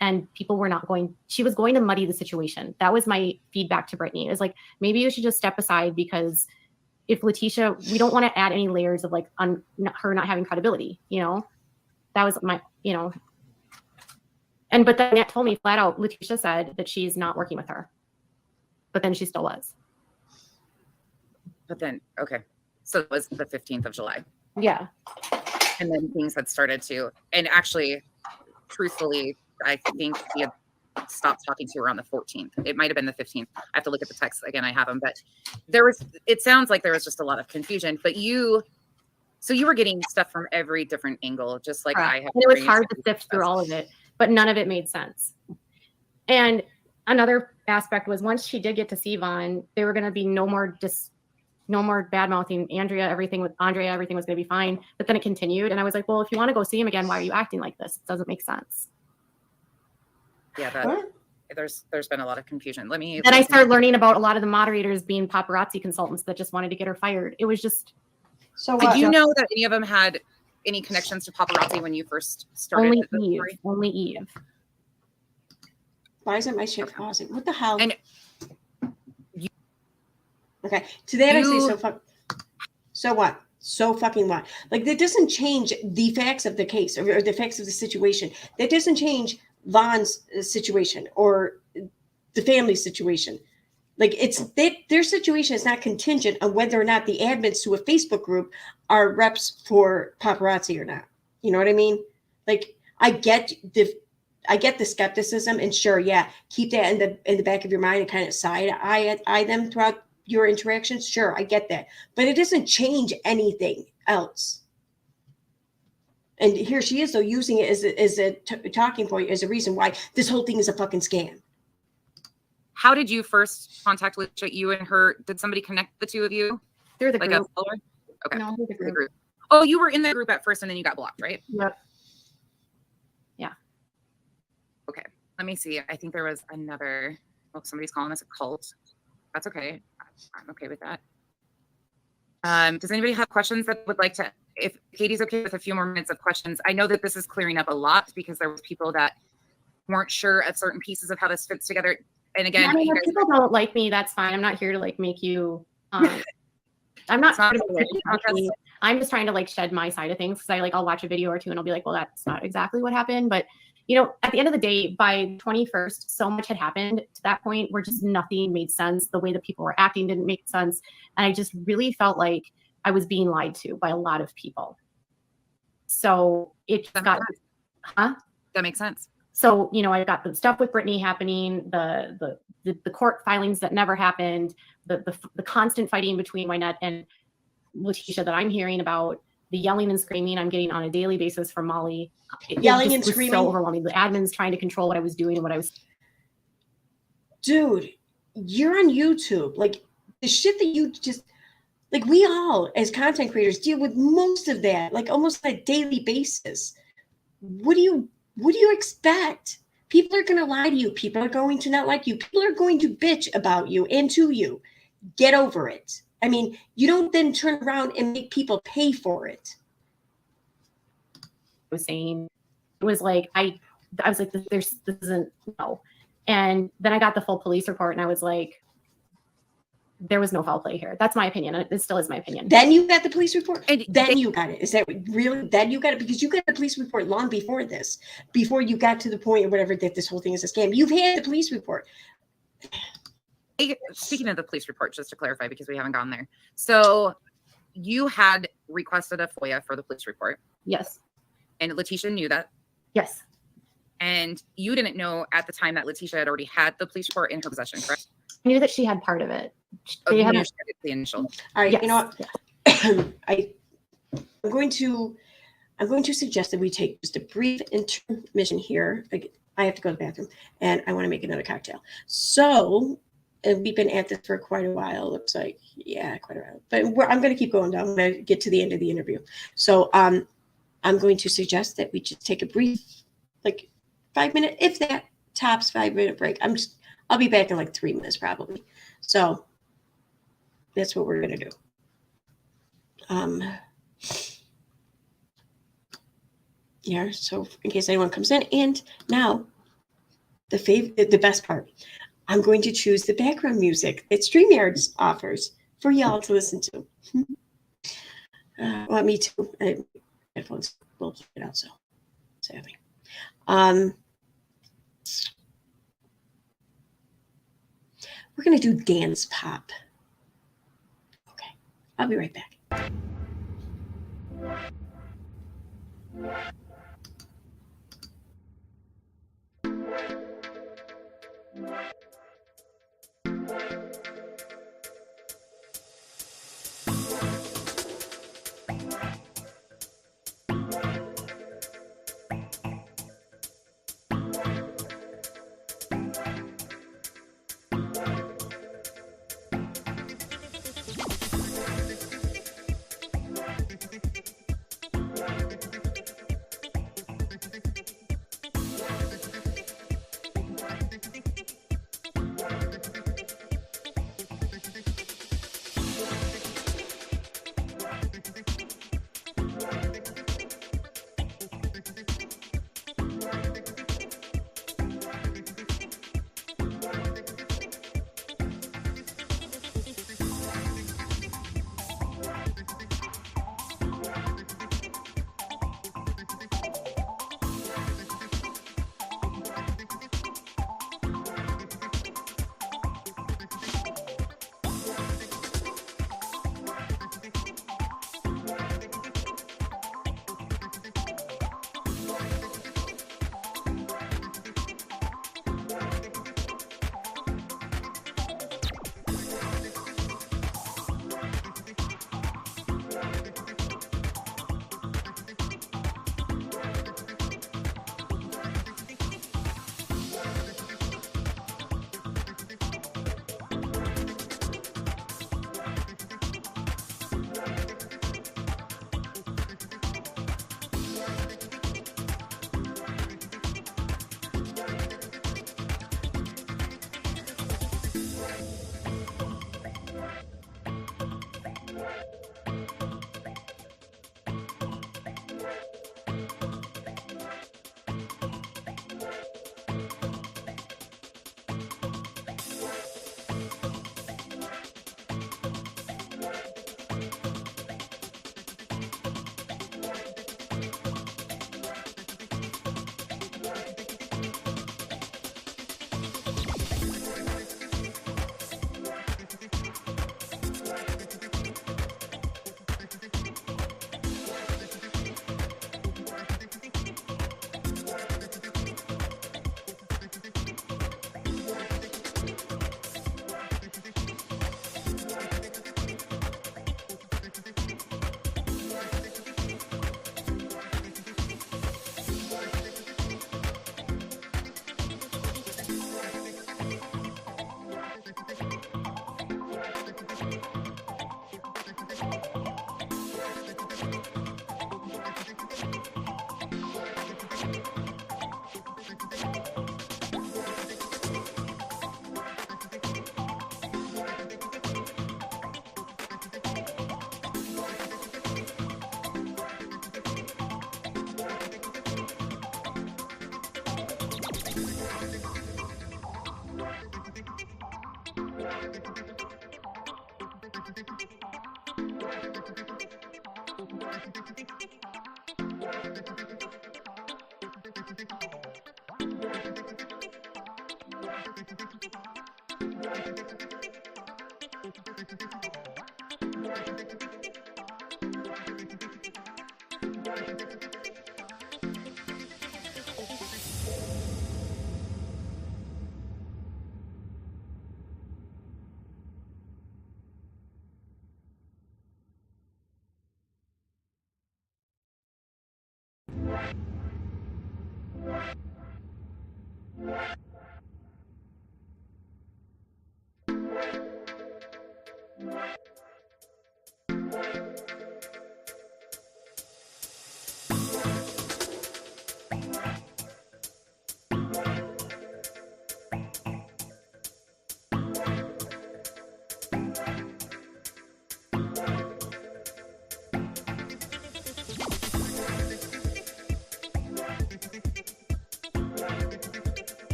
Speaker 3: and people were not going, she was going to muddy the situation. That was my feedback to Brittany. It was like, maybe you should just step aside, because if Letitia, we don't want to add any layers of like her not having credibility, you know? That was my, you know. But then Annette told me flat out, Letitia said that she's not working with her, but then she still was.
Speaker 2: But then, okay. So it was the 15th of July.
Speaker 3: Yeah.
Speaker 2: And then things had started to, and actually, truthfully, I think he had stopped talking to her on the 14th. It might have been the 15th. I have to look at the text again. I have them, but it sounds like there was just a lot of confusion, but so you were getting stuff from every different angle, just like I have.
Speaker 3: And it was hard to sift through all of it, but none of it made sense. And another aspect was, once she did get to see Vaughn, there were going to be no more bad mouthing Andrea. Everything was going to be fine. But then it continued. And I was like, well, if you want to go see him again, why are you acting like this? It doesn't make sense.
Speaker 2: Yeah, there's been a lot of confusion. Then
Speaker 3: I started learning about a lot of the moderators being paparazzi consultants that just wanted to get her fired. It was just.
Speaker 1: So
Speaker 2: did you know that any of them had any connections to paparazzi when you first started?
Speaker 3: Only Eve.
Speaker 1: Why isn't my shit pausing? What the hell?
Speaker 2: And
Speaker 1: okay, to that I say so what? So fucking what? Like, that doesn't change the facts of the case or the facts of the situation. That doesn't change Vaughn's situation or the family situation. Like, their situation is not contingent on whether or not the admins to a Facebook group are reps for paparazzi or not. You know what I mean? Like, I get the skepticism, and sure, yeah, keep that in the back of your mind and kind of side eye them throughout your interactions. Sure, I get that, but it doesn't change anything else. And here she is, though, using it as a talking point, as a reason why this whole thing is a fucking scam.
Speaker 2: How did you first contact Letitia? You and her? Did somebody connect the two of you?
Speaker 3: Through the group.
Speaker 2: Okay.
Speaker 3: No, through the group.
Speaker 2: Oh, you were in the group at first, and then you got blocked, right?
Speaker 3: Yep. Yeah.
Speaker 2: Okay. Let me see. I think there was another. Oh, somebody's calling us a cult. That's okay. I'm okay with that. Does anybody have questions that would like to? If Katie's okay with a few more minutes of questions, I know that this is clearing up a lot, because there were people that weren't sure of certain pieces of how this fits together. And again,
Speaker 3: I mean, if people don't like me, that's fine. I'm not here to like make you. I'm not. I'm just trying to like shed my side of things, because I'll watch a video or two and I'll be like, well, that's not exactly what happened. But you know, at the end of the day, by 21st, so much had happened to that point where just nothing made sense. The way that people were acting didn't make sense, and I just really felt like I was being lied to by a lot of people. So it got.
Speaker 2: That makes sense.
Speaker 3: So, you know, I got the stuff with Brittany happening, the court filings that never happened, the constant fighting between Wynette and Letitia that I'm hearing about, the yelling and screaming I'm getting on a daily basis from Molly.
Speaker 1: Yelling
Speaker 3: just
Speaker 1: and
Speaker 3: was
Speaker 1: screaming?
Speaker 3: so overwhelming. The admin's trying to control what I was doing and what I was.
Speaker 1: Dude, you're on YouTube. Like, the shit that you just, like, we all as content creators deal with most of that, like almost on a daily basis. What do you expect? People are going to lie to you. People are going to not like you. People are going to bitch about you and to you. Get over it. I mean, you don't then turn around and make people pay for it.
Speaker 3: Was saying, it was like, I was like, this isn't, no. And then I got the full police report and I was like, there was no foul play here. That's my opinion. It still is my opinion.
Speaker 1: Then you got the police report?
Speaker 2: And
Speaker 1: Then you got it. Is that really? Then you got it? Because you got the police report long before this, before you got to the point or whatever that this whole thing is a scam. You've had the police report.
Speaker 2: Speaking of the police report, just to clarify, because we haven't gone there. So you had requested a FOIA for the police report.
Speaker 3: Yes.
Speaker 2: And Letitia knew that.
Speaker 3: Yes.
Speaker 2: And you didn't know at the time that Letitia had already had the police report in her possession, correct?
Speaker 3: I knew that she had part of it.
Speaker 2: Oh,
Speaker 3: They
Speaker 2: you
Speaker 3: had
Speaker 2: knew she had the initial.
Speaker 1: All right.
Speaker 3: Yes.
Speaker 1: You know what? I'm going to suggest that we take just a brief intermission here. I have to go to the bathroom and I want to make another cocktail. So we've been at this for quite a while. Looks like, yeah, quite a while. But I'm going to keep going down when I get to the end of the interview. So I'm going to suggest that we just take a brief, like 5-minute, if that tops 5-minute break. I'll be back in like 3 minutes probably. So that's what we're going to do. Yeah, so in case anyone comes in, and now the best part, I'm going to choose the background music that StreamYard offers for y'all to listen to. Well, me too. Headphones will keep it out, so sadly. We're gonna do dance pop. Okay, I'll be right back.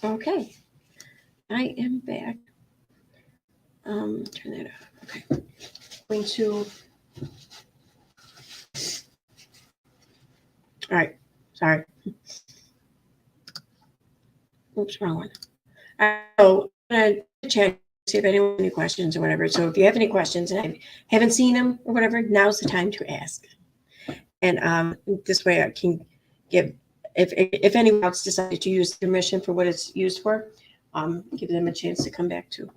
Speaker 1: Okay, I am back. Turn that off. Okay, going to. All right, sorry. Oops, wrong one. All right, so I'm gonna check see if anyone has any questions or whatever. So if you have any questions and I haven't seen them or whatever, now's the time to ask. And this way I can give if anyone else decided to use Intermission for what it's used for, give them a chance to come back to.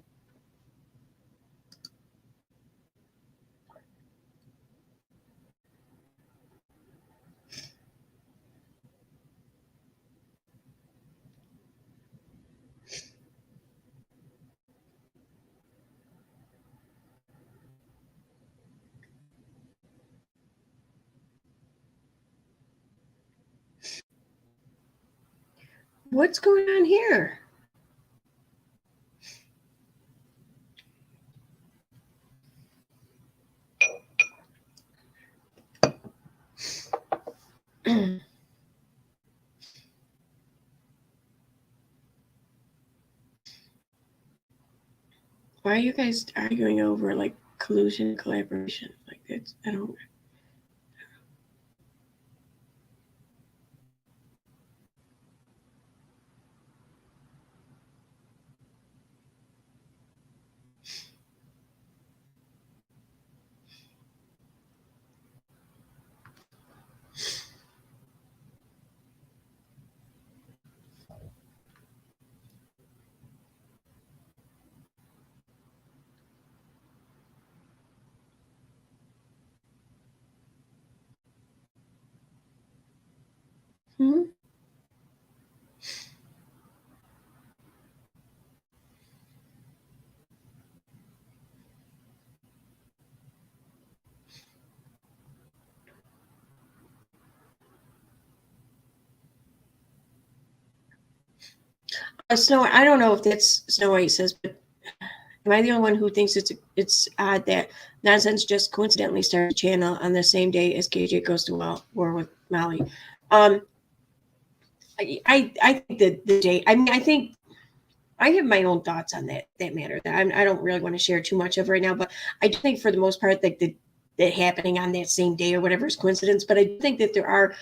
Speaker 1: What's going on here? Why are you guys arguing over like collusion and collaboration? Like that's I don't. Hmm? Snow, I don't know if that's Snow White says, but am I the only one who thinks it's odd that Nonsense just coincidentally started a channel on the same day as KJ goes to war with Molly? I think that the day. I mean, I think I have my own thoughts on that matter. That I don't really want to share too much of right now, but I do think for the most part, like that happening on that same day or whatever is coincidence. But I think that there are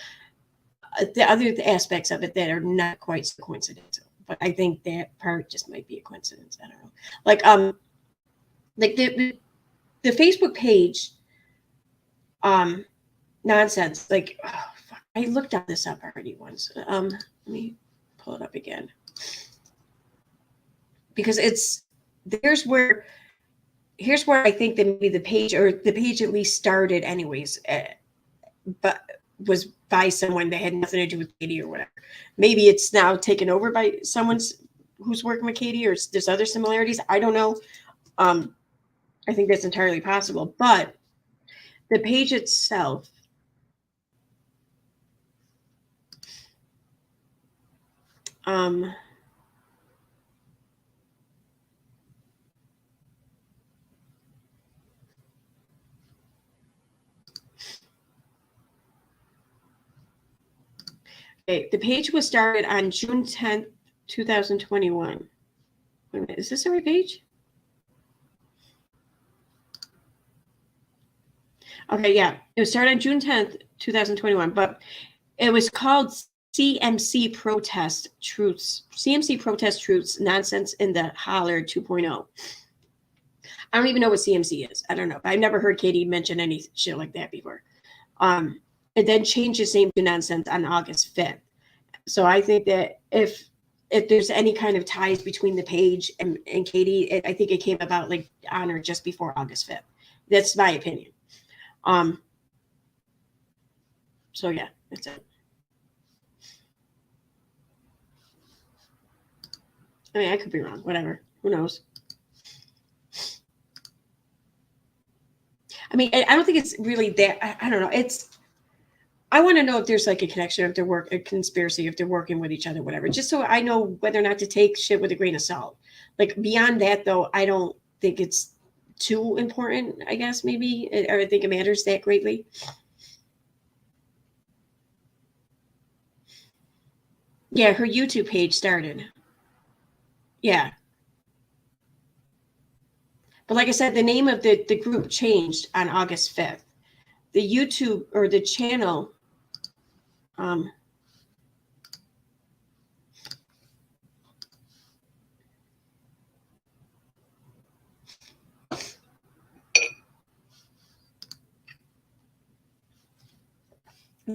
Speaker 1: the other aspects of it that are not quite so coincidental. But I think that part just might be a coincidence. I don't know. Like the Facebook page, Nonsense. Like, oh, fuck. I looked up this up already once. Let me pull it up again because here's where I think that maybe the page at least started anyways, but was by someone that had nothing to do with Katie or whatever. Maybe it's now taken over by someone who's working with Katie, or there's other similarities. I don't know. I think that's entirely possible. But the page itself, okay, the page was started on June 10th, 2021. Wait a minute, is this the right page? Okay, yeah. It was started on June 10th, 2021, but it was called CMC Protest Truths, Nonsense in the Holler 2.0. I don't even know what CMC is. I don't know. I've never heard Katie mention any shit like that before. It then changed its name to Nonsense on August 5th. So I think that if there's any kind of ties between the page and Katie, I think it came about like on or just before August 5th. That's my opinion. So yeah, that's it. I mean, I could be wrong. Whatever. Who knows? I mean, I don't think it's really that. I don't know. I want to know if there's like a connection, if they're a conspiracy, if they're working with each other, whatever, just so I know whether or not to take shit with a grain of salt. Like beyond that, though, I don't think it's too important, I guess, maybe, or I think it matters that greatly. Yeah, her YouTube page started. Yeah. But like I said, the name of the group changed on August 5th. The YouTube or the channel, the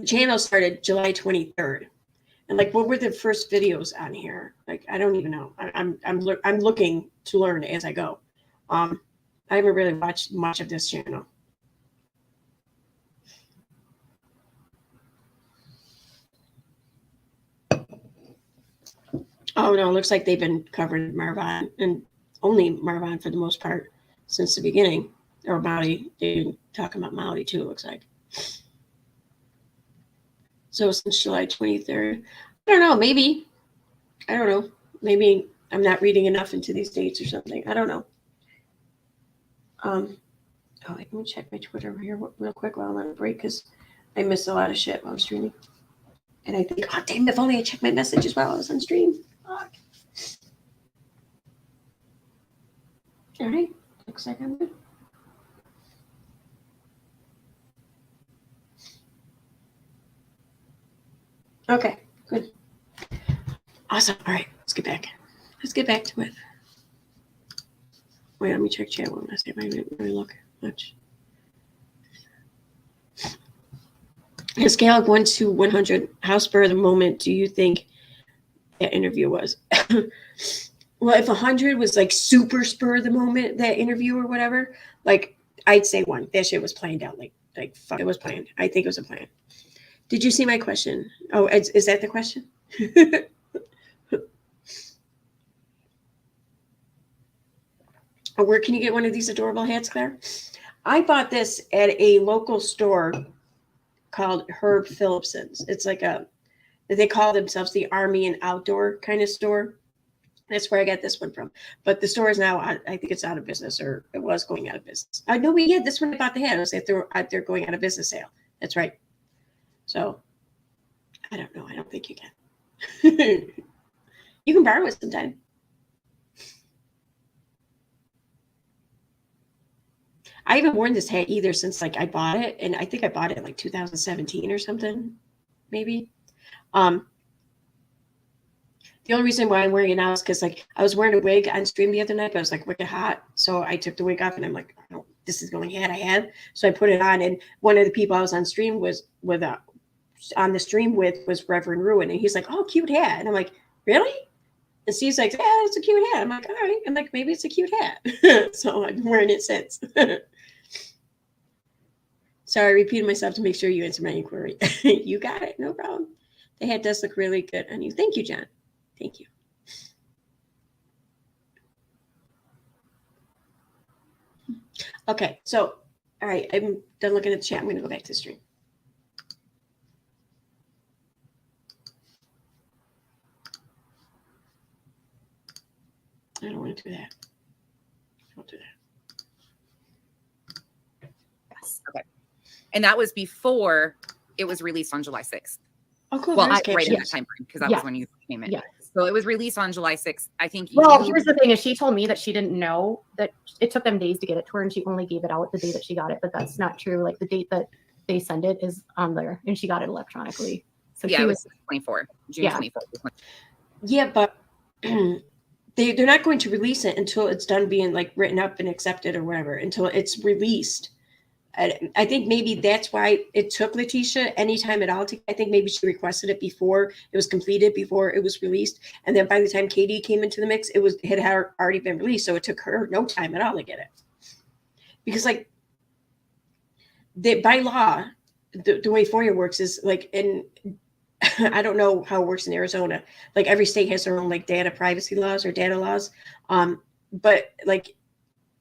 Speaker 1: channel started July 23rd. And like, what were the first videos on here? Like, I don't even know. I'm looking to learn as I go. I haven't really watched much of this channel. Oh no, it looks like they've been covering Marvonne, and only Marvonne for the most part since the beginning. Or Molly, they talk about Molly too, it looks like. So since July 23rd, I don't know, maybe. I don't know. Maybe I'm not reading enough into these dates or something. I don't know. Let me check my Twitter here real quick while I'm on a break because I miss a lot of shit while I'm streaming. And I think, oh, damn, if only I checked my messages while I was on stream. Fuck. All right. Looks like I'm good. Okay, good. Awesome. All right, let's get back. Let's get back to it. Wait, let me check chat one last time. I didn't really look much. On a scale of 1 to 100, how spur of the moment do you think that interview was? Well, if 100 was like super spur of the moment, that interview or whatever, like I'd say 1. That shit was planned out. Like fuck, it was planned. I think it was a plan. Did you see my question? Oh, is that the question? Where can you get one of these adorable hats, Claire? I bought this at a local store called Herb Phillipson's. It's like they call themselves the Army and Outdoor kind of store. That's where I got this one from. But the store is now, I think it's out of business, or it was going out of business. I know we had this one. I bought the hat. It was they're going out of business sale. That's right. So I don't know. I don't think you can. You can borrow it sometime. I haven't worn this hat either since like I bought it, and I think I bought it in like 2017 or something, maybe. The only reason why I'm wearing it now is because like I was wearing a wig on stream the other night, but I was like wicked hot, so I took the wig off, and I'm like, oh, this is the only hat I had, so I put it on. And one of the people I was on stream was on the stream with was Reverend Ruin, and he's like, oh, cute hat, and I'm like, really? And Steve's like, yeah, it's a cute hat. I'm like, all right. I'm like, maybe it's a cute hat. So I've been wearing it since. Sorry, I repeated myself to make sure you answer my inquiry. You got it. No problem. The hat does look really good on you. Thank you, John. Thank you. Okay. So, all right. I'm done looking at the chat. I'm going to go back to the stream. I don't want to do that. Don't do that.
Speaker 2: Yes. Okay. And that was before it was released on July 6th.
Speaker 1: Oh, cool.
Speaker 2: Well, right in that time frame, because that was when you came in.
Speaker 3: Yeah.
Speaker 2: So it was released on July 6th. I think.
Speaker 3: Well, here's the thing: is she told me that she didn't know that it took them days to get it to her, and she only gave it out the day that she got it. But that's not true. Like the date that they send it is on there, and she got it electronically. So
Speaker 2: yeah,
Speaker 3: she
Speaker 2: it was 24, June 24th.
Speaker 1: Yeah, but they're not going to release it until it's done being like written up and accepted or whatever, until it's released. I think maybe that's why it took Letitia any time at all. I think maybe she requested it before it was completed, before it was released. And then by the time Katie came into the mix, it had already been released. So it took her no time at all to get it. Because like by law, the way FOIA works is like I don't know how it works in Arizona. Like every state has their own like data privacy laws or data laws. But like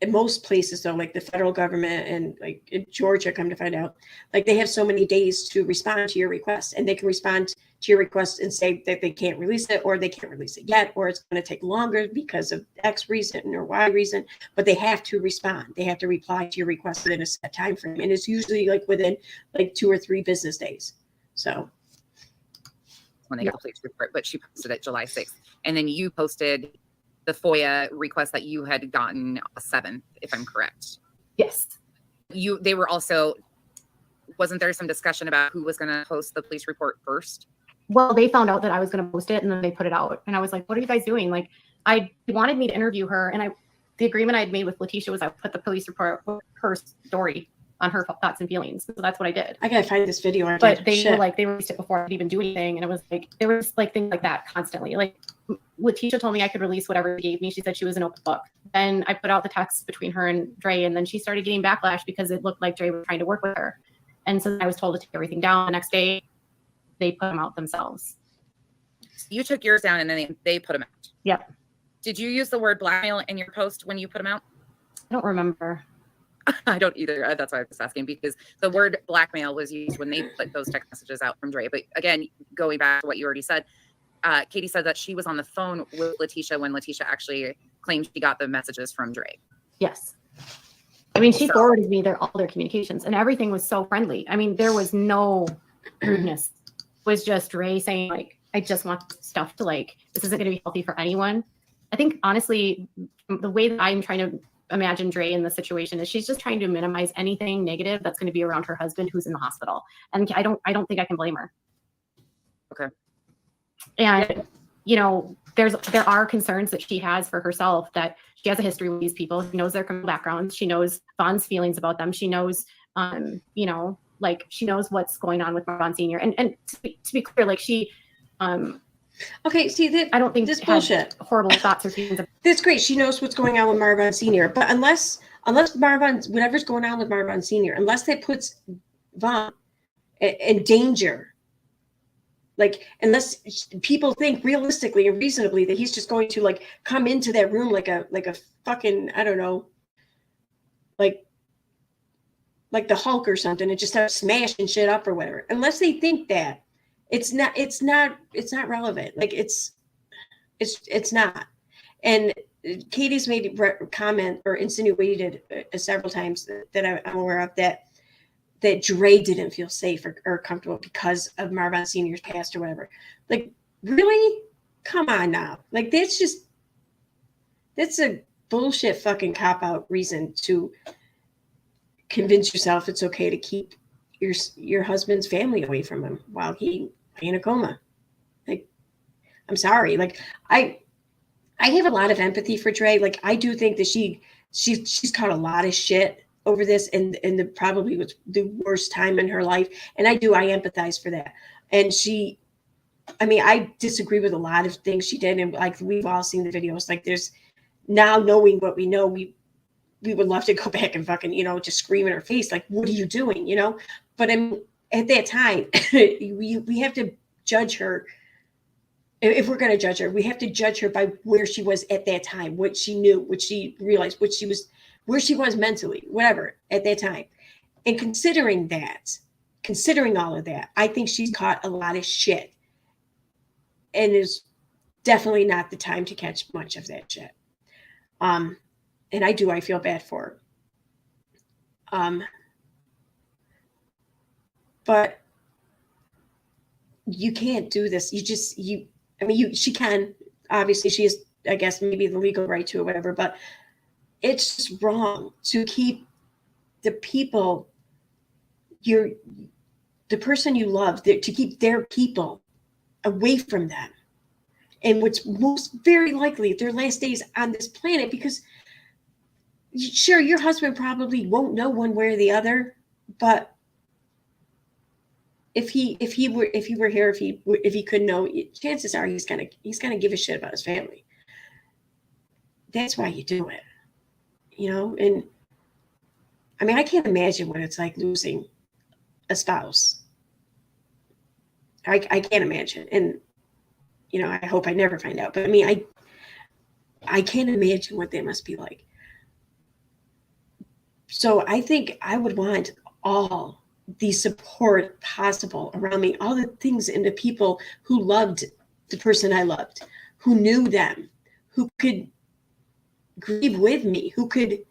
Speaker 1: in most places though, like the federal government and like in Georgia, come to find out, like they have so many days to respond to your request, and they can respond to your request and say that they can't release it, or they can't release it yet, or it's going to take longer because of X reason or Y reason, but they have to respond. They have to reply to your request within a set time frame. And it's usually like within like 2 or 3 business days. So
Speaker 2: when they got the police report, but she posted it July 6th. And then you posted the FOIA request that you had gotten 7th, if I'm correct.
Speaker 3: Yes.
Speaker 2: They were also, wasn't there some discussion about who was going to post the police report first?
Speaker 3: Well, they found out that I was going to post it, and then they put it out. And I was like, what are you guys doing? Like, I wanted me to interview her, and the agreement I had made with Letitia was I put the police report, her story on her thoughts and feelings. So that's what I did.
Speaker 1: I gotta find this video.
Speaker 3: But they were like, they released it before I could even do anything. And it was like, there was like things like that constantly. Like Letitia told me I could release whatever she gave me. She said she was an open book. Then I put out the text between her and Dre, and then she started getting backlash because it looked like Dre was trying to work with her. And so I was told to take everything down. The next day, they put them out themselves.
Speaker 2: You took yours down, and then they put them out.
Speaker 3: Yep.
Speaker 2: Did you use the word blackmail in your post when you put them out?
Speaker 3: I don't remember.
Speaker 2: I don't either. That's why I was asking, because the word blackmail was used when they put those text messages out from Dre. But again, going back to what you already said, Katie said that she was on the phone with Letitia when Letitia actually claimed she got the messages from Dre.
Speaker 3: Yes. I mean, she forwarded me all their communications, and everything was so friendly. I mean, there was no rudeness. It was just Dre saying, like, I just want stuff to, like, this isn't going to be healthy for anyone. I think, honestly, the way that I'm trying to imagine Dre in the situation is she's just trying to minimize anything negative that's going to be around her husband who's in the hospital. And I don't think I can blame her.
Speaker 2: Okay.
Speaker 3: And, you know, there are concerns that she has for herself, that she has a history with these people. She knows their criminal backgrounds. She knows Vaughn's feelings about them. She knows, you know, like she knows what's going on with Marvonne Sr. And to be clear, like she,
Speaker 1: okay, see,
Speaker 3: I don't think
Speaker 1: this bullshit.
Speaker 3: Horrible thoughts or feelings.
Speaker 1: That's great. She knows what's going on with Marvonne Sr. But unless Marvonne, whatever's going on with Marvonne Sr., unless that puts Vaughn in danger Like, unless people think realistically and reasonably that he's just going to like come into that room like a fucking, I don't know, like the Hulk or something and just start smashing shit up or whatever. Unless they think that, it's not relevant. Like it's not. And Katie's made a comment or insinuated several times that I'm aware of that Dre didn't feel safe or comfortable because of Marvonne Sr.'s past or whatever. Like, really? Come on now. Like, that's a bullshit fucking cop-out reason to convince yourself it's okay to keep your husband's family away from him while he in a coma. Like, I'm sorry. Like, I have a lot of empathy for Dre. Like, I do think that she's caught a lot of shit over this, and the probably was the worst time in her life. And I empathize for that. And I disagree with a lot of things she did. And like, we've all seen the videos. Like, there's now, knowing what we know, we would love to go back and fucking, just scream in her face. Like, what are you doing? But at that time, we have to judge her. If we're going to judge her, we have to judge her by where she was at that time, what she knew, what she realized, where she was mentally, whatever, at that time. And considering all of that, I think she's caught a lot of shit and is definitely not the time to catch much of that shit. And I feel bad for her. But you can't do this. She can, obviously she has, I guess, maybe the legal right to or whatever, but it's just wrong to keep the people, the person you love, to keep their people away from them. And what's most very likely their last days on this planet, because sure, your husband probably won't know one way or the other, but if he were here, if he could know, chances are he's gonna give a shit about his family. That's why you do it. And I can't imagine what it's like losing a spouse. I can't imagine. And, I hope I never find out, but I can't imagine what that must be like. So I think I would want all the support possible around me, all the things and the people who loved the person I loved, who knew them, who could grieve with me, who could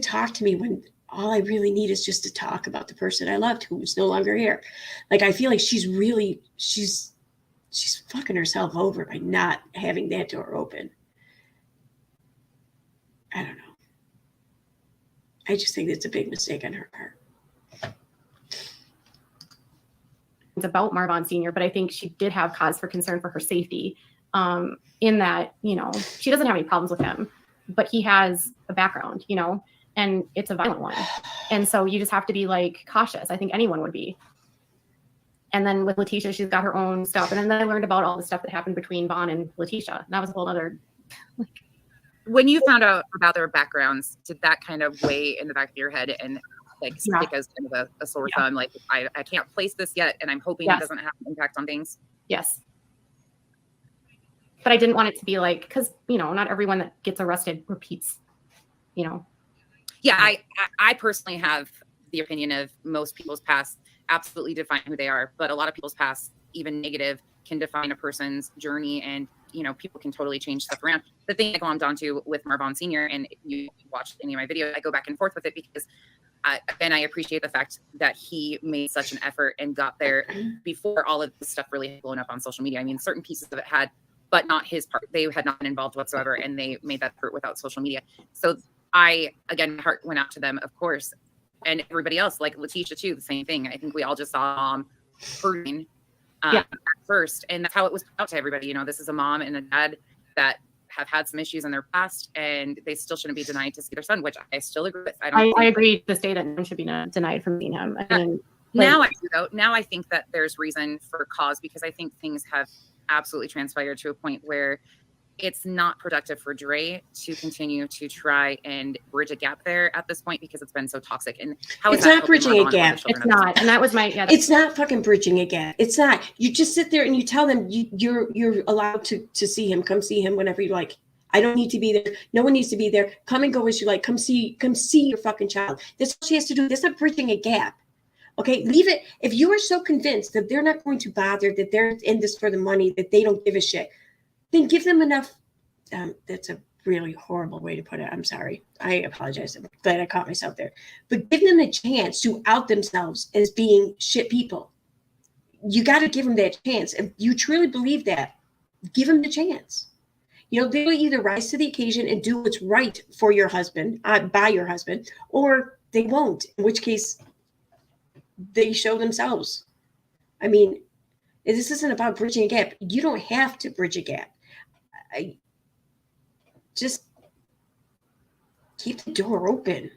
Speaker 1: talk to me when all I really need is just to talk about the person I loved who's no longer here. Like, I feel like she's fucking herself over by not having that door open. I don't know. I just think it's a big mistake on her part.
Speaker 3: It's about Marvonne Sr., but I think she did have cause for concern for her safety, in that, she doesn't have any problems with him, but he has a background, and it's a violent one. And so you just have to be like cautious. I think anyone would be. And then with Letitia, she's got her own stuff. And then I learned about all the stuff that happened between Vaughn and Letitia. That was a whole other.
Speaker 2: When you found out about their backgrounds, did that kind of weigh in the back of your head and stick as kind of a sore thumb? Like, I can't place this yet, and I'm hoping it doesn't have an impact on things.
Speaker 3: Yes. But I didn't want it to be like, because, not everyone that gets arrested repeats,
Speaker 2: Yeah, I personally have the opinion of most people's past absolutely define who they are, but a lot of people's past, even negative, can define a person's journey, and people can totally change stuff around. The thing I glommed onto with Marvonne Sr., and if you watch any of my videos, I go back and forth with it because I appreciate the fact that he made such an effort and got there before all of this stuff really had blown up on social media. Certain pieces of it had, but not his part. They had not been involved whatsoever, and they made that effort without social media. So my heart went out to them, of course, and everybody else, like Letitia too, the same thing. I think we all just saw mom hurting at first, and that's how it was put out to everybody. This is a mom and a dad that have had some issues in their past, and they still shouldn't be denied to see their son, which I still agree with.
Speaker 3: I agree to this day that no one should be denied from seeing him. And
Speaker 2: now I do, though. Now I think that there's reason for cause, because I think things have absolutely transpired to a point where it's not productive for Dre to continue to try and bridge a gap there at this point because it's been so toxic. And how is
Speaker 1: It's
Speaker 2: that
Speaker 1: not
Speaker 2: helping
Speaker 1: bridging a
Speaker 2: Marvonne or the
Speaker 1: gap.
Speaker 2: children
Speaker 3: It's
Speaker 2: of the
Speaker 3: not. And that was my, yeah.
Speaker 1: It's not fucking bridging a gap. It's not. You just sit there and you tell them you're allowed to see him. Come see him whenever you like. I don't need to be there. No one needs to be there. Come and go as you like. Come see your fucking child. That's what she has to do. That's not bridging a gap. Okay, leave it. If you are so convinced that they're not going to bother, that they're in this for the money, that they don't give a shit, then give them enough. That's a really horrible way to put it. I'm sorry. I apologize. I'm glad I caught myself there. But give them a chance to out themselves as being shit people. You got to give them that chance. If you truly believe that, give them the chance. You know, they will either rise to the occasion and do what's right for your husband, by your husband, or they won't, in which case they show themselves. I mean, this isn't about bridging a gap. You don't have to bridge a gap. Just keep the door open.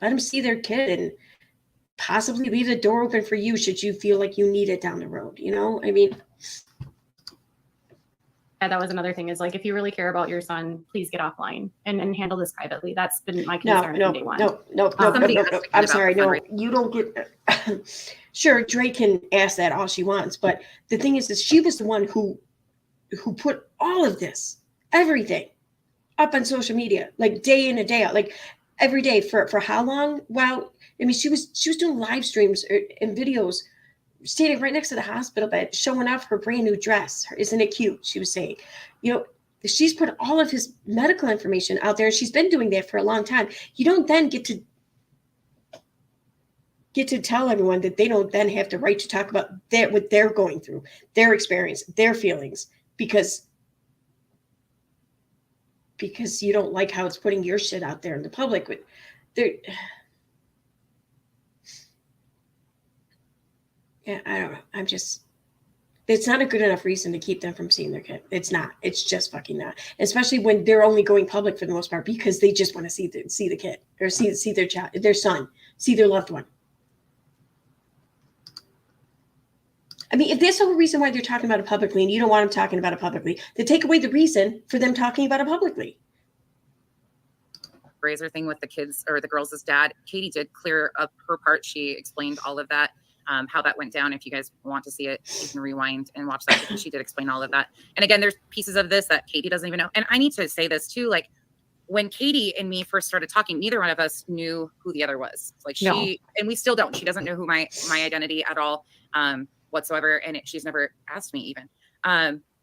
Speaker 1: Let them see their kid and possibly leave the door open for you should you feel like you need it down the road. You know, I mean,
Speaker 3: yeah, that was another thing is like, if you really care about your son, please get offline and handle this privately. That's been my concern from day one.
Speaker 1: No. I'm sorry. No, you don't get, sure, Drake can ask that all she wants. But the thing is she was the one who put all of this, everything up on social media, like day in and day out, like every day for how long? Well, I mean, she was doing live streams and videos, standing right next to the hospital bed, showing off her brand new dress. Isn't it cute? She was saying, you know, she's put all of his medical information out there. And she's been doing that for a long time. You don't then get to tell everyone that they don't then have the right to talk about that, what they're going through, their experience, their feelings, because you don't like how it's putting your shit out there in the public. Yeah, I don't know. It's not a good enough reason to keep them from seeing their kid. It's not. It's just fucking not. Especially when they're only going public for the most part because they just want to see the kid or see their child, their son, see their loved one. I mean, if that's the whole reason why they're talking about it publicly and you don't want them talking about it publicly, then take away the reason for them talking about it publicly.
Speaker 2: Razor thing with the kids or the girls' dad, Katie did clear up her part. She explained all of that. How that went down. If you guys want to see it, you can rewind and watch that because she did explain all of that. And again, there's pieces of this that Katie doesn't even know. And I need to say this too, like when Katie and me first started talking, neither one of us knew who the other was. Like and we still don't. She doesn't know who my identity at all whatsoever. And she's never asked me even.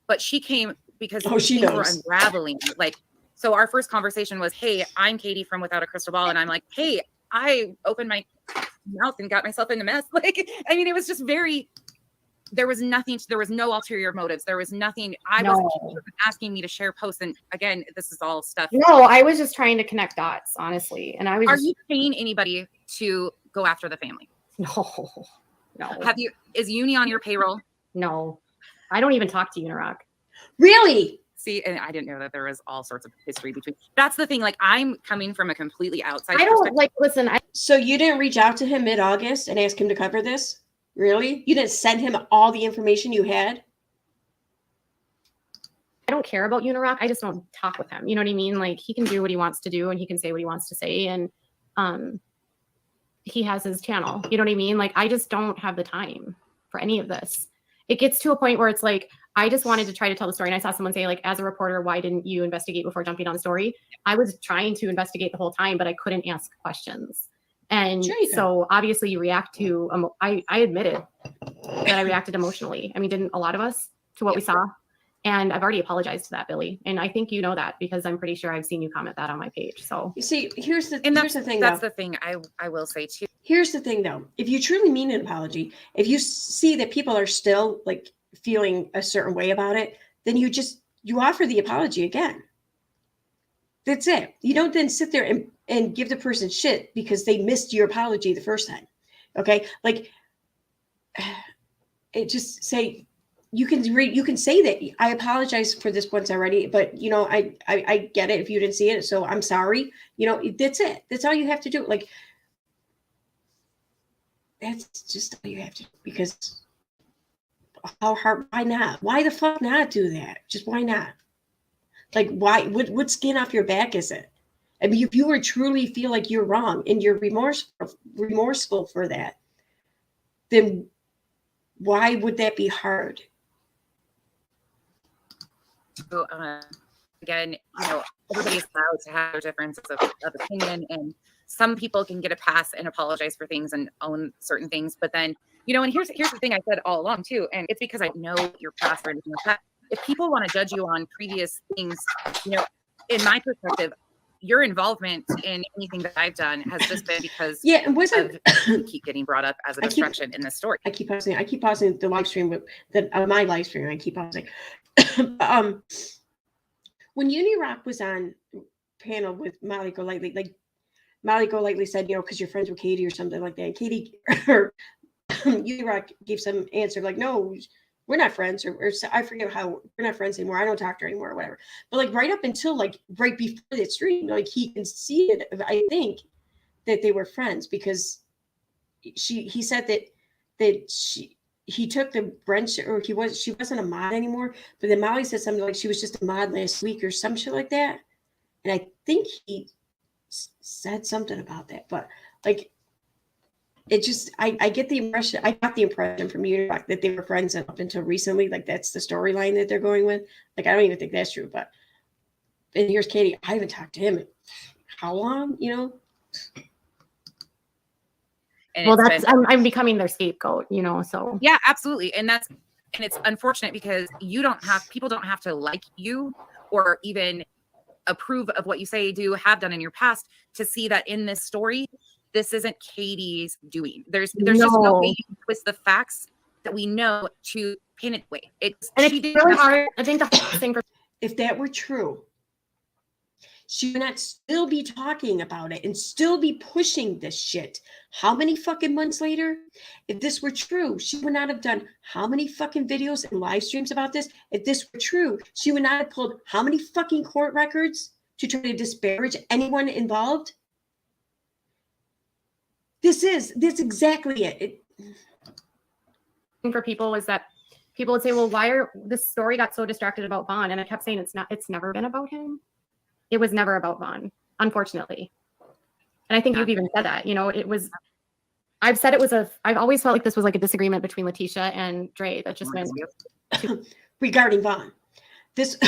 Speaker 2: But she came because
Speaker 1: she
Speaker 2: things
Speaker 1: knows.
Speaker 2: were unraveling. Like, so our first conversation was, hey, I'm Katie from Without a Crystal Ball. And I'm like, hey, I opened my mouth and got myself in a mess. Like, I mean, it was just there was no ulterior motives. There was nothing. She wasn't asking me to share posts. And again, this is all stuff.
Speaker 3: No, I was just trying to connect dots, honestly. And I was.
Speaker 2: Are you paying anybody to go after the family?
Speaker 3: No.
Speaker 2: Is Uni on your payroll?
Speaker 3: No, I don't even talk to Unirock.
Speaker 1: Really?
Speaker 2: See, and I didn't know that there was all sorts of history between. That's the thing. Like, I'm coming from a completely outside.
Speaker 3: I don't listen.
Speaker 1: So you didn't reach out to him mid-August and ask him to cover this? Really? You didn't send him all the information you had?
Speaker 3: I don't care about Unirock. I just don't talk with him. You know what I mean? Like, he can do what he wants to do and he can say what he wants to say. And he has his channel. You know what I mean? Like, I just don't have the time for any of this. It gets to a point where it's like, I just wanted to try to tell the story. And I saw someone say, like, as a reporter, why didn't you investigate before jumping on the story? I was trying to investigate the whole time, but I couldn't ask questions. And so obviously you react to, I admitted that I reacted emotionally. I mean, didn't a lot of us to what we saw? And I've already apologized to that, Billy. And I think you know that because I'm pretty sure I've seen you comment that on my page. So
Speaker 1: you see, here's the thing.
Speaker 2: That's the thing I will say too.
Speaker 1: Here's the thing though. If you truly mean an apology, if you see that people are still like feeling a certain way about it, then you offer the apology again. That's it. You don't then sit there and give the person shit because they missed your apology the first time. Okay? Like, it just say, you can say that I apologize for this once already, but you know, I get it if you didn't see it, so I'm sorry. You know, that's it. That's all you have to do. Like, that's just all you have to do, because how hard? Why not? Why the fuck not do that? Just why not? Like, why? What skin off your back is it? I mean, if you truly feel like you're wrong and you're remorseful for that, then why would that be hard?
Speaker 2: So, again, everybody's allowed to have their differences of opinion, and some people can get a pass and apologize for things and own certain things. But then, and here's the thing I said all along too, and it's because I know your past or anything like that. If people want to judge you on previous things, in my perspective, your involvement in anything that I've done has just been because you keep getting brought up as a distraction in this story.
Speaker 1: I keep pausing the live stream with my live stream. I keep pausing. When Unirock was on panel with Molly Golightly, like Molly Golightly said, because you're friends with Katie or something like that. And Katie or Unirock gave some answer like, no, we're not friends, or I forget how, we're not friends anymore. I don't talk to her anymore or whatever. But like right up until like right before that stream, like he conceded, I think, that they were friends because he said that he took the branch, or she wasn't a mod anymore. But then Molly said something like she was just a mod last week or some shit like that. And I think he said something about that. But like, it just, I got the impression from Unirock that they were friends up until recently. Like that's the storyline that they're going with. Like, I don't even think that's true. But, and here's Katie. I haven't talked to him in how long,
Speaker 3: And well, I'm becoming their scapegoat, so.
Speaker 2: Yeah, absolutely. And it's unfortunate because people don't have to like you or even approve of what you say, do, have done in your past to see that in this story, this isn't Katie's doing. There's just no way you can twist the facts that we know to pin it away. It's really
Speaker 3: hard. I think the hardest thing
Speaker 1: if that were true, she would not still be talking about it and still be pushing this shit. How many fucking months later? If this were true, she would not have done how many fucking videos and live streams about this? If this were true, she would not have pulled how many fucking court records to try to disparage anyone involved? This exactly it.
Speaker 3: For people is that people would say, well, this story got so distracted about Vaughn? And I kept saying it's never been about him. It was never about Vaughn, unfortunately. And I think you've even said that, I've always felt like this was like a disagreement between Letitia and Dre that just went
Speaker 1: regarding Vaughn. This,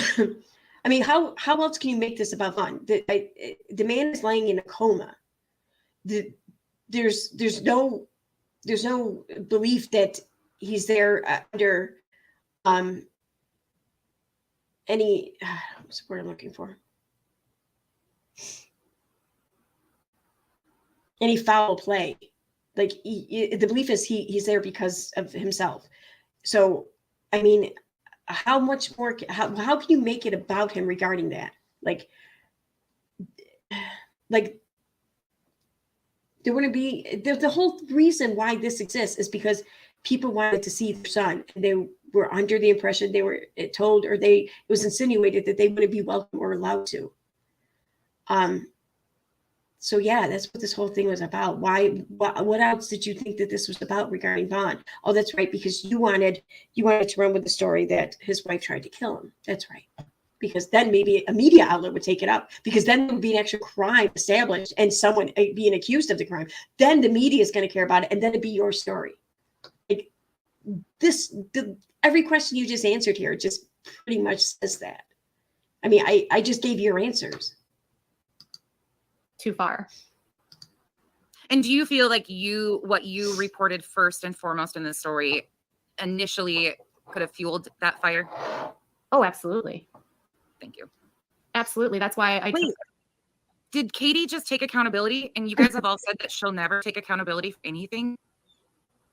Speaker 1: I mean, how else can you make this about Vaughn? The man is laying in a coma. There's no belief that he's there under any, what's the word I'm looking for? Any foul play. Like the belief is he's there because of himself. So, I mean, how much more, how can you make it about him regarding that? Like there wouldn't be, the whole reason why this exists is because people wanted to see their son. And they were under the impression, they were told, or it was insinuated that they wouldn't be welcome or allowed to. So yeah, that's what this whole thing was about. What else did you think that this was about regarding Vaughn? Oh, that's right, because you wanted to run with the story that his wife tried to kill him. That's right. Because then maybe a media outlet would take it up, because then there would be an actual crime established and someone being accused of the crime. Then the media is going to care about it, and then it'd be your story. Like every question you just answered here just pretty much says that. I mean, I just gave your answers.
Speaker 3: Too far.
Speaker 2: And do you feel like what you reported first and foremost in this story initially could have fueled that fire?
Speaker 3: Oh, absolutely.
Speaker 2: Thank you.
Speaker 3: Absolutely. That's why
Speaker 2: did Katie just take accountability? And you guys have all said that she'll never take accountability for anything.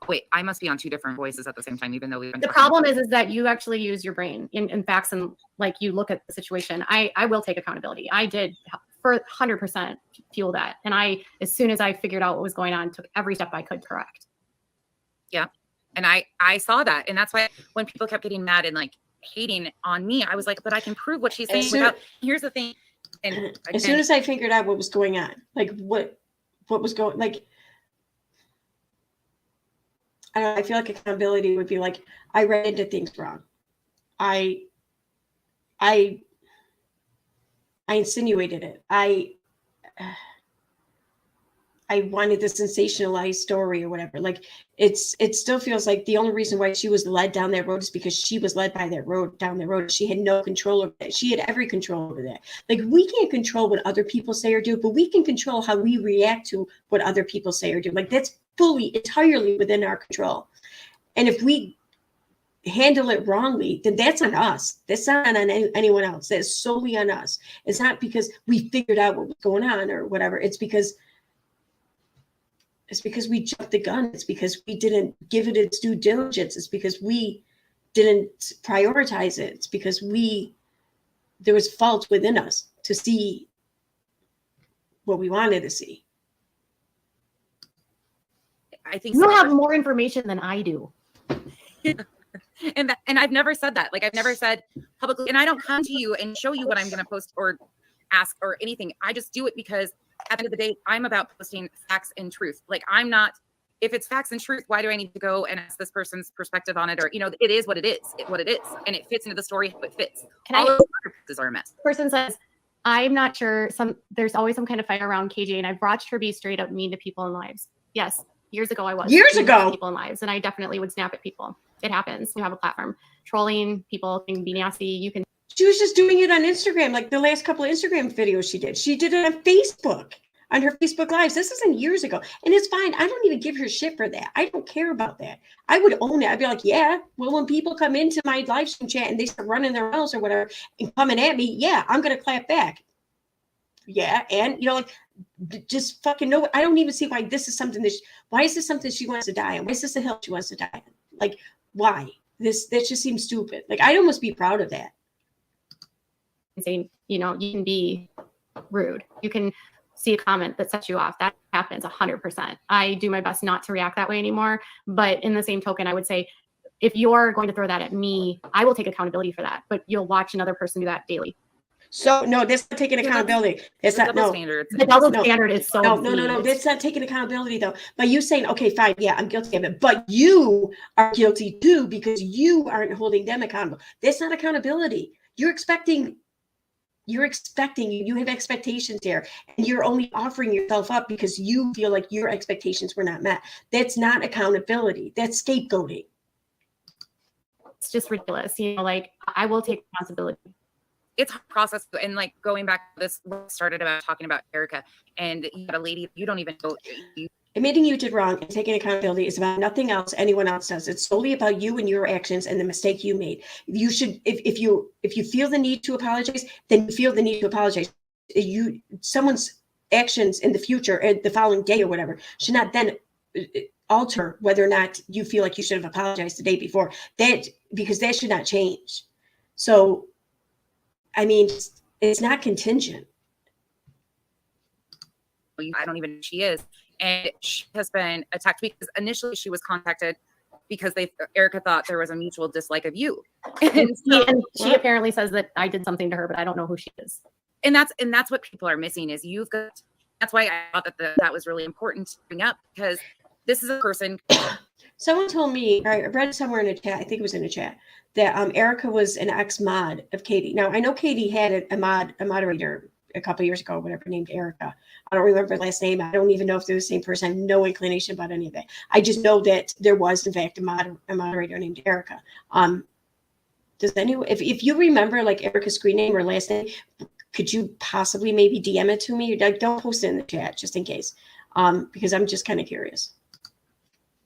Speaker 2: Wait, I must be on two different voices at the same time, even though we've been.
Speaker 3: The problem is that you actually use your brain in facts, and like you look at the situation. I will take accountability. I did for 100% fuel that. And as soon as I figured out what was going on, took every step I could correct.
Speaker 2: Yeah. And I saw that. And that's why when people kept getting mad and like hating on me, I was like, but I can prove what she's saying here's the thing. And
Speaker 1: as soon as I figured out what was going on, like what was going, like, I don't know, I feel like accountability would be like, I read into things wrong. I I insinuated it. I wanted the sensationalized story or whatever. Like it still feels like the only reason why she was led down that road is because she was led by that road down the road. She had no control over that. She had every control over that. Like we can't control what other people say or do, but we can control how we react to what other people say or do. Like that's fully, entirely within our control. And if we handle it wrongly, then that's on us. That's not on anyone else. That's solely on us. It's not because we figured out what was going on or whatever. It's because we jumped the gun. It's because we didn't give it its due diligence. It's because we didn't prioritize it. It's because there was fault within us to see what we wanted to see.
Speaker 2: I think
Speaker 3: you have more information than I do.
Speaker 2: And I've never said that. Like I've never said publicly, and I don't come to you and show you what I'm going to post or ask or anything. I just do it because at the end of the day, I'm about posting facts and truth. Like I'm not, if it's facts and truth, why do I need to go and ask this person's perspective on it? Or, it is what it is, and it fits into the story how it fits. All of the other pieces are a mess.
Speaker 3: Person says, I'm not sure. There's always some kind of fight around KJ, and I've watched her be straight up mean to people in lives. Yes, years ago I was.
Speaker 1: Years ago.
Speaker 3: People in lives, and I definitely would snap at people. It happens. You have a platform. Trolling people can be nasty. You can.
Speaker 1: She was just doing it on Instagram, like the last couple of Instagram videos she did. She did it on Facebook, on her Facebook Lives. This isn't years ago. And it's fine. I don't even give her shit for that. I don't care about that. I would own it. I'd be like, yeah, well, when people come into my live stream chat and they start running their mouths or whatever and coming at me, yeah, I'm going to clap back. Yeah. And, just fucking know. I don't even see why this is something why is this something she wants to die on? Why is this a hill she wants to die on? Like, why? That just seems stupid. Like, I'd almost be proud of that.
Speaker 3: Saying, you can be rude. You can see a comment that sets you off. That happens 100%. I do my best not to react that way anymore. But in the same token, I would say, if you're going to throw that at me, I will take accountability for that. But you'll watch another person do that daily.
Speaker 1: So no, that's not taking accountability. That's not no.
Speaker 2: Standard.
Speaker 3: The double standard is so
Speaker 1: no. That's not taking accountability though. By you saying, okay, fine, yeah, I'm guilty of it, but you are guilty too because you aren't holding them accountable. That's not accountability. You have expectations here, and you're only offering yourself up because you feel like your expectations were not met. That's not accountability. That's scapegoating.
Speaker 3: It's just ridiculous. Like I will take responsibility.
Speaker 2: It's a process. And like going back to this, we started about talking about Erica, and you got a lady you don't even know.
Speaker 1: Admitting you did wrong and taking accountability is about nothing else anyone else does. It's solely about you and your actions and the mistake you made. You should, if you feel the need to apologize, then you feel the need to apologize. Someone's actions in the future or the following day or whatever should not then alter whether or not you feel like you should have apologized the day before. Because that should not change. So, I mean, it's not contingent.
Speaker 2: I don't even know who she is. And she has been attacked because initially she was contacted because Erica thought there was a mutual dislike of you.
Speaker 3: And she apparently says that I did something to her, but I don't know who she is.
Speaker 2: And that's what people are missing is that's why I thought that was really important to bring up, because this is a person.
Speaker 1: Someone told me, I read somewhere in a chat, I think it was in a chat, that Erica was an ex-mod of Katie. Now, I know Katie had a moderator a couple of years ago, whatever, named Erica. I don't remember her last name. I don't even know if they're the same person. I have no inclination about any of that. I just know that there was, in fact, a moderator named Erica. Does anyone, if you remember like Erica's screen name or last name, could you possibly maybe DM it to me? Don't post it in the chat just in case, because I'm just kind of curious.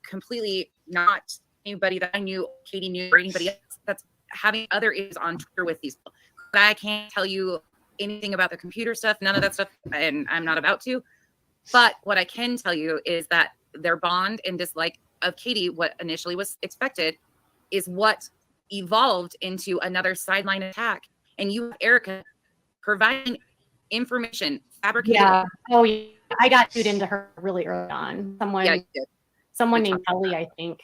Speaker 2: Completely not anybody that I knew, Katie knew, or anybody else that's having other issues on Twitter with these people. But I can't tell you anything about the computer stuff, none of that stuff, and I'm not about to. But what I can tell you is that their bond and dislike of Katie, what initially was expected, is what evolved into another sideline attack. And you, Erica, providing information, fabricated.
Speaker 3: Yeah. Oh, yeah. I got tuned into her really early on. Someone named Kelly, I think,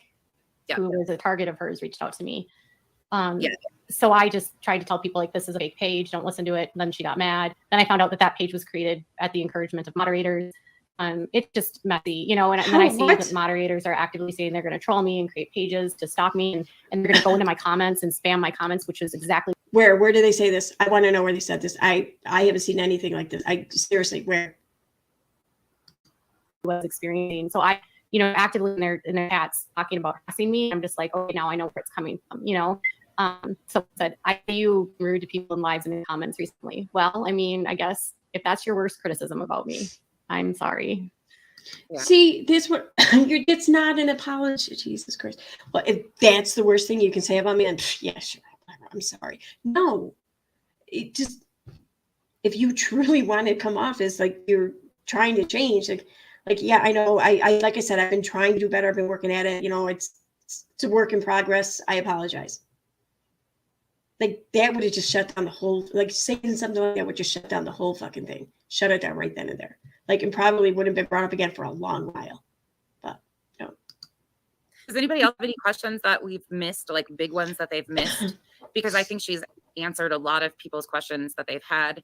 Speaker 3: who was a target of hers, reached out to me. So I just tried to tell people, like, this is a fake page, don't listen to it. And then she got mad. Then I found out that page was created at the encouragement of moderators. It's just messy, and then I see that moderators are actively saying they're going to troll me and create pages to stop me. And they're going to go into my comments and spam my comments, which is exactly
Speaker 1: Where do they say this? I want to know where they said this. I haven't seen anything like this. I seriously, where?
Speaker 3: Was experiencing. So I, actively in their chats talking about harassing me. I'm just like, okay, now I know where it's coming from, So said, are you rude to people in lives and in comments recently? Well, I mean, I guess if that's your worst criticism about me, I'm sorry.
Speaker 1: Yeah. See, this what it's not an apology. Jesus Christ. Well, if that's the worst thing you can say about me, then yeah, sure. I'm sorry. No, it just, if you truly want to come off as like you're trying to change, like, yeah, I know. I like I said, I've been trying to do better. I've been working at it. It's a work in progress. I apologize. Like that would have just shut down the whole, like saying something like that would just shut down the whole fucking thing. Shut it down right then and there. Like, and probably wouldn't have been brought up again for a long while. But no.
Speaker 2: Does anybody else have any questions that we've missed, like big ones that they've missed? Because I think she's answered a lot of people's questions that they've had.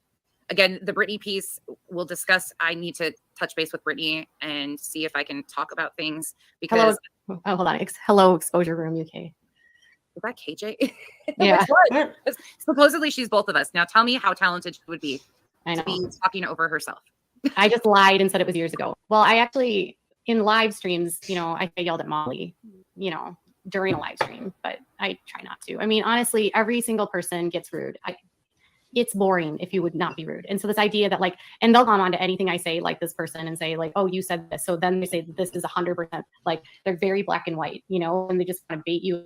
Speaker 2: Again, the Brittany piece we'll discuss. I need to touch base with Brittany and see if I can talk about things because.
Speaker 3: Hello, hold on. Hello, Exposure Room UK.
Speaker 2: Is that KJ?
Speaker 3: Yeah.
Speaker 2: Supposedly she's both of us. Now tell me how talented she would be to be talking over herself.
Speaker 3: I just lied and said it was years ago. Well, I actually, in live streams, I yelled at Molly, during a live stream, but I try not to. I mean, honestly, every single person gets rude. It's boring if you would not be rude. And so this idea that like, and they'll come on to anything I say, like this person and say like, oh, you said this. So then they say this is 100%, like they're very black and white, and they just want to bait you.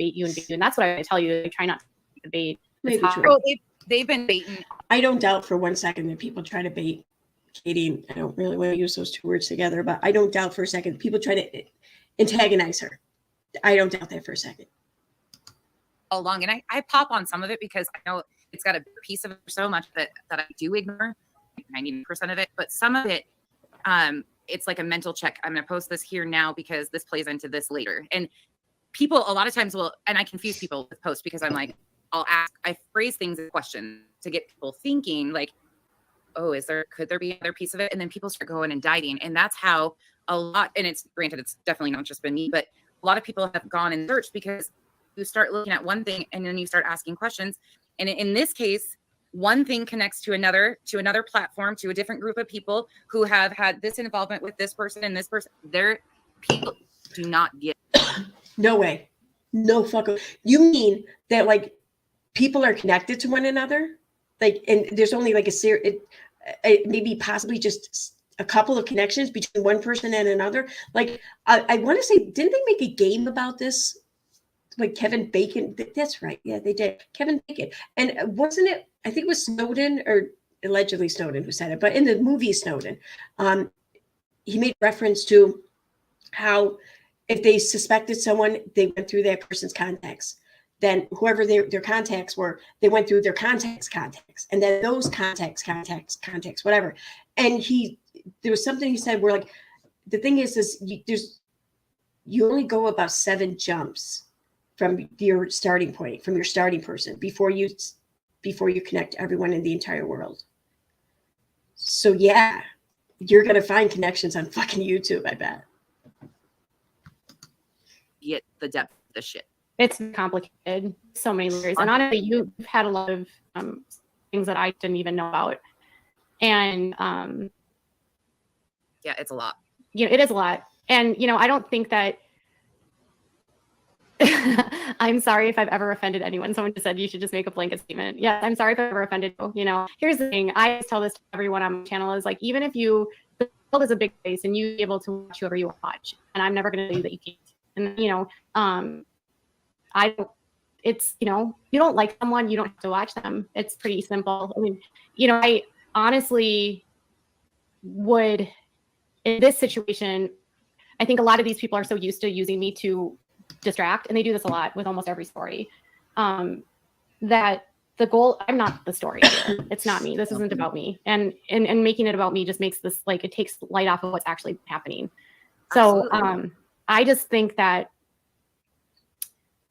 Speaker 3: And that's what I tell you. I try not to bait.
Speaker 2: They've been baiting.
Speaker 1: I don't doubt for 1 second that people try to bait Katie. I don't really want to use those two words together, but I don't doubt for a second people try to antagonize her. I don't doubt that for a second.
Speaker 2: Along, and I pop on some of it because I know it's got a piece of it so much that I do ignore 90% of it, but some of it, it's like a mental check. I'm going to post this here now because this plays into this later. And people a lot of times will, and I confuse people with posts because I'm like, I phrase things as questions to get people thinking like, oh, could there be another piece of it? And then people start going and diving. And that's how a lot, and it's granted, it's definitely not just been me, but a lot of people have gone and searched because you start looking at one thing and then you start asking questions. And in this case, one thing connects to another platform, to a different group of people who have had this involvement with this person and this person. People do not get it.
Speaker 1: No way. No fucking. You mean that like people are connected to one another? Like, and there's only like maybe possibly just a couple of connections between one person and another. Like, I want to say, didn't they make a game about this? Like Kevin Bacon. That's right. Yeah, they did. Kevin Bacon. And wasn't it, I think it was Snowden, or allegedly Snowden who said it, but in the movie Snowden, he made reference to how if they suspected someone, they went through that person's contacts. Then whoever their contacts were, they went through their contacts, and then those contacts, whatever. And there was something he said where like, the thing is you only go about 7 jumps from your starting point, from your starting person before you connect everyone in the entire world. So yeah, you're going to find connections on fucking YouTube, I bet.
Speaker 2: Get the depth of the shit.
Speaker 3: It's complicated, so many layers. And honestly, you've had a lot of things that I didn't even know about. And
Speaker 2: yeah, it's a lot.
Speaker 3: It is a lot. And, I don't think that I'm sorry if I've ever offended anyone. Someone just said you should just make a blanket statement. Yeah, I'm sorry if I've ever offended you. Here's the thing. I tell this to everyone on my channel is like, even if the world is a big place and you be able to watch whoever you watch, and I'm never going to tell you that you can't. And, it's, you don't like someone, you don't have to watch them. It's pretty simple. I mean, I honestly would, in this situation, I think a lot of these people are so used to using me to distract, and they do this a lot with almost every story, that the goal, I'm not the story here. It's not me. This isn't about me. And making it about me just makes this, like, it takes light off of what's actually happening. So I just think that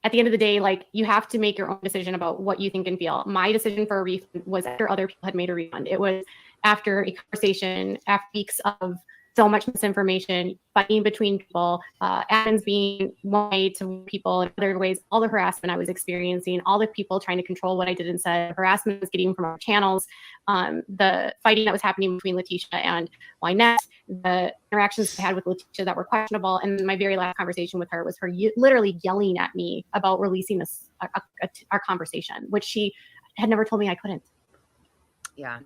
Speaker 3: at the end of the day, like, you have to make your own decision about what you think and feel. My decision for a refund was after other people had made a refund. It was after a conversation, after weeks of so much misinformation, fighting between people, admins being one way to people, and other ways, all the harassment I was experiencing, all the people trying to control what I did and said, harassment I was getting from our channels, the fighting that was happening between Letitia and Wynette, the interactions I had with Letitia that were questionable, and my very last conversation with her was her literally yelling at me about releasing this our conversation, which she had never told me I couldn't.
Speaker 2: Yeah.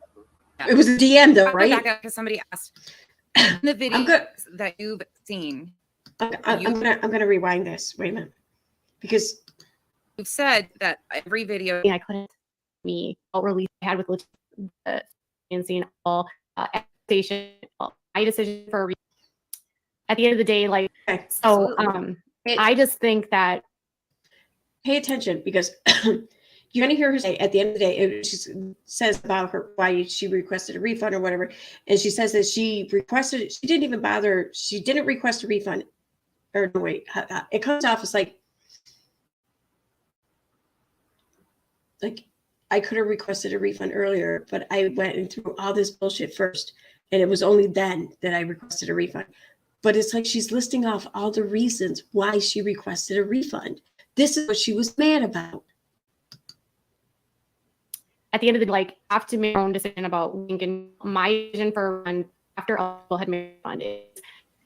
Speaker 1: It was a DM though, right?
Speaker 2: Back up because somebody asked in the video that you've seen.
Speaker 1: I'm gonna rewind this. Wait a minute, because
Speaker 2: you've said that every video
Speaker 3: I couldn't me release I had with Letitia and seeing all station my decision for at the end of the day, like
Speaker 1: okay.
Speaker 3: so I just think that
Speaker 1: pay attention, because you're going to hear her say at the end of the day, she says about her why she requested a refund or whatever, and she says that she didn't request a refund. Or no, wait, it comes off as like I could have requested a refund earlier, but I went and through all this bullshit first, and it was only then that I requested a refund. But it's like she's listing off all the reasons why she requested a refund. This is what she was mad about.
Speaker 3: At the end of the day, like, I have to make my own decision about Lincoln. My vision for run after all had made fun is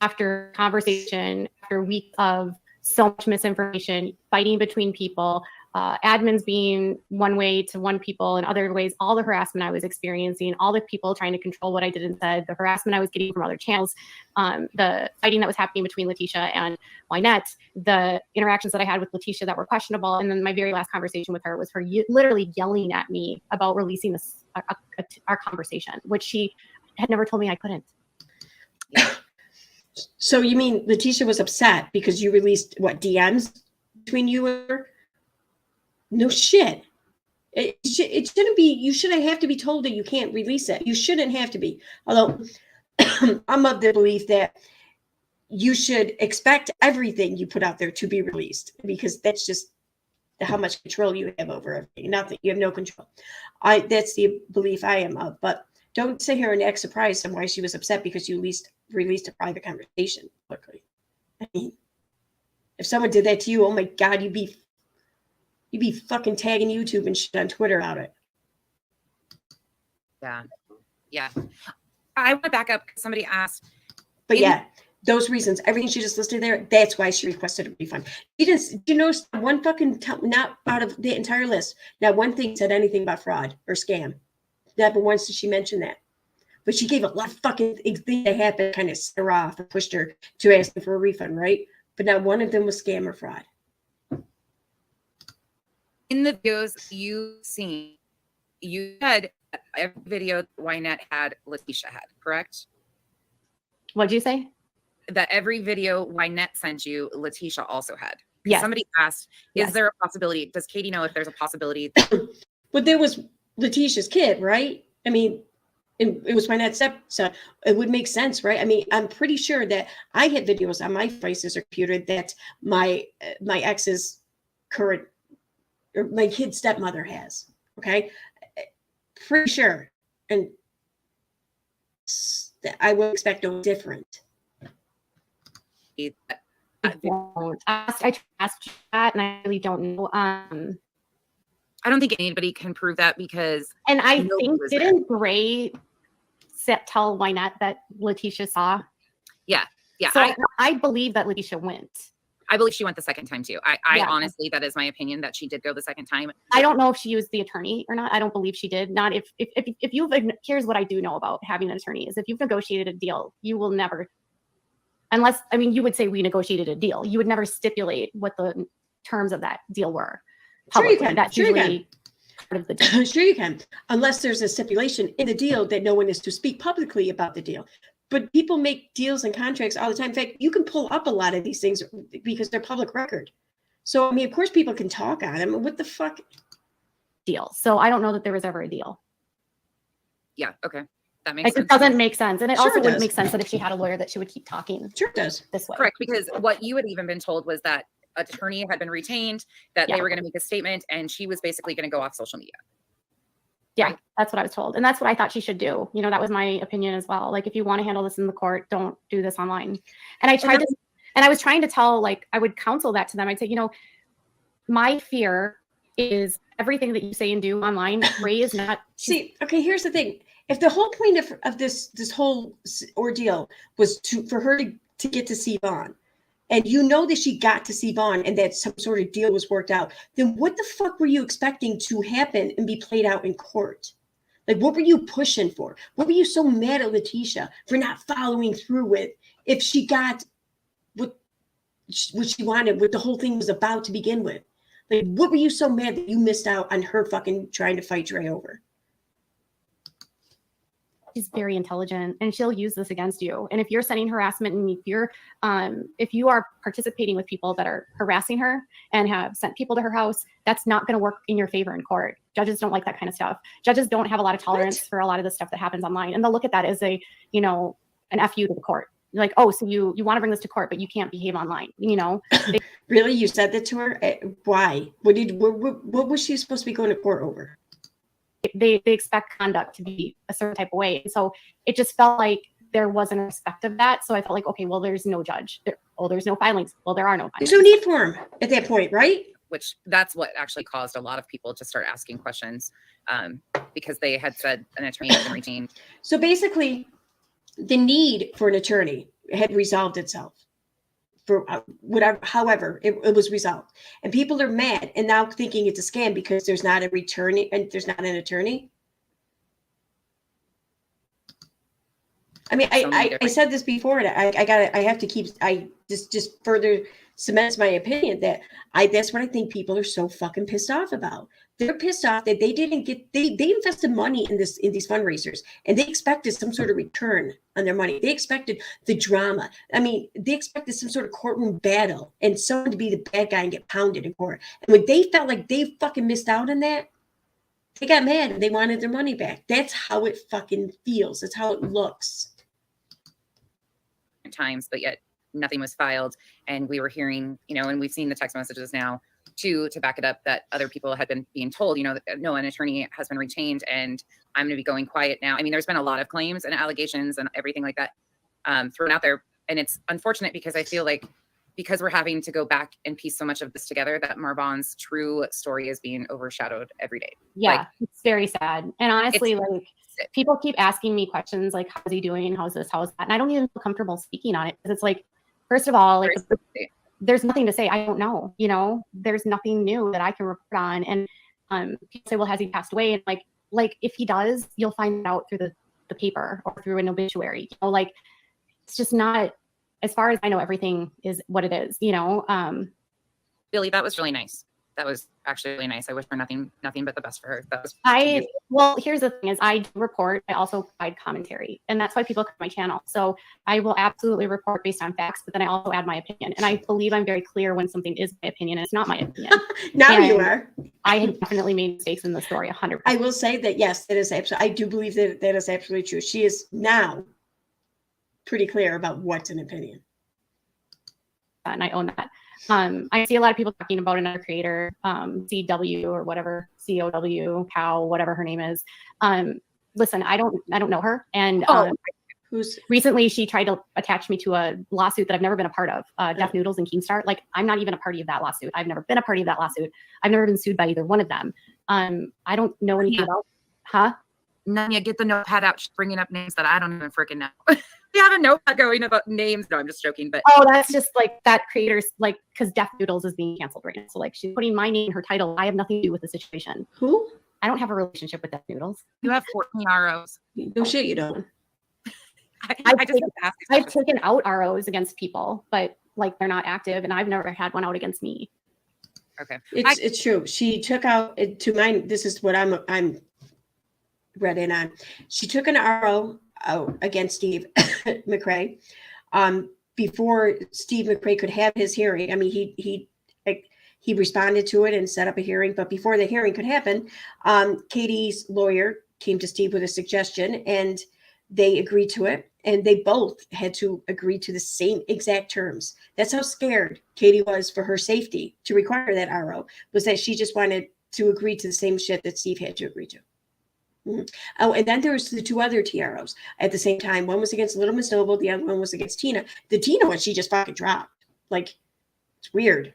Speaker 3: after conversation, after weeks of so much misinformation, fighting between people, admins being one way to one people and other ways, all the harassment I was experiencing, all the people trying to control what I did and said, the harassment I was getting from other channels, the fighting that was happening between Letitia and Wynette, the interactions that I had with Letitia that were questionable. And then my very last conversation with her was her literally yelling at me about releasing this, our conversation, which she had never told me I couldn't.
Speaker 1: So you mean Letitia was upset because you released what, DMs between you and her? No shit. It shouldn't be. You shouldn't have to be told that you can't release it. You shouldn't have to be. Although I'm of the belief that you should expect everything you put out there to be released, because that's just how much control you have over everything. Not that you have no control. That's the belief I am of. But don't sit here and act surprised on why she was upset because you released a private conversation quickly. I mean, if someone did that to you, oh my God, you'd be fucking tagging YouTube and shit on Twitter about it.
Speaker 2: Yeah. I want to back up because somebody asked.
Speaker 1: But yeah, those reasons, everything she just listed there, that's why she requested a refund. You notice one fucking, not out of the entire list, not one thing said anything about fraud or scam. Never once did she mention that. But she gave a lot of fucking things that happened, kind of set her off and pushed her to asking for a refund, right? But not one of them was scam or fraud.
Speaker 2: In the videos you've seen, you said every video Wynette had, Letitia had, correct?
Speaker 3: What'd you say?
Speaker 2: That every video Wynette sent you, Letitia also had.
Speaker 3: Yes.
Speaker 2: Somebody asked, is there a possibility? Does Katie know if there's a possibility?
Speaker 1: But there was Letitia's kid, right? I mean, it was Wynette's stepson. It would make sense, right? I mean, I'm pretty sure that I had videos on my devices or computer that my ex's current, or my kid's stepmother has. Okay, pretty sure, and I would expect no different.
Speaker 3: I asked that, and I really don't know.
Speaker 2: I don't think anybody can prove that because.
Speaker 3: And I think didn't Gray tell Wynette that Letitia saw?
Speaker 2: Yeah.
Speaker 3: So I believe that Letitia went.
Speaker 2: I believe she went the second time too. I honestly, that is my opinion, that she did go the second time.
Speaker 3: I don't know if she used the attorney or not. I don't believe she did. Not if you've, here's what I do know about having an attorney is if you've negotiated a deal, you will never, unless, I mean, you would say we negotiated a deal. You would never stipulate what the terms of that deal were.
Speaker 1: Sure you can.
Speaker 3: That's usually part of the deal.
Speaker 1: Sure you can. Unless there's a stipulation in the deal that no one is to speak publicly about the deal. But people make deals and contracts all the time. In fact, you can pull up a lot of these things because they're public record. So, I mean, of course, people can talk on them. What the fuck?
Speaker 3: Deal. So I don't know that there was ever a deal.
Speaker 2: Yeah. Okay. That makes sense.
Speaker 3: It doesn't make sense. And it
Speaker 1: Sure
Speaker 3: also
Speaker 1: it
Speaker 3: wouldn't
Speaker 1: does.
Speaker 3: make sense that if she had a lawyer that she would keep talking.
Speaker 1: Sure it does.
Speaker 3: This way.
Speaker 2: Correct. Because what you had even been told was that attorney had been retained, that they were going to make a statement, and she was basically going to go off social media.
Speaker 3: Yeah,
Speaker 2: Right.
Speaker 3: that's what I was told. And that's what I thought she should do. You know, that was my opinion as well. Like, if you want to handle this in the court, don't do this online. And I tried to, and I was trying to tell, like, I would counsel that to them. I'd say, you know, my fear is everything that you say and do online. Ray is not.
Speaker 1: See, okay, here's the thing. If the whole point of this whole ordeal was for her to get to see Vaughn, and you know that she got to see Vaughn and that some sort of deal was worked out, then what the fuck were you expecting to happen and be played out in court? Like, what were you pushing for? What were you so mad at Letitia for not following through with if she got what she wanted, what the whole thing was about to begin with? Like, what were you so mad that you missed out on her fucking trying to fight Dre over?
Speaker 3: She's very intelligent, and she'll use this against you. And if you're sending harassment, and if you are participating with people that are harassing her and have sent people to her house, that's not going to work in your favor in court. Judges don't like that kind of stuff. Judges don't have a lot of tolerance for a lot of the stuff that happens online, and they'll look at that as an FU to the court. Like, oh, so you want to bring this to court, but you can't behave online. You know,
Speaker 1: really, you said that to her? Why? What was she supposed to be going to court over?
Speaker 3: They expect conduct to be a certain type of way. And so it just felt like there wasn't a respect of that. So I felt like, okay, well, there's no judge. There's no filings. Well, there are no filings.
Speaker 1: There's no need for him at that point, right?
Speaker 2: Which that's what actually caused a lot of people to start asking questions because they had said an attorney had been retained.
Speaker 1: So basically, the need for an attorney had resolved itself. For whatever, however, it was resolved, and people are mad and now thinking it's a scam because there's not a attorney and there's not an attorney. I mean, I said this before, and I have to keep. I just further cements my opinion that that's what I think people are so fucking pissed off about. They're pissed off that they didn't get they invested money in these fundraisers, and they expected some sort of return on their money. They expected the drama. I mean, they expected some sort of courtroom battle and someone to be the bad guy and get pounded in court. And when they felt like they fucking missed out on that, they got mad and they wanted their money back. That's how it fucking feels. That's how it looks.
Speaker 2: Times, but yet nothing was filed, and we were hearing, and we've seen the text messages now to back it up that other people had been being told, no, an attorney has been retained and I'm going to be going quiet now. I mean, there's been a lot of claims and allegations and everything like that thrown out there. And it's unfortunate because I feel like because we're having to go back and piece so much of this together that Marvonne's true story is being overshadowed every day.
Speaker 3: Yeah, it's very sad. And honestly, people keep asking me questions like, how's he doing? How's this? How's that? And I don't even feel comfortable speaking on it because it's like, first of all, there's nothing to say. I don't know, there's nothing new that I can report on. And people say, well, has he passed away? And like if he does, you'll find out through the paper or through an obituary. It's just not, as far as I know, everything is what it is,
Speaker 2: Billy, that was really nice. That was actually really nice. I wish for nothing but the best for her.
Speaker 3: Well, here's the thing is I do report. I also provide commentary, and that's why people come to my channel. So I will absolutely report based on facts, but then I also add my opinion. And I believe I'm very clear when something is my opinion and it's not my opinion.
Speaker 1: Now you are.
Speaker 3: I had definitely made mistakes in the story, 100%.
Speaker 1: I will say that, yes, that is absolutely, I do believe that is absolutely true. She is now pretty clear about what's an opinion.
Speaker 3: And I own that. I see a lot of people talking about another creator, CW or whatever, COW, Cow, whatever her name is. Listen, I don't know her. And recently she tried to attach me to a lawsuit that I've never been a part of, Deaf Noodles and Keemstar. Like, I'm not even a party of that lawsuit. I've never been a party of that lawsuit. I've never been sued by either one of them. I don't know anything about,
Speaker 2: Nanya, get the notepad out. She's bringing up names that I don't even freaking know. We have a notepad going about names. No, I'm just joking. But
Speaker 3: that's just like that creator's because Deaf Noodles is being canceled right now. So she's putting my name in her title. I have nothing to do with the situation.
Speaker 1: Who?
Speaker 3: I don't have a relationship with Deaf Noodles.
Speaker 2: You have 14 ROs.
Speaker 1: No shit, you don't.
Speaker 3: I've taken out ROs against people, but they're not active, and I've never had one out against me.
Speaker 2: Okay,
Speaker 1: it's true. She took out to mine. This is what I'm read in on. She took an RO out against Steve McRae before Steve McRae could have his hearing. I mean, he responded to it and set up a hearing, but before the hearing could happen, Katie's lawyer came to Steve with a suggestion, and they agreed to it, and they both had to agree to the same exact terms. That's how scared Katie was for her safety to require that RO, was that she just wanted to agree to the same shit that Steve had to agree to. Mhm. Oh, and then there was the two other TROs at the same time. One was against Little Miss Noble. The other one was against Tina. The Tina one, she just fucking dropped. Like, it's weird.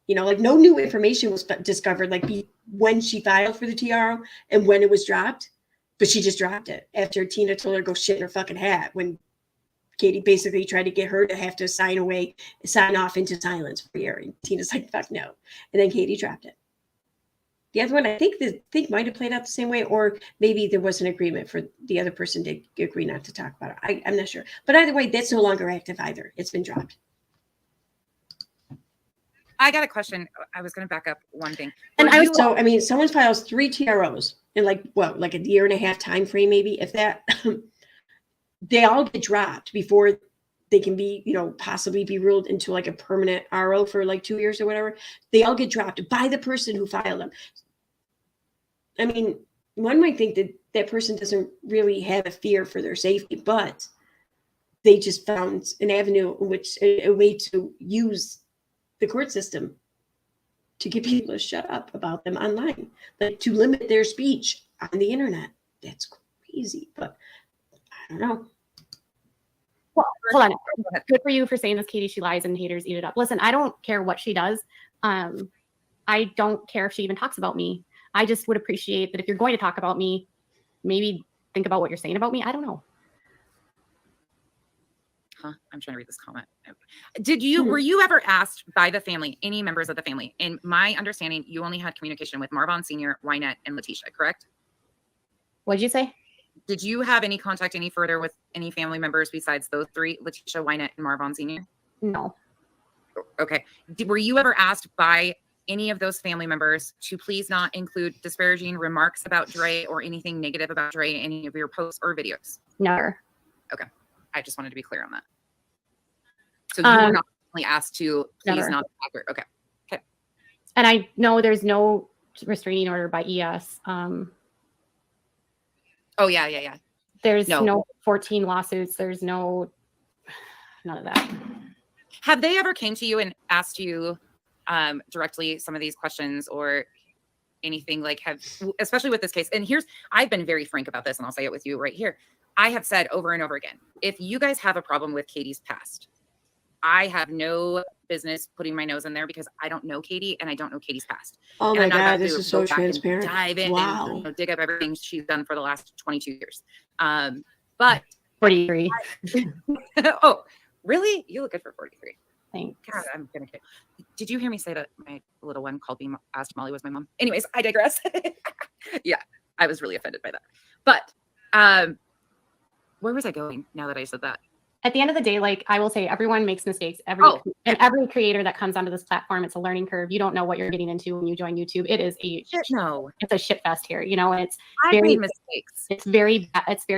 Speaker 1: You know, like no new information was discovered, like when she filed for the TRO and when it was dropped. But she just dropped it after Tina told her to go shit in her fucking hat when Katie basically tried to get her to have to sign off into silence for a year. And Tina's like, fuck no. And then Katie dropped it. The other one, I think might have played out the same way, or maybe there was an agreement for the other person to agree not to talk about it. I'm not sure. But either way, that's no longer active either. It's been dropped.
Speaker 2: I got a question. I was going to back up one thing.
Speaker 1: And someone files 3 TROs in like a year and a half time frame, maybe, if that. They all get dropped before they can be, possibly be ruled into like a permanent RO for like 2 years or whatever. They all get dropped by the person who filed them. I mean, one might think that that person doesn't really have a fear for their safety, but they just found an avenue in which a way to use the court system to get people to shut up about them online, like to limit their speech on the internet. That's crazy, but I don't know.
Speaker 3: Well, hold on. Good for you for saying this, Katie. She lies and haters eat it up. Listen, I don't care what she does. I don't care if she even talks about me. I just would appreciate that if you're going to talk about me, maybe think about what you're saying about me. I don't know.
Speaker 2: Huh? I'm trying to read this comment. Were you ever asked by the family, any members of the family? In my understanding, you only had communication with Marvonne Sr., Wynette, and Letitia, correct?
Speaker 3: What'd you say?
Speaker 2: Did you have any contact any further with any family members besides those 3, Letitia, Wynette, and Marvonne Sr.?
Speaker 3: No.
Speaker 2: Okay. Were you ever asked by any of those family members to please not include disparaging remarks about Dre or anything negative about Dre in any of your posts or videos?
Speaker 3: Never.
Speaker 2: Okay. I just wanted to be clear on that. So you were not asked to please
Speaker 3: never.
Speaker 2: not. Okay. Okay.
Speaker 3: And I know there's no restraining order by ES.
Speaker 2: Oh yeah.
Speaker 3: There's no 14 lawsuits. There's none of that.
Speaker 2: Have they ever came to you and asked you directly some of these questions or anything, like especially with this case? And I've been very frank about this, and I'll say it with you right here. I have said over and over again, if you guys have a problem with Katie's past, I have no business putting my nose in there because I don't know Katie and I don't know Katie's past.
Speaker 1: Oh
Speaker 2: and
Speaker 1: my God, this is so transparent.
Speaker 2: Dive in
Speaker 1: and
Speaker 2: dig up everything she's done for the last 22 years. But
Speaker 3: 43.
Speaker 2: Oh, really? You look good for 43.
Speaker 3: Thanks.
Speaker 2: God, I'm gonna get. Did you hear me say that my little one asked Molly was my mom? Anyways, I digress. Yeah, I was really offended by that. But where was I going now that I said that?
Speaker 3: At the end of the day, like I will say, everyone makes mistakes. Every creator that comes onto this platform, it's a learning curve. You don't know what you're getting into when you join YouTube. It is it's a shit fest here. And
Speaker 2: I've made mistakes.
Speaker 3: It's very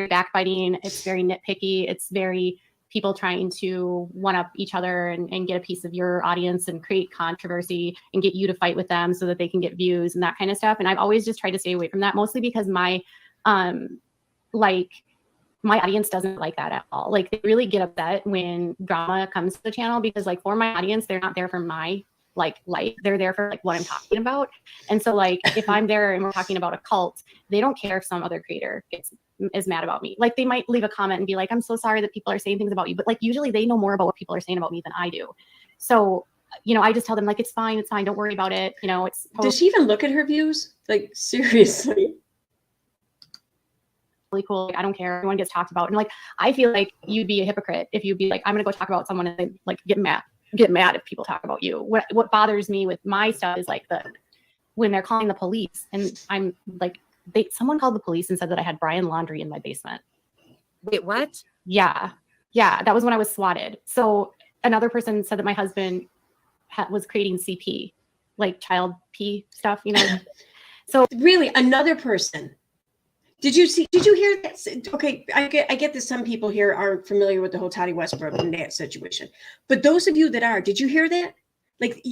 Speaker 3: backbiting. It's very nitpicky. It's very people trying to one up each other and get a piece of your audience and create controversy and get you to fight with them so that they can get views and that kind of stuff. And I've always just tried to stay away from that, mostly because my audience doesn't like that at all. Like they really get upset when drama comes to the channel because like for my audience, they're not there for my life. They're there for like what I'm talking about. And so like if I'm there and we're talking about a cult, they don't care if some other creator is mad about me. Like they might leave a comment and be like, I'm so sorry that people are saying things about you. But like usually they know more about what people are saying about me than I do. So, I just tell them like, it's fine. Don't worry about it. It's totally-
Speaker 1: Does she even look at her views? Like seriously?
Speaker 3: Really cool. Like, I don't care. Everyone gets talked about. And like, I feel like you'd be a hypocrite if you'd be like, I'm going to go talk about someone and they like get mad if people talk about you. What bothers me with my stuff is like when they're calling the police and I'm like, someone called the police and said that I had Brian laundry in my basement.
Speaker 2: Wait, what?
Speaker 3: Yeah. That was when I was swatted. So another person said that my husband was creating CP, like child P stuff, So
Speaker 1: really, another person. Did you hear that? Okay, I get that some people here aren't familiar with the whole Toddy Westbrook and that situation, but those of you that are, did you hear that? Like,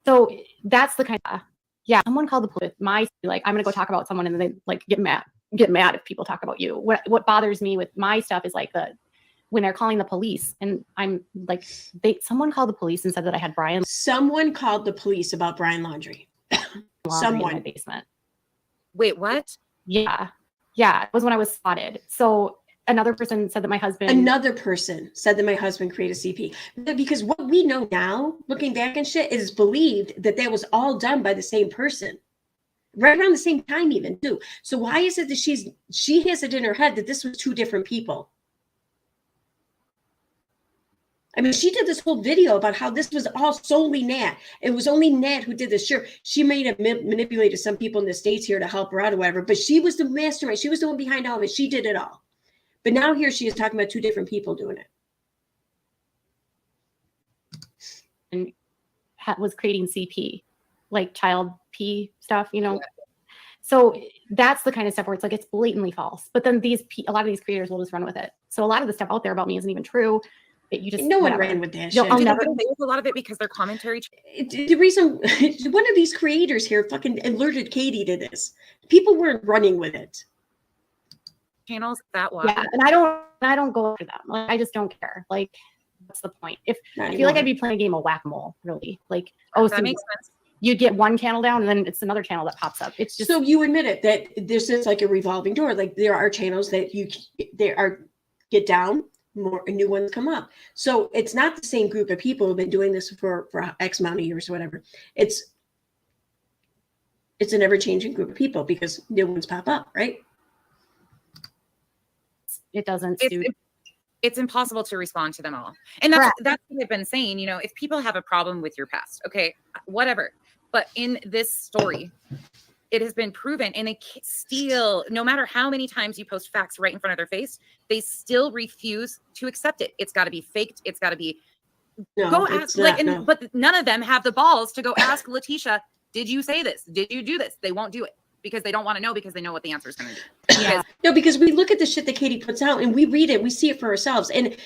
Speaker 1: so
Speaker 3: that's the kind of someone called the police. I'm gonna go talk about someone and they like get mad if people talk about you. What bothers me with my stuff is like when they're calling the police and I'm like someone called the police and said that I had Brian.
Speaker 1: Someone called the police about Brian laundry.
Speaker 3: laundry in my basement.
Speaker 2: Wait, what?
Speaker 3: Yeah. It was when I was spotted. So another person said that my husband
Speaker 1: created CP. Because what we know now, looking back and shit, is believed that was all done by the same person. Right around the same time even too. So why is it that she has it in her head that this was two different people? I mean, she did this whole video about how this was all solely Nat. It was only Nat who did this. Sure, she may have manipulated some people in the States here to help her out or whatever, but she was the mastermind. She was the one behind all of it. She did it all. But now here she is talking about two different people doing it.
Speaker 3: And was creating CP, like child P stuff, you know? Yeah. So that's the kind of stuff where it's like, it's blatantly false. But then a lot of these creators will just run with it. So a lot of the stuff out there about me isn't even true.
Speaker 1: No one ran with that shit.
Speaker 2: I'll never do a lot of it because their commentary.
Speaker 1: The reason one of these creators here fucking alerted Katie to this. People weren't running with it.
Speaker 2: Channels that wild.
Speaker 3: Yeah, and I don't go after them. Like, I just don't care. Like, what's the point? I feel like I'd be playing a game of whack-a-mole, really. Like,
Speaker 2: that makes sense.
Speaker 3: You get one channel down, and then it's another channel that pops up. It's just
Speaker 1: so you admit it that this is like a revolving door. Like there are channels that get down. More new ones come up. So it's not the same group of people who've been doing this for X amount of years or whatever. It's an ever-changing group of people because new ones pop up, right?
Speaker 3: It doesn't suit.
Speaker 2: It's impossible to respond to them all. And that's what I've been saying. You know, if people have a problem with your past, okay, whatever. But in this story, it has been proven, and they still, no matter how many times you post facts right in front of their face, they still refuse to accept it. It's got to be faked. It's got to be but none of them have the balls to go ask Letitia, did you say this? Did you do this? They won't do it because they don't want to know, because they know what the answer is going to be.
Speaker 1: Yeah. No, because we look at the shit that Katie puts out and we read it, we see it for ourselves. And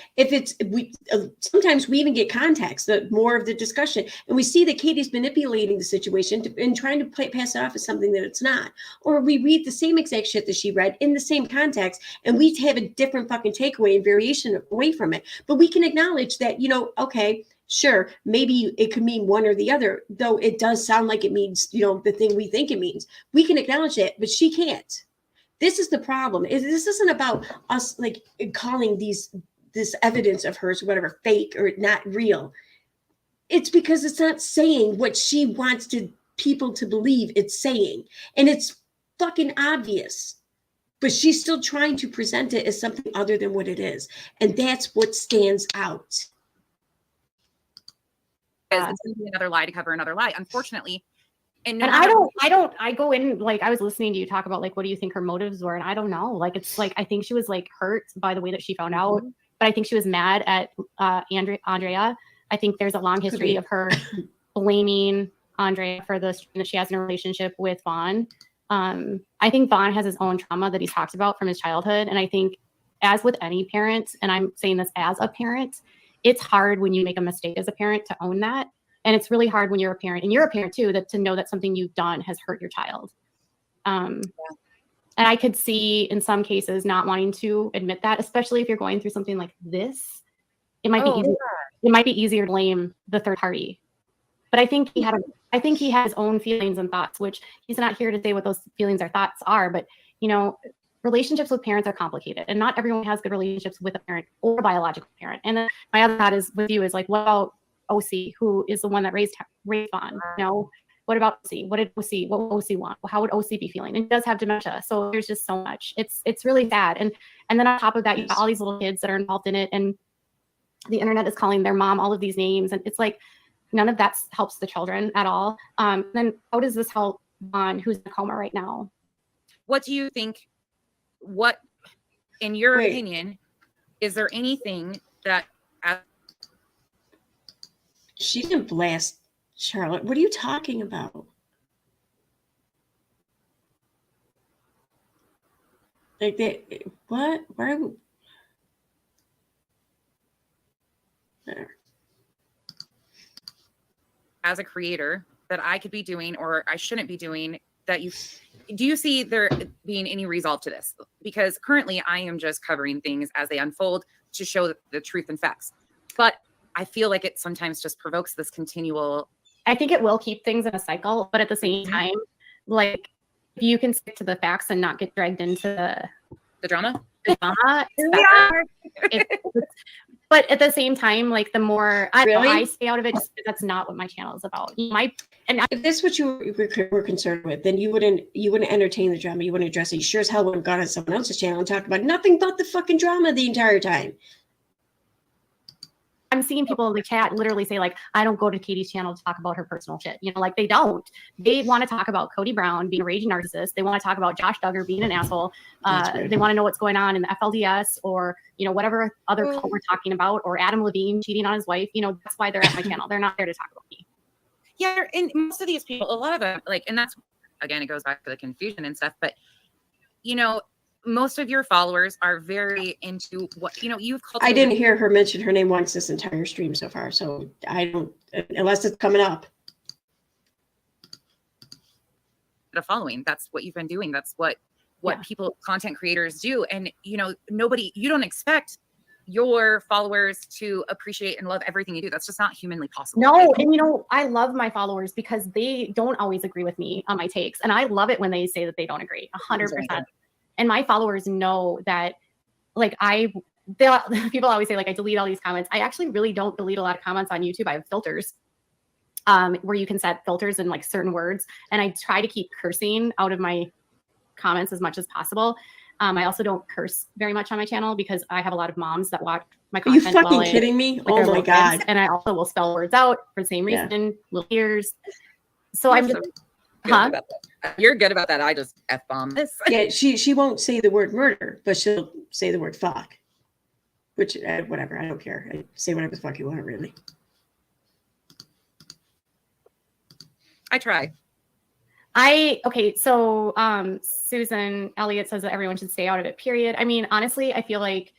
Speaker 1: sometimes we even get context, more of the discussion, and we see that Katie's manipulating the situation and trying to pass it off as something that it's not. Or we read the same exact shit that she read in the same context, and we have a different fucking takeaway and variation away from it. But we can acknowledge that, okay, sure, maybe it could mean one or the other, though it does sound like it means, the thing we think it means. We can acknowledge it, but she can't. This is the problem. This isn't about us like calling this evidence of hers, whatever, fake or not real. It's because it's not saying what she wants people to believe it's saying. And it's fucking obvious. But she's still trying to present it as something other than what it is. And that's what stands out.
Speaker 2: It's going to be another lie to cover another lie, unfortunately. And
Speaker 3: I go in, like, I was listening to you talk about, like, what do you think her motives were? And I don't know. Like, it's like, I think she was like hurt by the way that she found out, but I think she was mad at Andrea. I think there's a long history of her blaming Andrea for the strain that she has in a relationship with Vaughn. I think Vaughn has his own trauma that he's talked about from his childhood. And I think, as with any parent, and I'm saying this as a parent, it's hard when you make a mistake as a parent to own that. And it's really hard when you're a parent, and you're a parent too, to know that something you've done has hurt your child. And I could see in some cases not wanting to admit that, especially if you're going through something like this. It might be easier. It might be easier to blame the third party. But I think he had his own feelings and thoughts, which he's not here to say what those feelings or thoughts are. But relationships with parents are complicated, and not everyone has good relationships with a parent or a biological parent. And then my other thought is with you is like, what about OC, who is the one that raised Vaughn? What about OC? What will OC want? How would OC be feeling? And he does have dementia. So there's just so much. It's really sad. And then on top of that, you got all these little kids that are involved in it, and the internet is calling their mom all of these names. And it's like, none of that helps the children at all. Then how does this help Vaughn, who's in a coma right now?
Speaker 2: What do you think? What, in your opinion, is there anything that...
Speaker 1: She didn't blast Charlotte. What are you talking about? Like that? What? Why?
Speaker 2: As a creator, that I could be doing or I shouldn't be doing, that do you see there being any resolve to this? Because currently I am just covering things as they unfold to show the truth and facts. But I feel like it sometimes just provokes this continual
Speaker 3: I think it will keep things in a cycle, but at the same time, like if you can stick to the facts and not get dragged into
Speaker 2: The drama.
Speaker 3: the drama,
Speaker 2: Here
Speaker 3: it's
Speaker 2: we
Speaker 3: better.
Speaker 2: are.
Speaker 3: But at the same time, like the more
Speaker 1: Really?
Speaker 3: I stay out of it, just because that's not what my channel is about.
Speaker 1: If this is what you were concerned with, then you wouldn't entertain the drama. You wouldn't address it. You sure as hell wouldn't have gone on someone else's channel and talked about nothing but the fucking drama the entire time.
Speaker 3: I'm seeing people in the chat literally say like, I don't go to Katie's channel to talk about her personal shit. You know, like they don't. They want to talk about Cody Brown being a raging narcissist. They want to talk about Josh Duggar being an asshole. They want to know what's going on in the FLDS or, you know, whatever other cult we're talking about, or Adam Levine cheating on his wife. You know, that's why they're at my channel. They're not there to talk about me.
Speaker 2: Yeah, and most of these people, a lot of them, like, and that's, again, it goes back to the confusion and stuff, but, you know, most of your followers are very into what, you know, you've called.
Speaker 1: I didn't hear her mention her name once this entire stream so far, so I don't, unless it's coming up.
Speaker 2: The following, that's what you've been doing. That's what people, content creators do. And, you know, you don't expect your followers to appreciate and love everything you do. That's just not humanly possible.
Speaker 3: No, and you know, I love my followers because they don't always agree with me on my takes. And I love it when they say that they don't agree 100%. And my followers know that, like, people always say, like, I delete all these comments. I actually really don't delete a lot of comments on YouTube. I have filters where you can set filters in like certain words. And I try to keep cursing out of my comments as much as possible. I also don't curse very much on my channel because I have a lot of moms that watch my content.
Speaker 1: Are you fucking kidding me? Oh my God.
Speaker 3: And I also will spell words out for the same reason, little ears. So I'm just...
Speaker 2: You're good about that. I just F-bomb this.
Speaker 1: Yeah, she won't say the word murder, but she'll say the word fuck. Which, whatever, I don't care. I say whatever the fuck you want, really.
Speaker 2: I try.
Speaker 3: Okay, so Susan Elliott says that everyone should stay out of it, period. I mean, honestly, I feel like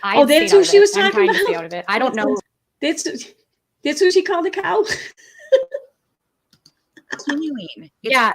Speaker 1: that's who she was talking about.
Speaker 3: To stay out of it. I don't know.
Speaker 1: That's who she called the cow.
Speaker 2: Continuing.
Speaker 3: Yeah.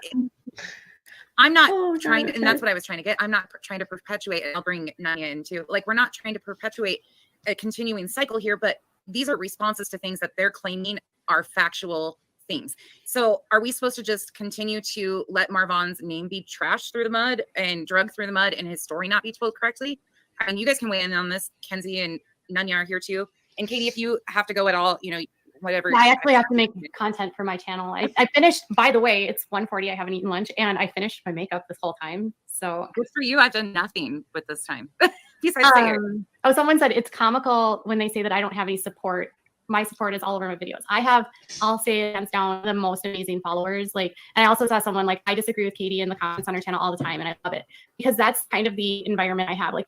Speaker 2: I'm not trying to, and that's what I was trying to get. I'm not trying to perpetuate, and I'll bring Nanya in too. Like, we're not trying to perpetuate a continuing cycle here, but these are responses to things that they're claiming are factual things. So are we supposed to just continue to let Marvonne's name be trashed through the mud and drugged through the mud and his story not be told correctly? I mean, you guys can weigh in on this. Kenzie and Nanya are here too. And Katie, if you have to go at all, you know, whatever.
Speaker 3: I actually have to make content for my channel. I finished, by the way, it's 1:40. I haven't eaten lunch and I finished my makeup this whole time. So
Speaker 2: good for you. I've done nothing with this time. Besides
Speaker 3: someone said it's comical when they say that I don't have any support. My support is all over my videos. I'll say it hands down, the most amazing followers. Like, and I also saw someone like, I disagree with Katie in the comments on her channel all the time. And I love it because that's kind of the environment I have. Like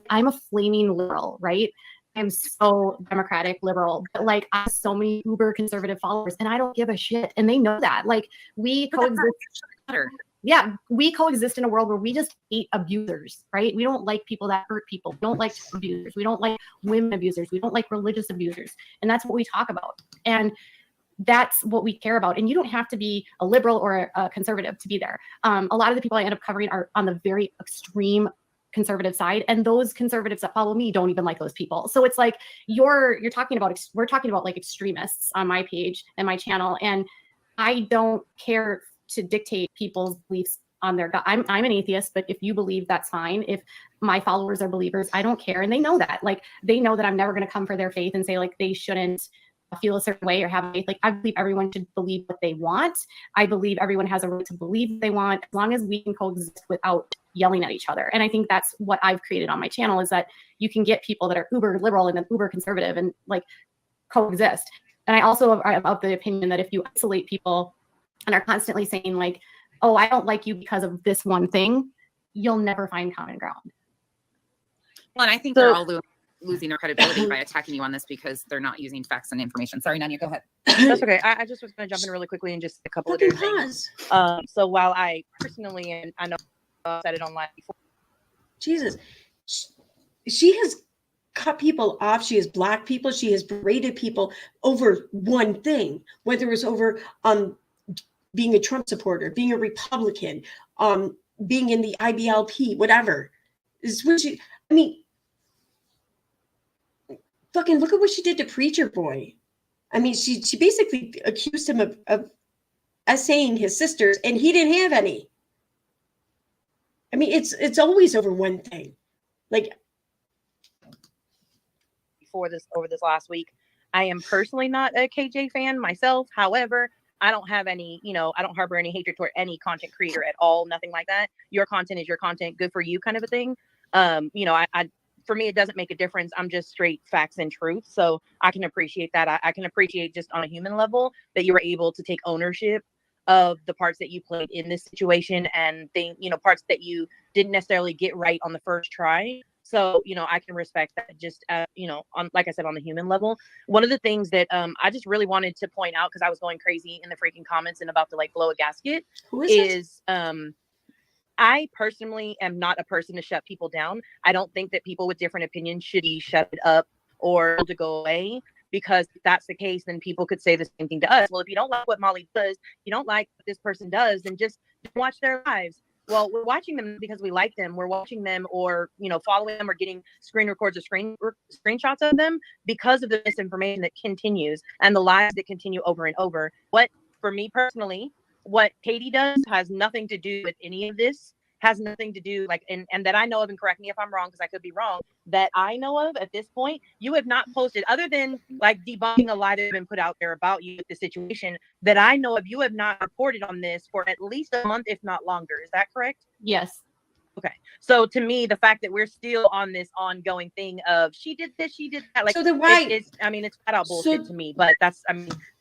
Speaker 3: I'm a flaming liberal, right? I'm so democratic liberal, but like I have so many uber conservative followers and I don't give a shit. And they know that. Like we coexist. Yeah, we coexist in a world where we just hate abusers, right? We don't like people that hurt people. We don't like abusers. We don't like women abusers. We don't like religious abusers. And that's what we talk about. And that's what we care about. And you don't have to be a liberal or a conservative to be there. A lot of the people I end up covering are on the very extreme conservative side, and those conservatives that follow me don't even like those people. So it's like we're talking about like extremists on my page and my channel, and I don't care to dictate people's beliefs on their God. I'm an atheist, but if you believe, that's fine. If my followers are believers, I don't care, and they know that. Like they know that I'm never going to come for their faith and say like they shouldn't feel a certain way or have faith. Like I believe everyone should believe what they want. I believe everyone has a right to believe what they want, as long as we can coexist without yelling at each other. And I think that's what I've created on my channel, is that you can get people that are uber liberal and then uber conservative and like coexist. And I also am of the opinion that if you isolate people and are constantly saying like, oh, I don't like you because of this one thing, you'll never find common ground.
Speaker 2: Well, and I think they're all losing their credibility by attacking you on this because they're not using facts and information. Sorry, Nanya, go ahead.
Speaker 4: That's okay. I just was going to jump in really quickly and just a couple of things. So while I personally, and I know I said it online before.
Speaker 1: Jesus, she has cut people off. She has blocked people. She has berated people over one thing, whether it was over being a Trump supporter, being a Republican, being in the IBLP, whatever. Fucking look at what she did to Preacher Boy. I mean, she basically accused him of essaying his sisters, and he didn't have any. I mean, it's always over one thing. Like,
Speaker 4: over this last week, I am personally not a KJ fan myself. However, I don't have any, I don't harbor any hatred toward any content creator at all. Nothing like that. Your content is your content. Good for you, kind of a thing. For me, it doesn't make a difference. I'm just straight facts and truth. So I can appreciate that. I can appreciate just on a human level that you were able to take ownership of the parts that you played in this situation and parts that you didn't necessarily get right on the first try. So, I can respect that just, like I said, on the human level. One of the things that I just really wanted to point out, because I was going crazy in the freaking comments and about to blow a gasket, is I personally am not a person to shut people down. I don't think that people with different opinions should be shut up or to go away, because if that's the case, then people could say the same thing to us. Well, if you don't like what Molly does, you don't like what this person does, then just watch their lives. Well, we're watching them because we like them. We're watching them or, following them or getting screen records or screenshots of them because of the misinformation that continues and the lies that continue over and over. For me personally, what Katie does has nothing to do with any of this, has nothing to do and that I know of, and correct me if I'm wrong, because I could be wrong, that I know of at this point. You have not posted, other than debunking a lie that has been put out there about you with the situation that I know of, you have not reported on this for at least a month, if not longer. Is that correct?
Speaker 3: Yes.
Speaker 4: Okay. So to me, the fact that we're still on this ongoing thing of she did this, she did that,
Speaker 1: so then why?
Speaker 4: It's flat out bullshit to me. But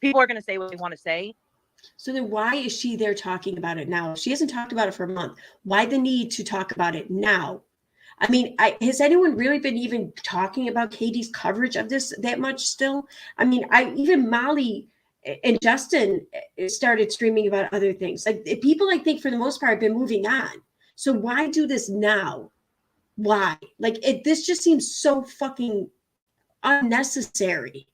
Speaker 4: people are going to say what they want to say.
Speaker 1: So then why is she there talking about it now? She hasn't talked about it for a month. Why the need to talk about it now? I mean, has anyone really been even talking about Katie's coverage of this that much still? I mean, even Molly and Justin started streaming about other things. People, I think, for the most part, have been moving on. So why do this now? Why? This just seems so fucking unnecessary.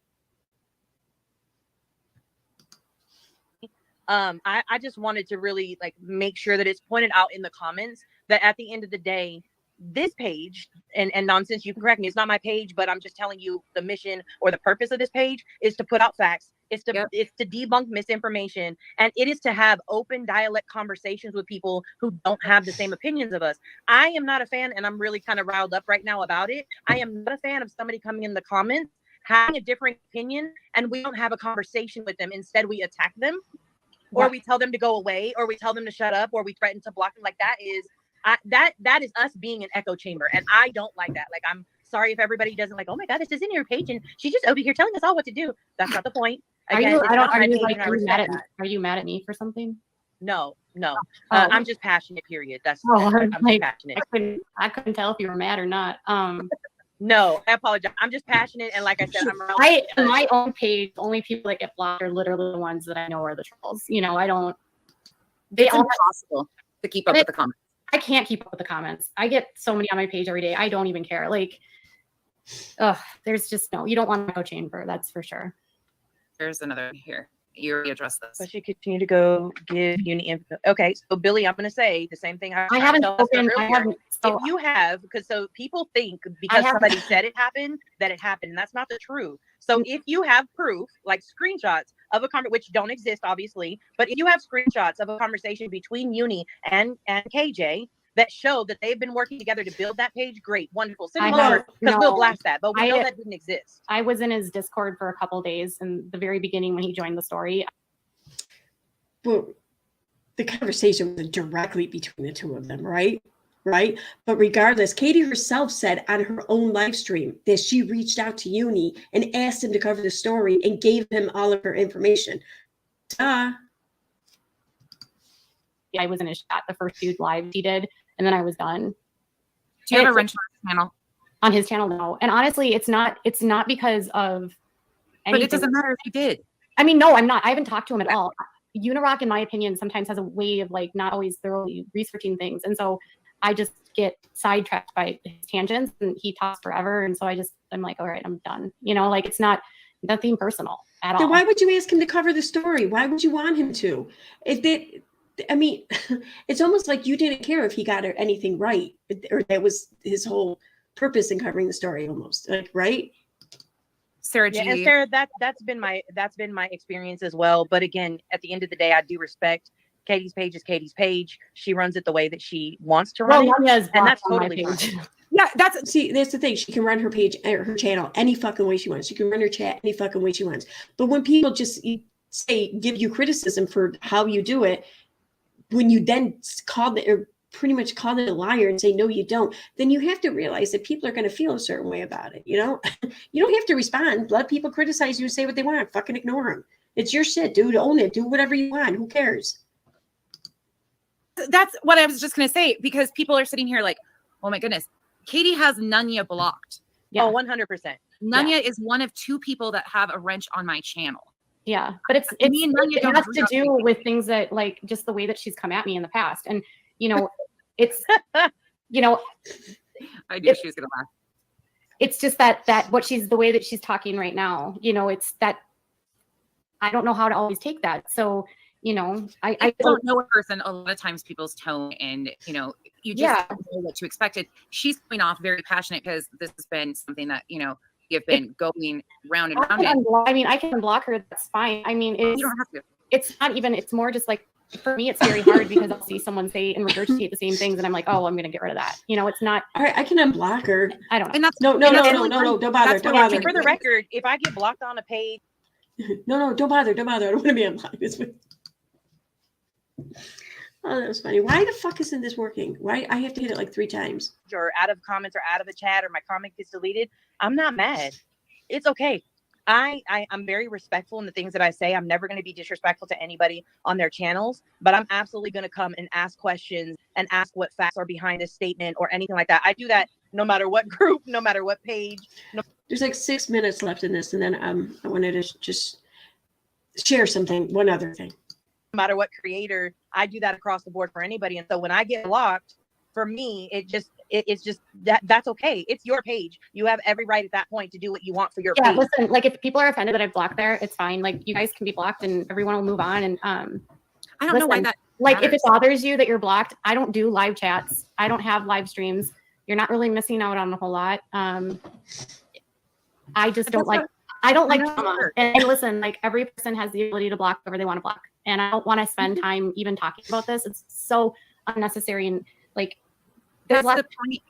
Speaker 4: I just wanted to really make sure that it's pointed out in the comments that at the end of the day, this page and nonsense, you can correct me, it's not my page, but I'm just telling you the mission or the purpose of this page is to put out facts. It's to debunk misinformation, and it is to have open dialect conversations with people who don't have the same opinions of us. I am not a fan, and I'm really kind of riled up right now about it. I am not a fan of somebody coming in the comments having a different opinion and we don't have a conversation with them. Instead, we attack them. Or we tell them to go away, or we tell them to shut up, or we threaten to block them. That is us being an echo chamber, and I don't like that. I'm sorry if everybody doesn't oh my God, this is in your page, and she's just over here telling us all what to do. That's not the point. Again,
Speaker 3: are you mad at me for something?
Speaker 4: No. I'm just passionate. Period. I'm just passionate.
Speaker 3: I couldn't tell if you were mad or not.
Speaker 4: No, I apologize. I'm just passionate, and like I said,
Speaker 3: on my own page, the only people that get blocked are literally the ones that I know are the trolls. I don't.
Speaker 2: It's impossible to keep up with the comments.
Speaker 3: I can't keep up with the comments. I get so many on my page every day. I don't even care. There's just no. You don't want an echo chamber. That's for sure.
Speaker 2: There's another here. You already addressed this.
Speaker 4: But she continue to go give uni info. Okay, so Billy, I'm going to say the same thing.
Speaker 3: I haven't spoken. I haven't.
Speaker 4: If you have, because people think because somebody said it happened, that it happened, and that's not the truth. So if you have proof, screenshots of a conversation, which don't exist, obviously, but if you have screenshots of a conversation between Uni and KJ that show that they've been working together to build that page, great, wonderful. Send them over, because we'll blast that, but we know that didn't exist.
Speaker 3: I was in his Discord for a couple days in the very beginning when he joined the story.
Speaker 1: Well, the conversation was directly between the two of them, right? But regardless, Katie herself said on her own live stream that she reached out to Uni and asked him to cover the story and gave him all of her information.
Speaker 3: Yeah, I was in his chat the first few lives he did, and then I was done.
Speaker 2: Do you have a wrench on his channel?
Speaker 3: On his channel, no. And honestly, it's not because of anything.
Speaker 2: But it doesn't matter if he did.
Speaker 3: I mean, no, I'm not. I haven't talked to him at all. Unirock, in my opinion, sometimes has a way of not always thoroughly researching things, and so I just get sidetracked by his tangents, and he talks forever. And so I'm like, all right, I'm done. It's nothing personal at all.
Speaker 1: Then why would you ask him to cover the story? Why would you want him to? It's almost like you didn't care if he got anything right, or that was his whole purpose in covering the story almost, right?
Speaker 2: Sarah G.
Speaker 4: Yeah, and Sarah, that's been my experience as well. But again, at the end of the day, I do respect Katie's page is Katie's page. She runs it the way that she wants to run it, and that's totally fine.
Speaker 2: Yeah, that's
Speaker 1: the thing. She can run her page, her channel any fucking way she wants. She can run her chat any fucking way she wants. But when people just give you criticism for how you do it, when you then pretty much call it a liar and say, no, you don't, then you have to realize that people are going to feel a certain way about it. You know, you don't have to respond. Let people criticize you and say what they want. Fucking ignore them. It's your shit, dude. Own it. Do whatever you want. Who cares?
Speaker 2: That's what I was just going to say, because people are sitting here like, oh my goodness, Katie has Nunya blocked.
Speaker 4: Yeah. Oh, 100%.
Speaker 2: Nunya is one of 2 people that have a wrench on my channel.
Speaker 3: Yeah, but it has to do with things that, like, just the way that she's come at me in the past. And, you know, it's, you know,
Speaker 2: I knew she was going to laugh.
Speaker 3: It's just that the way that she's talking right now, you know, it's that I don't know how to always take that. So, you know, I
Speaker 2: don't know a person. A lot of times people's tone and, you know, you just don't know what to expect. She's coming off very passionate because this has been something that, you know, you've been going round and round.
Speaker 3: I mean, I can unblock her. That's fine. I mean, you
Speaker 2: don't have to.
Speaker 3: It's not even, it's more just like, for me, it's very hard because I'll see someone say and regurgitate the same things, and I'm like, oh, I'm going to get rid of that. You know, it's not.
Speaker 1: All right, I can unblock her.
Speaker 3: I don't know.
Speaker 1: And that's no. Don't bother. Don't bother.
Speaker 4: For the record, if I get blocked on a page,
Speaker 1: no, don't bother. Don't bother. I don't want to be unblocked. Oh, that was funny. Why the fuck isn't this working? Why I have to hit it like 3 times?
Speaker 4: Or out of comments or out of a chat or my comment gets deleted. I'm not mad. It's okay. I'm very respectful in the things that I say. I'm never going to be disrespectful to anybody on their channels, but I'm absolutely going to come and ask questions and ask what facts are behind a statement or anything like that. I do that no matter what group, no matter what page.
Speaker 1: There's like 6 minutes left in this, and then I wanted to just share something, one other thing.
Speaker 4: No matter what creator, I do that across the board for anybody. And so when I get blocked, for me, it's just that's okay. It's your page. You have every right at that point to do what you want for your page.
Speaker 3: Listen, like if people are offended that I've blocked there, it's fine. Like you guys can be blocked and everyone will move on. And
Speaker 2: I don't know why that
Speaker 3: like
Speaker 2: matters.
Speaker 3: If it bothers you that you're blocked, I don't do live chats. I don't have live streams. You're not really missing out on a whole lot. I just don't like drama. And listen, like every person has the ability to block whoever they want to block. And I don't want to spend time even talking about this. It's so unnecessary. And like,
Speaker 2: that's the point.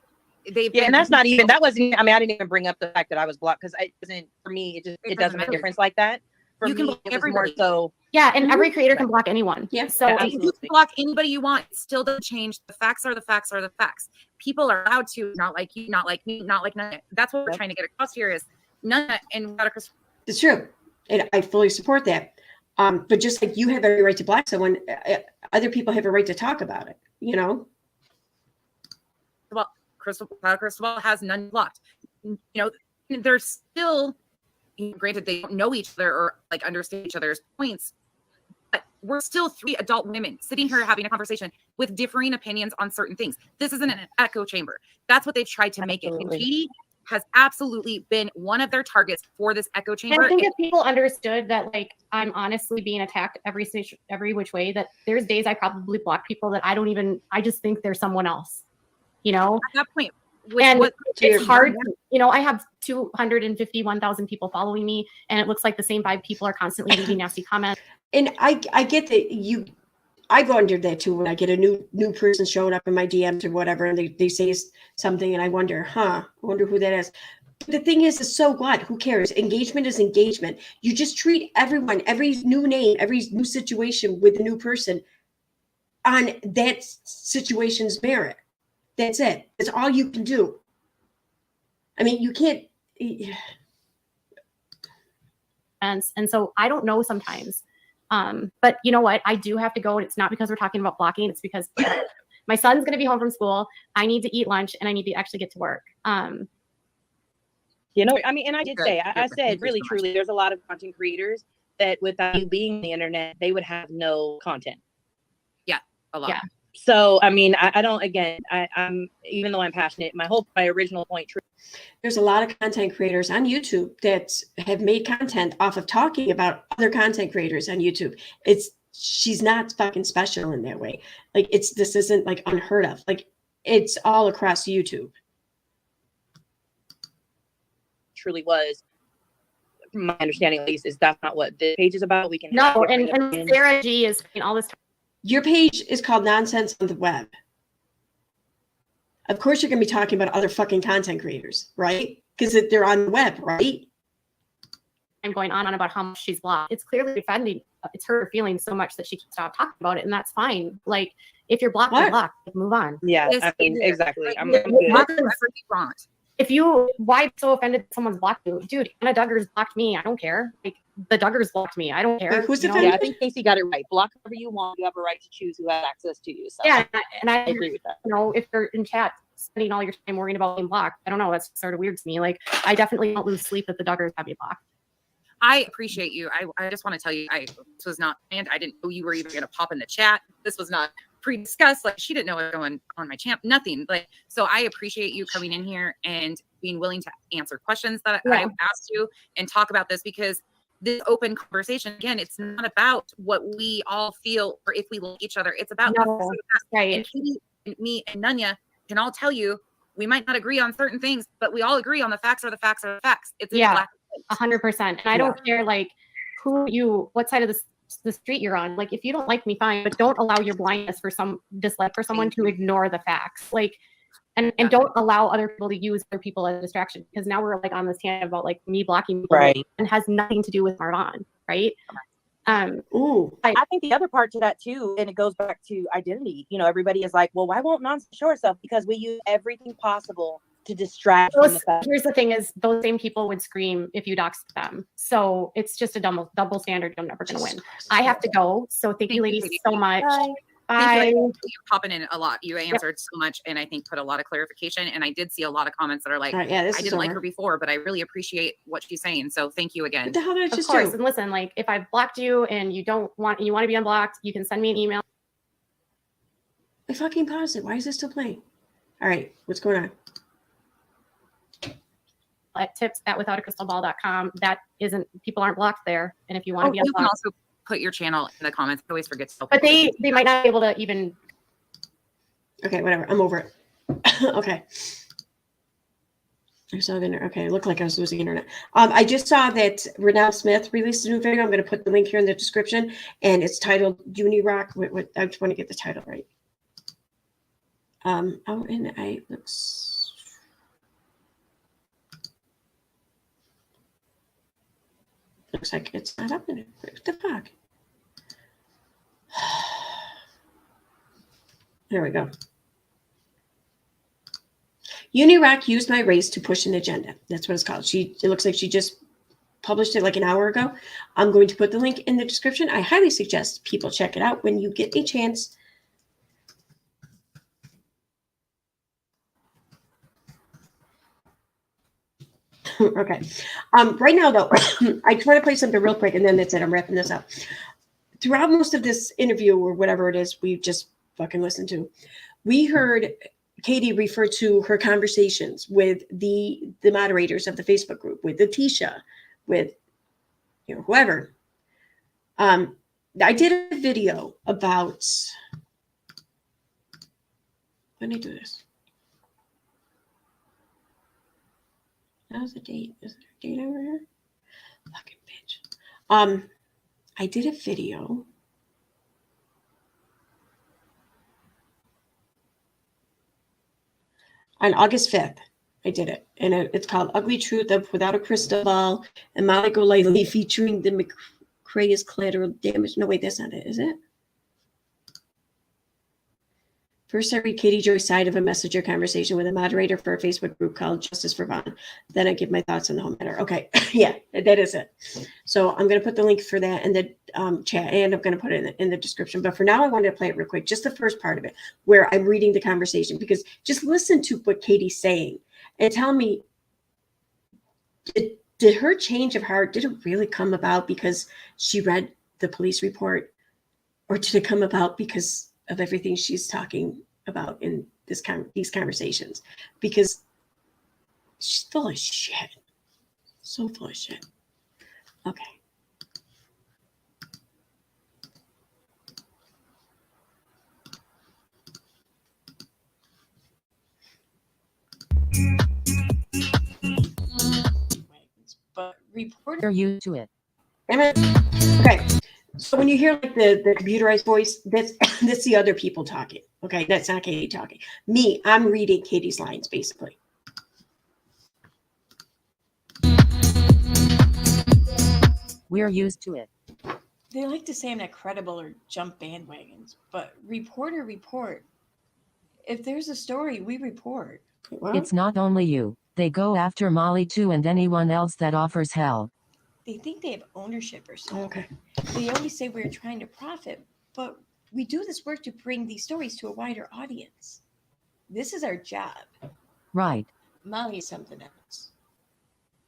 Speaker 4: And that's not even, that wasn't, I mean, I didn't even bring up the fact that I was blocked because it wasn't, for me, it doesn't make a difference like that. For me, it was more so.
Speaker 3: Yeah, and every creator can block anyone.
Speaker 1: Yeah.
Speaker 3: So
Speaker 2: you can block anybody you want. It still doesn't change. The facts are the facts are the facts. People are allowed to not like you, not like me, not like none. That's what we're trying to get across here is none and without a Chris.
Speaker 1: It's true. And I fully support that. But just like you have every right to block someone, other people have a right to talk about it, you know?
Speaker 2: Well, Crystal has none blocked. You know, they're still, granted, they don't know each other or like understand each other's points, but we're still 3 adult women sitting here having a conversation with differing opinions on certain things. This isn't an echo chamber. That's what they've tried to make it. And Katie has absolutely been one of their targets for this echo chamber.
Speaker 3: I think if people understood that, like, I'm honestly being attacked every which way, that there's days I probably block people that I just think they're someone else, you know?
Speaker 2: At that point,
Speaker 3: it's hard. You know, I have 251,000 people following me, and it looks like the same 5 people are constantly leaving nasty comments.
Speaker 1: And I get that I go under that too when I get a new person showing up in my DMs or whatever, and they say something, and I wonder who that is. But the thing is so what? Who cares? Engagement is engagement. You just treat everyone, every new name, every new situation with a new person on that situation's merit. That's it. That's all you can do. I mean, you can't.
Speaker 3: And so I don't know sometimes. But you know what? I do have to go, and it's not because we're talking about blocking. It's because my son's going to be home from school. I need to eat lunch, and I need to actually get to work.
Speaker 4: You know, I mean, and I did say, I said, really, truly, there's a lot of content creators that without you being on the internet, they would have no content.
Speaker 2: Yeah, a lot.
Speaker 3: Yeah.
Speaker 4: So, I mean, I don't, again, I'm, even though I'm passionate, my original point.
Speaker 1: There's a lot of content creators on YouTube that have made content off of talking about other content creators on YouTube. She's not fucking special in that way. Like this isn't like unheard of. Like it's all across YouTube.
Speaker 4: Truly was my understanding at least, is that's not what this page is about. We can
Speaker 3: No,
Speaker 4: have
Speaker 3: and
Speaker 4: different opinions.
Speaker 3: Sarah G is spending all this time.
Speaker 1: Your page is called Nonsense on the Web. Of course, you're going to be talking about other fucking content creators, right? Because they're on the web, right?
Speaker 3: I'm going on about how much she's blocked. It's clearly offending. It's hurt her feelings so much that she can't stop talking about it, and that's fine. Like, if you're blocked, you're blocked. Like, move on.
Speaker 4: Yeah,
Speaker 2: Yes,
Speaker 4: I mean, exactly. I'm
Speaker 2: Yeah,
Speaker 4: good.
Speaker 2: block whoever you want.
Speaker 3: If you, why be so offended that someone's blocked you? Dude, Anna Duggars blocked me. I don't care. Like, the Duggars blocked me. I don't care.
Speaker 1: Wait, who's
Speaker 3: you know?
Speaker 1: defending?
Speaker 4: Yeah, I think Casey got it right. Block whoever you want. You have a right to choose who has access to you. So
Speaker 3: Yeah, and I
Speaker 4: I agree with that.
Speaker 3: you know, if you're in chat spending all your time worrying about being blocked, I don't know. That's sort of weird to me. Like, I definitely don't lose sleep that the Duggars have me blocked.
Speaker 2: I appreciate you. I just want to tell you, this was not planned. I didn't know you were even going to pop in the chat. This was not pre-discussed. Like, she didn't know what was going on my champ. Nothing. Like, so I appreciate you coming in here and being willing to answer questions that I asked you and talk about this, because this open conversation, again, it's not about what we all feel or if we like each other. It's about
Speaker 3: Right.
Speaker 2: And Katie, and me, and Nunya can all tell you we might not agree on certain things, but we all agree on the facts are the facts are the facts. It's in black and white.
Speaker 3: 100%. And I don't care like what side of the street you're on. Like, if you don't like me, fine, but don't allow your blindness for some dislike for someone to ignore the facts. Like, and don't allow other people to use other people as a distraction, because now we're like on this tangent about like me blocking people,
Speaker 4: Right.
Speaker 3: and has nothing to do with Marvonne, right?
Speaker 4: I think the other part to that too, and it goes back to identity. You know, everybody is like, well, why won't nonsense show herself? Because we use everything possible to distract from the fact.
Speaker 3: Here's the thing: is those same people would scream if you doxed them. So it's just a double standard. I'm never going to win. I have to go. So thank you, ladies, so much.
Speaker 2: Bye.
Speaker 3: Bye.
Speaker 2: Thank you. You're popping in a lot. You answered so much, and I think put a lot of clarification. And I did see a lot of comments that are like, I didn't like her before, but I really appreciate what she's saying. So thank you again.
Speaker 1: What the hell did I just
Speaker 3: Of course.
Speaker 1: do?
Speaker 3: And listen, like, if I've blocked you and you want to be unblocked, you can send me an email.
Speaker 1: I fucking paused it. Why is this still playing? All right, what's going on?
Speaker 3: At tips@withoutacrystalball.com. That isn't, people aren't blocked there. And if you want to be
Speaker 2: you can
Speaker 3: unblocked,
Speaker 2: also put your channel in the comments. I always forget to tell
Speaker 3: but
Speaker 2: people.
Speaker 3: they might not be able to even.
Speaker 1: Okay, whatever. I'm over it. Okay. I saw the internet. Okay, it looked like I was losing internet. I just saw that Renelle Smith released a new video. I'm going to put the link here in the description, and it's titled Unirock. Wait, I just want to get the title right. And I looks like it's not up in it. What the fuck? There we go. Unirock used my race to push an agenda. That's what it's called. It looks like she just published it like an hour ago. I'm going to put the link in the description. I highly suggest people check it out when you get a chance. Okay. Right now, though, I just want to play something real quick, and then that's it. I'm wrapping this up. Throughout most of this interview, or whatever it is we just fucking listened to, we heard Katie refer to her conversations with the moderators of the Facebook group, with Letitia, with whoever. I did a video about, when did I do this? How's the date? Is there a date over here? Fucking bitch. I did a video. On August 5th, I did it. And it's called Ugly Truth of Without a Crystal Ball and Molly Golightly featuring the McCrae's collateral damage. No, wait, that's not it, is it? First, I read Katie Joy's side of a messenger conversation with a moderator for a Facebook group called Justice for Vaughn. Then I give my thoughts on the whole matter. Okay, yeah, that is it. So I'm going to put the link for that in the chat, and I'm going to put it in the description. But for now, I wanted to play it real quick, just the first part of it, where I'm reading the conversation, because just listen to what Katie's saying and tell me, did her change of heart, did it really come about because she read the police report, or did it come about because of everything she's talking about in these conversations? Because she's full of shit. So full of shit. Okay. But reporter.
Speaker 5: You're used to it.
Speaker 1: Okay. So when you hear like the computerized voice, that's the other people talking. Okay, that's not Katie talking. Me, I'm reading Katie's lines basically.
Speaker 5: We're used to it.
Speaker 1: They like to say I'm not credible or jump bandwagons, but report. If there's a story, we report. Well,
Speaker 5: It's not only you. They go after Molly too and anyone else that offers help.
Speaker 1: they think they have ownership or something. Okay. They always say we're trying to profit, but we do this work to bring these stories to a wider audience. This is our job.
Speaker 5: Right.
Speaker 1: Molly is something else.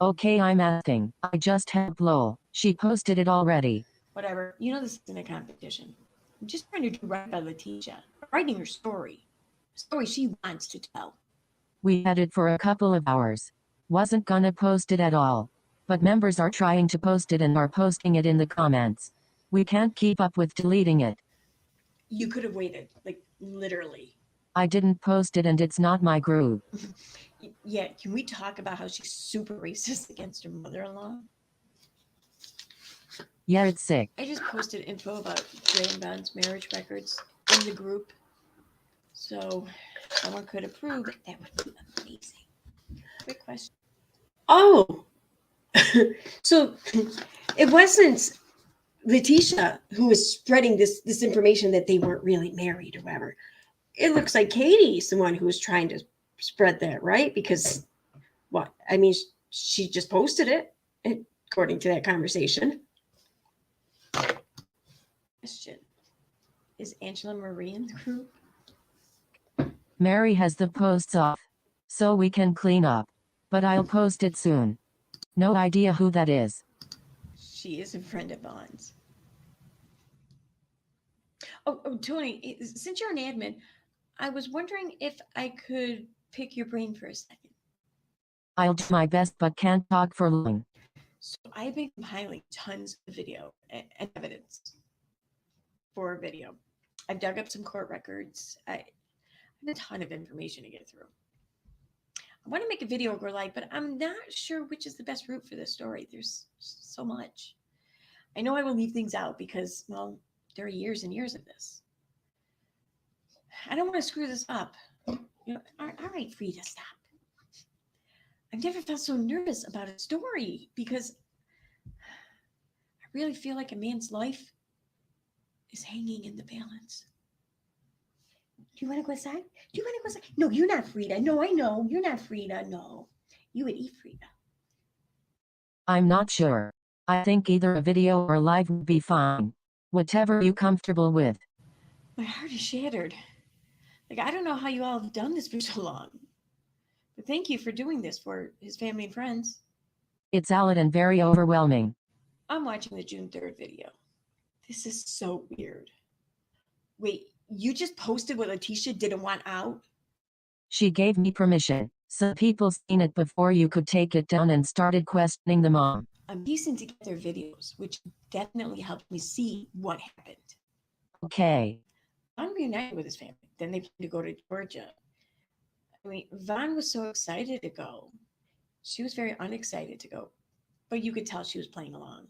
Speaker 5: Okay, I'm asking. I just helped Lowell. She posted it already.
Speaker 1: Whatever. You know this isn't a competition. I'm just trying to do right by Letitia. Writing her story. A story she wants to tell.
Speaker 5: We had it for a couple of hours. Wasn't gonna post it at all. But members are trying to post it and are posting it in the comments. We can't keep up with deleting it.
Speaker 1: You could have waited, like literally.
Speaker 5: I didn't post it and it's not my groove.
Speaker 1: Yeah, can we talk about how she's super racist against her mother-in-law?
Speaker 5: Yeah, it's sick.
Speaker 1: I just posted info about Dre and Von's marriage records in the group. So if someone could approve it, that would be amazing. Quick question. Oh, so it wasn't Letitia who was spreading this information that they weren't really married or whatever. It looks like Katie's the one who was trying to spread that, right? Because what? I mean, she just posted it according to that conversation. Question. Is Angela Marie in the group?
Speaker 5: Mary has the posts off. So we can clean up. But I'll post it soon. No idea who that is.
Speaker 1: She is a friend of Von's. Oh, Tony, since you're an admin, I was wondering if I could pick your brain for a second.
Speaker 5: I'll do my best but can't talk for long.
Speaker 1: So I've been compiling tons of video and evidence for a video. I've dug up some court records. I have a ton of information to get through. I want to make a video go live, but I'm not sure which is the best route for this story. There's so much. I know I will leave things out because, well, there are years and years of this. I don't want to screw this up. You know, all right, Frida, stop. I've never felt so nervous about a story because I really feel like a man's life is hanging in the balance. Do you want to go outside? No, you're not Frida. No, I know. You're not Frida. No. You would eat Frida.
Speaker 5: I'm not sure. I think either a video or live would be fine. Whatever you're comfortable with.
Speaker 1: My heart is shattered. Like, I don't know how you all have done this for so long. But thank you for doing this for his family and friends.
Speaker 5: It's valid and very overwhelming.
Speaker 1: I'm watching the June 3rd video. This is so weird. Wait, you just posted what Letitia didn't want out?
Speaker 5: She gave me permission. Some people seen it before you could take it down and started questioning the mom.
Speaker 1: I'm piecing together their videos, which definitely helped me see what happened.
Speaker 5: Okay.
Speaker 1: Von reunited with his family. Then they planned to go to Georgia. I mean, Von was so excited to go. She was very unexcited to go, but you could tell she was playing along.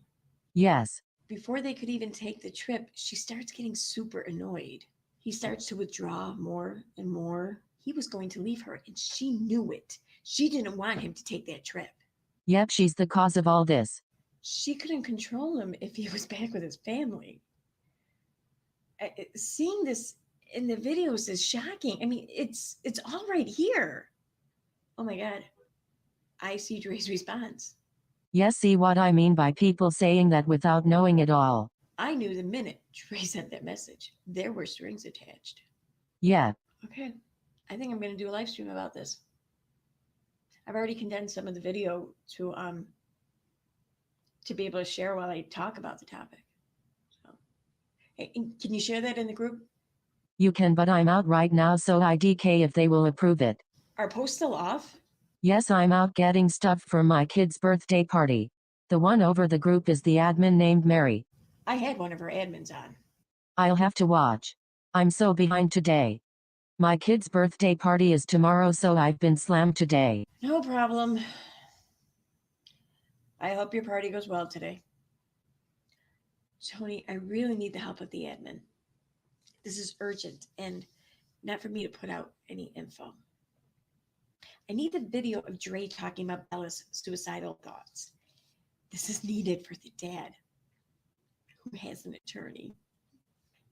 Speaker 5: Yes.
Speaker 1: Before they could even take the trip, she starts getting super annoyed. He starts to withdraw more and more. He was going to leave her, and she knew it. She didn't want him to take that trip.
Speaker 5: Yep, she's the cause of all this.
Speaker 1: She couldn't control him if he was back with his family. Seeing this in the videos is shocking. I mean, it's all right here. Oh my God. I see Dre's response.
Speaker 5: Yes, see what I mean by people saying that without knowing it all.
Speaker 1: I knew the minute Dre sent that message. There were strings attached.
Speaker 5: Yeah.
Speaker 1: Okay. I think I'm going to do a live stream about this. I've already condensed some of the video to be able to share while I talk about the topic. So, hey, can you share that in the group?
Speaker 5: You can, but I'm out right now, so IDK if they will approve it.
Speaker 1: Are posts still off?
Speaker 5: Yes, I'm out getting stuff for my kid's birthday party. The one over the group is the admin named Mary.
Speaker 1: I had one of her admins on.
Speaker 5: I'll have to watch. I'm so behind today. My kid's birthday party is tomorrow, so I've been slammed today.
Speaker 1: No problem. I hope your party goes well today. Tony, I really need the help of the admin. This is urgent and not for me to put out any info. I need the video of Dre talking about Bella's suicidal thoughts. This is needed for the dad who has an attorney.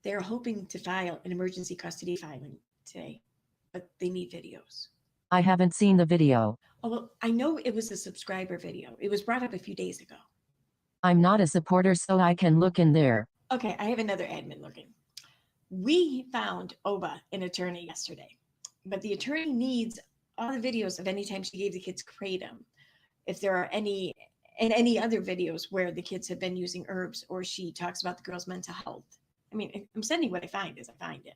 Speaker 1: They're hoping to file an emergency custody filing today, but they need videos.
Speaker 5: I haven't seen the video.
Speaker 1: Oh, well, I know it was a subscriber video. It was brought up a few days ago.
Speaker 5: I'm not a supporter, so I can look in there.
Speaker 1: Okay, I have another admin looking. We found Oba an attorney yesterday, but the attorney needs all the videos of any time she gave the kids kratom. If there are any, and any other videos where the kids have been using herbs or she talks about the girl's mental health. I mean, I'm sending what I find as I find it.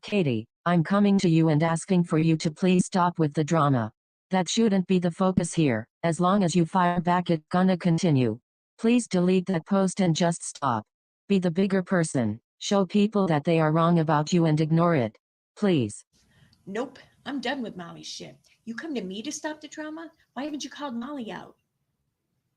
Speaker 5: Katie, I'm coming to you and asking for you to please stop with the drama. That shouldn't be the focus here. As long as you fire back, it's gonna continue. Please delete that post and just stop. Be the bigger person. Show people that they are wrong about you and ignore it. Please.
Speaker 1: Nope, I'm done with Molly's shit. You come to me to stop the drama? Why haven't you called Molly out?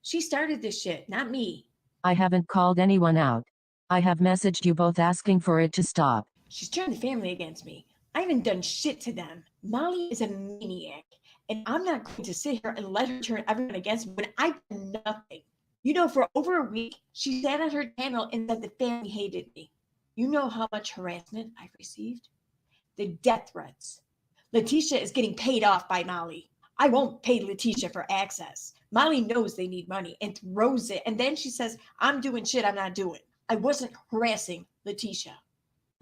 Speaker 1: She started this shit, not me.
Speaker 5: I haven't called anyone out. I have messaged you both asking for it to stop.
Speaker 1: She's turned the family against me. I haven't done shit to them. Molly is a maniac, and I'm not going to sit here and let her turn everyone against me when I've done nothing. You know, for over a week, she sat on her channel and said the family hated me. You know how much harassment I've received? The death threats. Letitia is getting paid off by Molly. I won't pay Letitia for access. Molly knows they need money and throws it. And then she says, I'm doing shit I'm not doing. I wasn't harassing Letitia.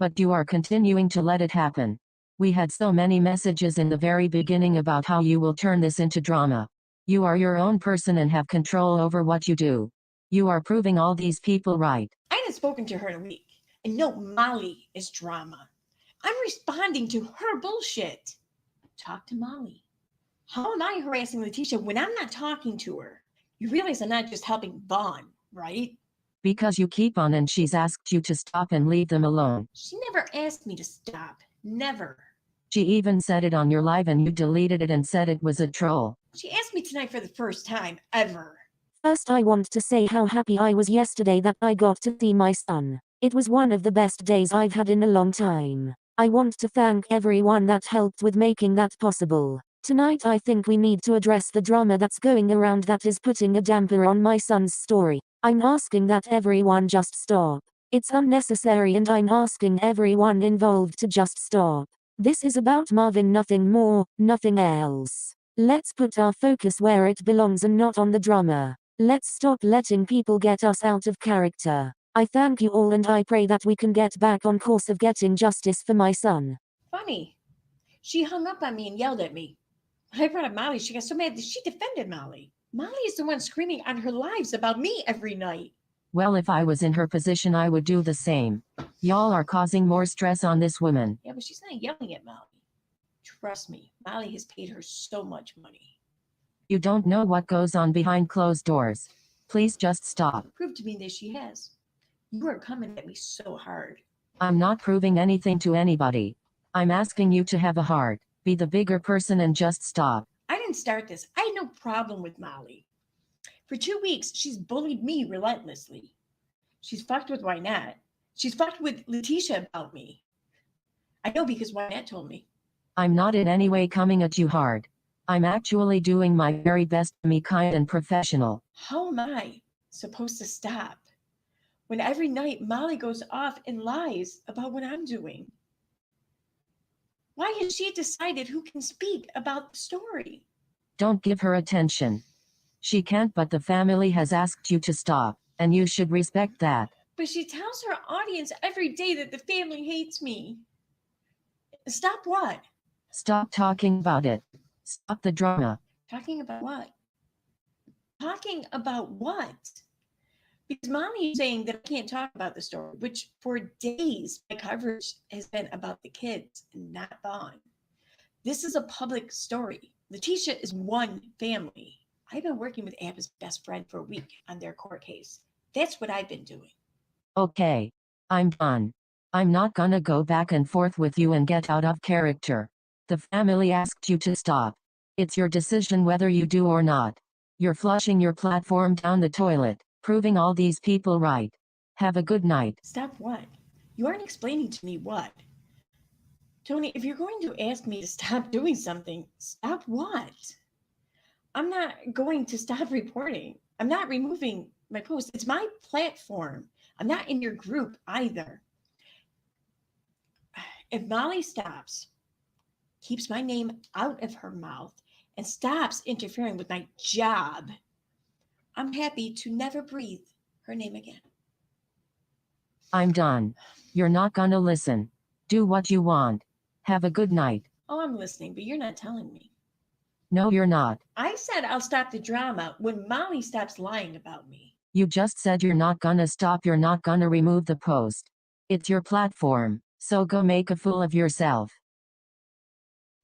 Speaker 5: But you are continuing to let it happen. We had so many messages in the very beginning about how you will turn this into drama. You are your own person and have control over what you do. You are proving all these people right.
Speaker 1: I haven't spoken to her in a week. And no, Molly is drama. I'm responding to her bullshit. Talk to Molly. How am I harassing Letitia when I'm not talking to her? You realize I'm not just helping Vaughn, right?
Speaker 5: Because you keep on and she's asked you to stop and leave them alone.
Speaker 1: She never asked me to stop. Never.
Speaker 5: She even said it on your live and you deleted it and said it was a troll.
Speaker 1: She asked me tonight for the first time ever.
Speaker 6: First, I want to say how happy I was yesterday that I got to see my son. It was one of the best days I've had in a long time. I want to thank everyone that helped with making that possible. Tonight I think we need to address the drama that's going around that is putting a damper on my son's story. I'm asking that everyone just stop. It's unnecessary and I'm asking everyone involved to just stop. This is about Marvin, nothing more, nothing else. Let's put our focus where it belongs and not on the drama. Let's stop letting people get us out of character. I thank you all and I pray that we can get back on course of getting justice for my son.
Speaker 1: Funny. She hung up on me and yelled at me. When I brought up Molly, she got so mad that she defended Molly. Molly is the one screaming on her lives about me every night.
Speaker 5: Well, if I was in her position, I would do the same. Y'all are causing more stress on this woman.
Speaker 1: Yeah, but she's not yelling at Molly. Trust me, Molly has paid her so much money.
Speaker 5: You don't know what goes on behind closed doors. Please just stop.
Speaker 1: Prove to me that she has. You are coming at me so hard.
Speaker 5: I'm not proving anything to anybody. I'm asking you to have a heart. Be the bigger person and just stop.
Speaker 1: I didn't start this. I had no problem with Molly. For 2 weeks, she's bullied me relentlessly. She's fucked with Wynette. She's fucked with Letitia about me. I know because Wynette told me.
Speaker 5: I'm not in any way coming at you hard. I'm actually doing my very best to be kind and professional.
Speaker 1: How am I supposed to stop when every night Molly goes off and lies about what I'm doing? Why has she decided who can speak about the story?
Speaker 5: Don't give her attention. She can't, but the family has asked you to stop, and you should respect that.
Speaker 1: But she tells her audience every day that the family hates me. Stop what?
Speaker 5: Stop talking about it. Stop the drama.
Speaker 1: Talking about what? Talking about what? Because Molly is saying that I can't talk about the story, which for days my coverage has been about the kids and not Vaughn. This is a public story. Letitia is one family. I've been working with Abba's best friend for a week on their court case. That's what I've been doing.
Speaker 5: Okay. I'm done. I'm not gonna go back and forth with you and get out of character. The family asked you to stop. It's your decision whether you do or not. You're flushing your platform down the toilet, proving all these people right. Have a good night.
Speaker 1: Stop what? You aren't explaining to me what. Tony, if you're going to ask me to stop doing something, stop what? I'm not going to stop reporting. I'm not removing my post. It's my platform. I'm not in your group either. If Molly stops, keeps my name out of her mouth, and stops interfering with my job, I'm happy to never breathe her name again.
Speaker 5: I'm done. You're not gonna listen. Do what you want. Have a good night.
Speaker 1: Oh, I'm listening, but you're not telling me.
Speaker 5: No, you're not.
Speaker 1: I said I'll stop the drama when Molly stops lying about me.
Speaker 5: You just said you're not gonna stop. You're not gonna remove the post. It's your platform, so go make a fool of yourself.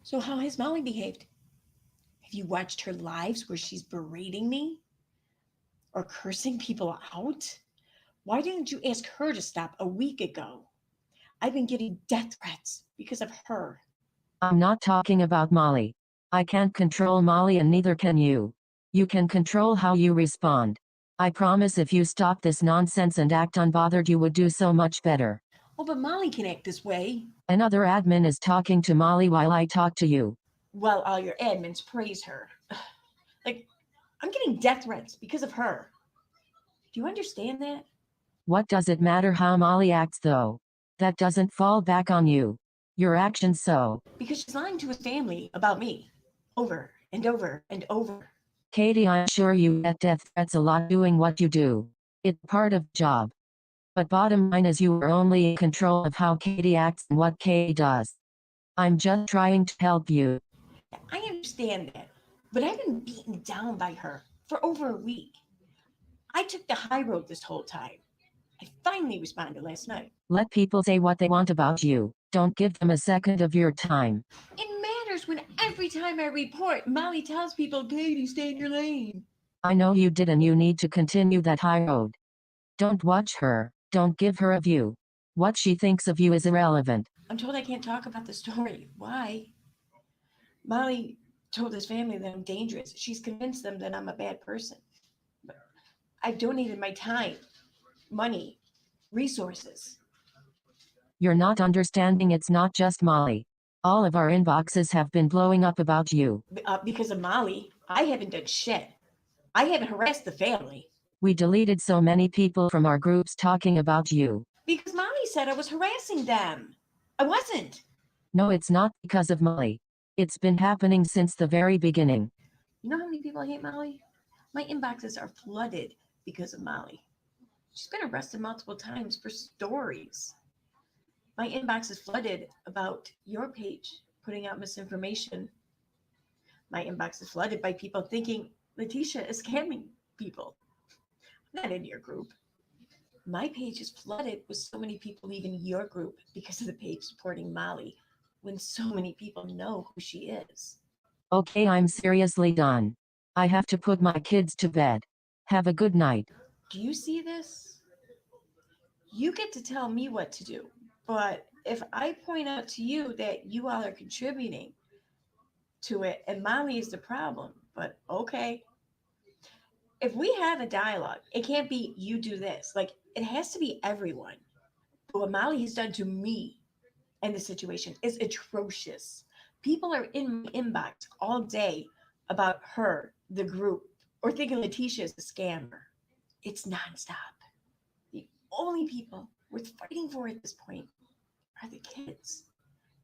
Speaker 1: So how has Molly behaved? Have you watched her lives where she's berating me or cursing people out? Why didn't you ask her to stop a week ago? I've been getting death threats because of her.
Speaker 5: I'm not talking about Molly. I can't control Molly and neither can you. You can control how you respond. I promise if you stop this nonsense and act unbothered, you would do so much better.
Speaker 1: Oh, but Molly can act this way.
Speaker 5: Another admin is talking to Molly while I talk to you.
Speaker 1: Well, all your admins praise her. Like, I'm getting death threats because of her. Do you understand that?
Speaker 5: What does it matter how Molly acts though? That doesn't fall back on you. Your actions so.
Speaker 1: Because she's lying to his family about me. Over and over and over.
Speaker 5: Katie, I'm sure you get death threats a lot doing what you do. It's part of the job. But bottom line is you are only in control of how Katie acts and what Katie does. I'm just trying to help you.
Speaker 1: I understand that, but I've been beaten down by her for over a week. I took the high road this whole time. I finally responded last night.
Speaker 5: Let people say what they want about you. Don't give them a second of your time.
Speaker 1: It matters when every time I report, Molly tells people, Katie, stay in your lane.
Speaker 5: I know you did and you need to continue that high road. Don't watch her. Don't give her a view. What she thinks of you is irrelevant.
Speaker 1: I'm told I can't talk about the story. Why? Molly told his family that I'm dangerous. She's convinced them that I'm a bad person. But I've donated my time, money, resources.
Speaker 5: You're not understanding. It's not just Molly. All of our inboxes have been blowing up about you.
Speaker 1: Because of Molly, I haven't done shit. I haven't harassed the family.
Speaker 5: We deleted so many people from our groups talking about you.
Speaker 1: Because Molly said I was harassing them. I wasn't.
Speaker 5: No, it's not because of Molly. It's been happening since the very beginning.
Speaker 1: You know how many people hate Molly? My inboxes are flooded because of Molly. She's been arrested multiple times for stories. My inbox is flooded about your page putting out misinformation. My inbox is flooded by people thinking Letitia is scamming people. I'm not in your group. My page is flooded with so many people leaving your group because of the page supporting Molly when so many people know who she is.
Speaker 5: Okay, I'm seriously done. I have to put my kids to bed. Have a good night.
Speaker 1: Do you see this? You get to tell me what to do, but if I point out to you that you all are contributing to it and Molly is the problem, but okay. If we have a dialogue, it can't be you do this. Like, it has to be everyone. But what Molly has done to me and the situation is atrocious. People are in my inbox all day about her, the group, or thinking Letitia is a scammer. It's nonstop. The only people worth fighting for at this point are the kids.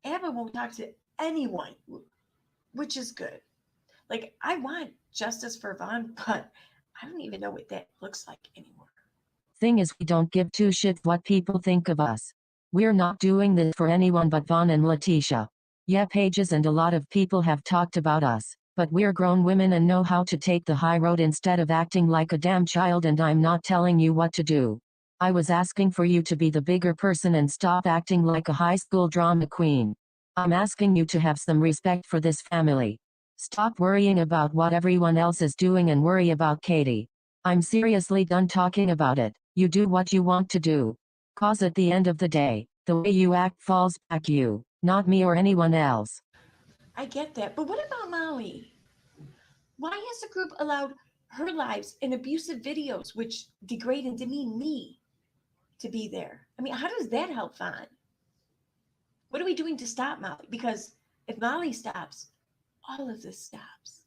Speaker 1: Abba won't talk to anyone, which is good. Like, I want justice for Vaughn, but I don't even know what that looks like anymore.
Speaker 5: Thing is, we don't give two shits what people think of us. We're not doing this for anyone but Vaughn and Letitia. Yeah, pages and a lot of people have talked about us, but we're grown women and know how to take the high road instead of acting like a damn child, and I'm not telling you what to do. I was asking for you to be the bigger person and stop acting like a high school drama queen. I'm asking you to have some respect for this family. Stop worrying about what everyone else is doing and worry about Katie. I'm seriously done talking about it. You do what you want to do. Cause at the end of the day, the way you act falls back you, not me or anyone else.
Speaker 1: I get that, but what about Molly? Why has the group allowed her lives in abusive videos, which degrade and demean me to be there. I mean, how does that help Fawn? What are we doing to stop Molly? Because if Molly stops, all of this stops.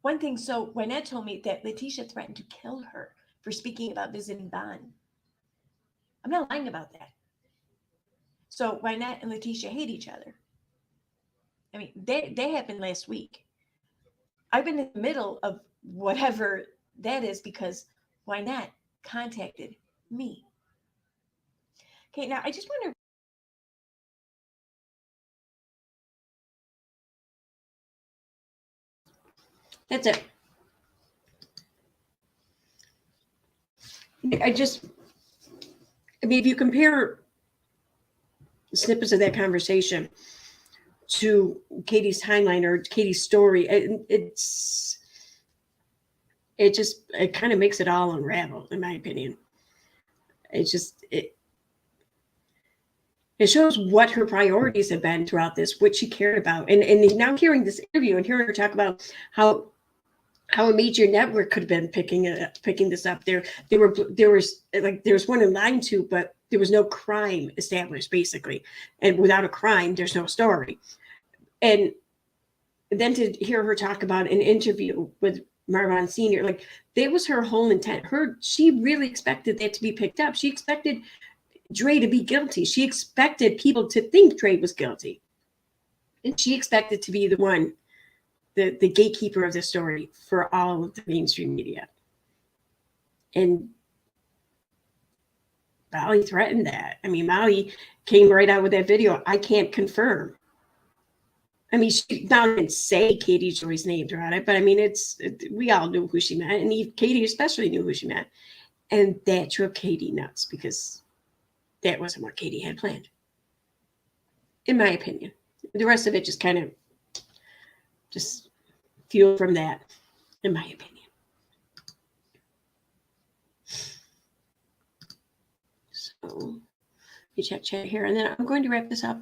Speaker 1: One thing, so Wynette told me that Letitia threatened to kill her for speaking about visiting Bond. I'm not lying about that. So Wynette and Letitia hate each other. I mean, they happened last week. I've been in the middle of whatever that is because Wynette contacted me. Okay, now I just wonder. That's it. I mean, if you compare snippets of that conversation to Katie's timeline or Katie's story, it kind of makes it all unravel, in my opinion. It shows what her priorities have been throughout this, what she cared about. And now hearing this interview and hearing her talk about how a major network could have been picking this up. There was one in line too, but there was no crime established, basically. And without a crime, there's no story. And then to hear her talk about an interview with Marvonne Sr., like that was her whole intent. She really expected that to be picked up. She expected Dre to be guilty. She expected people to think Dre was guilty. And she expected to be the one, the gatekeeper of the story for all of the mainstream media. And Molly threatened that. I mean, Molly came right out with that video. I can't confirm. I mean, she didn't say Katie Joy's name throughout it, but I mean, we all knew who she meant, and Katie especially knew who she meant. And that drove Katie nuts because that wasn't what Katie had planned, in my opinion. The rest of it just kind of just fuel from that, in my opinion. So you chat here, and then I'm going to wrap this up.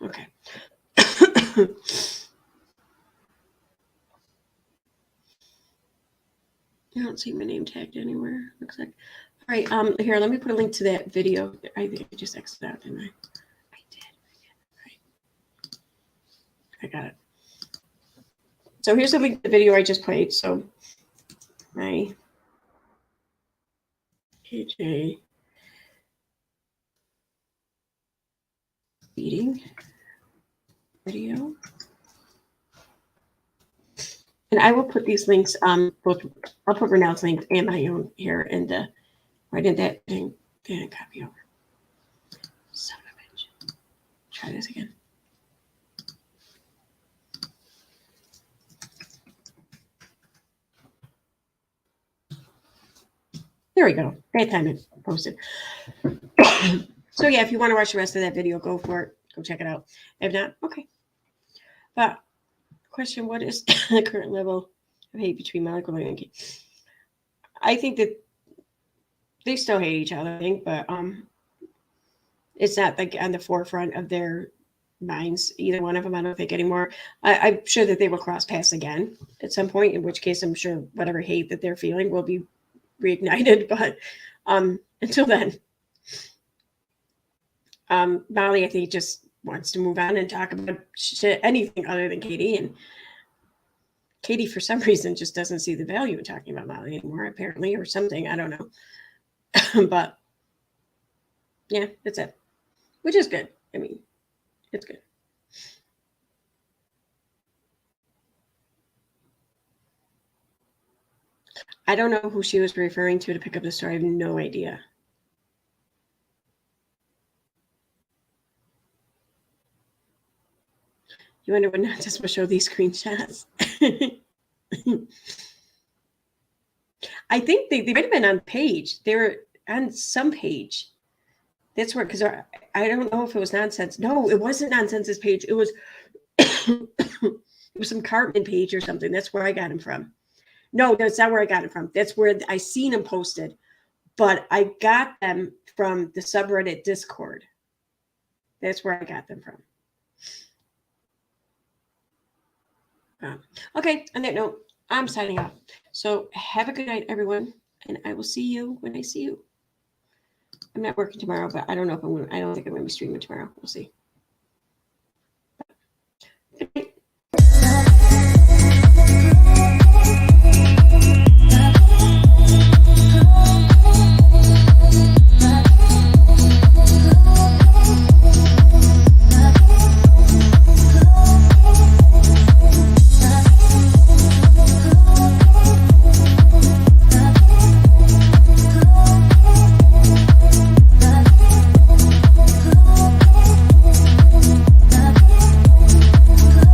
Speaker 1: Okay. I don't see my name tagged anywhere. Looks like. All right. Here, let me put a link to that video. I think I just exited out, didn't I? I did. Right. I got it. So here's the link to the video I just played. So my KJ meeting video. And I will put these links, both, I'll put Renelle's link and my own here and right in that thing, then copy over. Son of a bitch. Try this again. There we go. Great time it posted. So yeah, if you want to watch the rest of that video, go for it. Go check it out. If not, okay. But question, what is the current level of hate between Michael and Yankee? I think that they still hate each other, I think, but it's not like on the forefront of their minds, either one of them, I don't think anymore. I'm sure that they will cross paths again at some point, in which case I'm sure whatever hate that they're feeling will be reignited. But until then, Molly, I think, just wants to move on and talk about anything other than Katie. And Katie, for some reason, just doesn't see the value in talking about Molly anymore, apparently, or something. I don't know. But yeah, that's it, which is good. I mean, it's good. I don't know who she was referring to pick up the story. I have no idea. You wonder when Nantes will show these screenshots. I think they might have been on page. They were on some page. That's where, because I don't know if it was Nonsense. No, it wasn't Nonsense's page. It was it was some Cartman page or something. That's where I got him from. No, that's not where I got it from. That's where I seen him posted. but I got them from the subreddit Discord. That's where I got them from. Okay, on that note, I'm signing off. So have a good night, everyone, and I will see you when I see you. I'm not working tomorrow, but I don't know if I don't think I'm going to be streaming tomorrow. We'll see.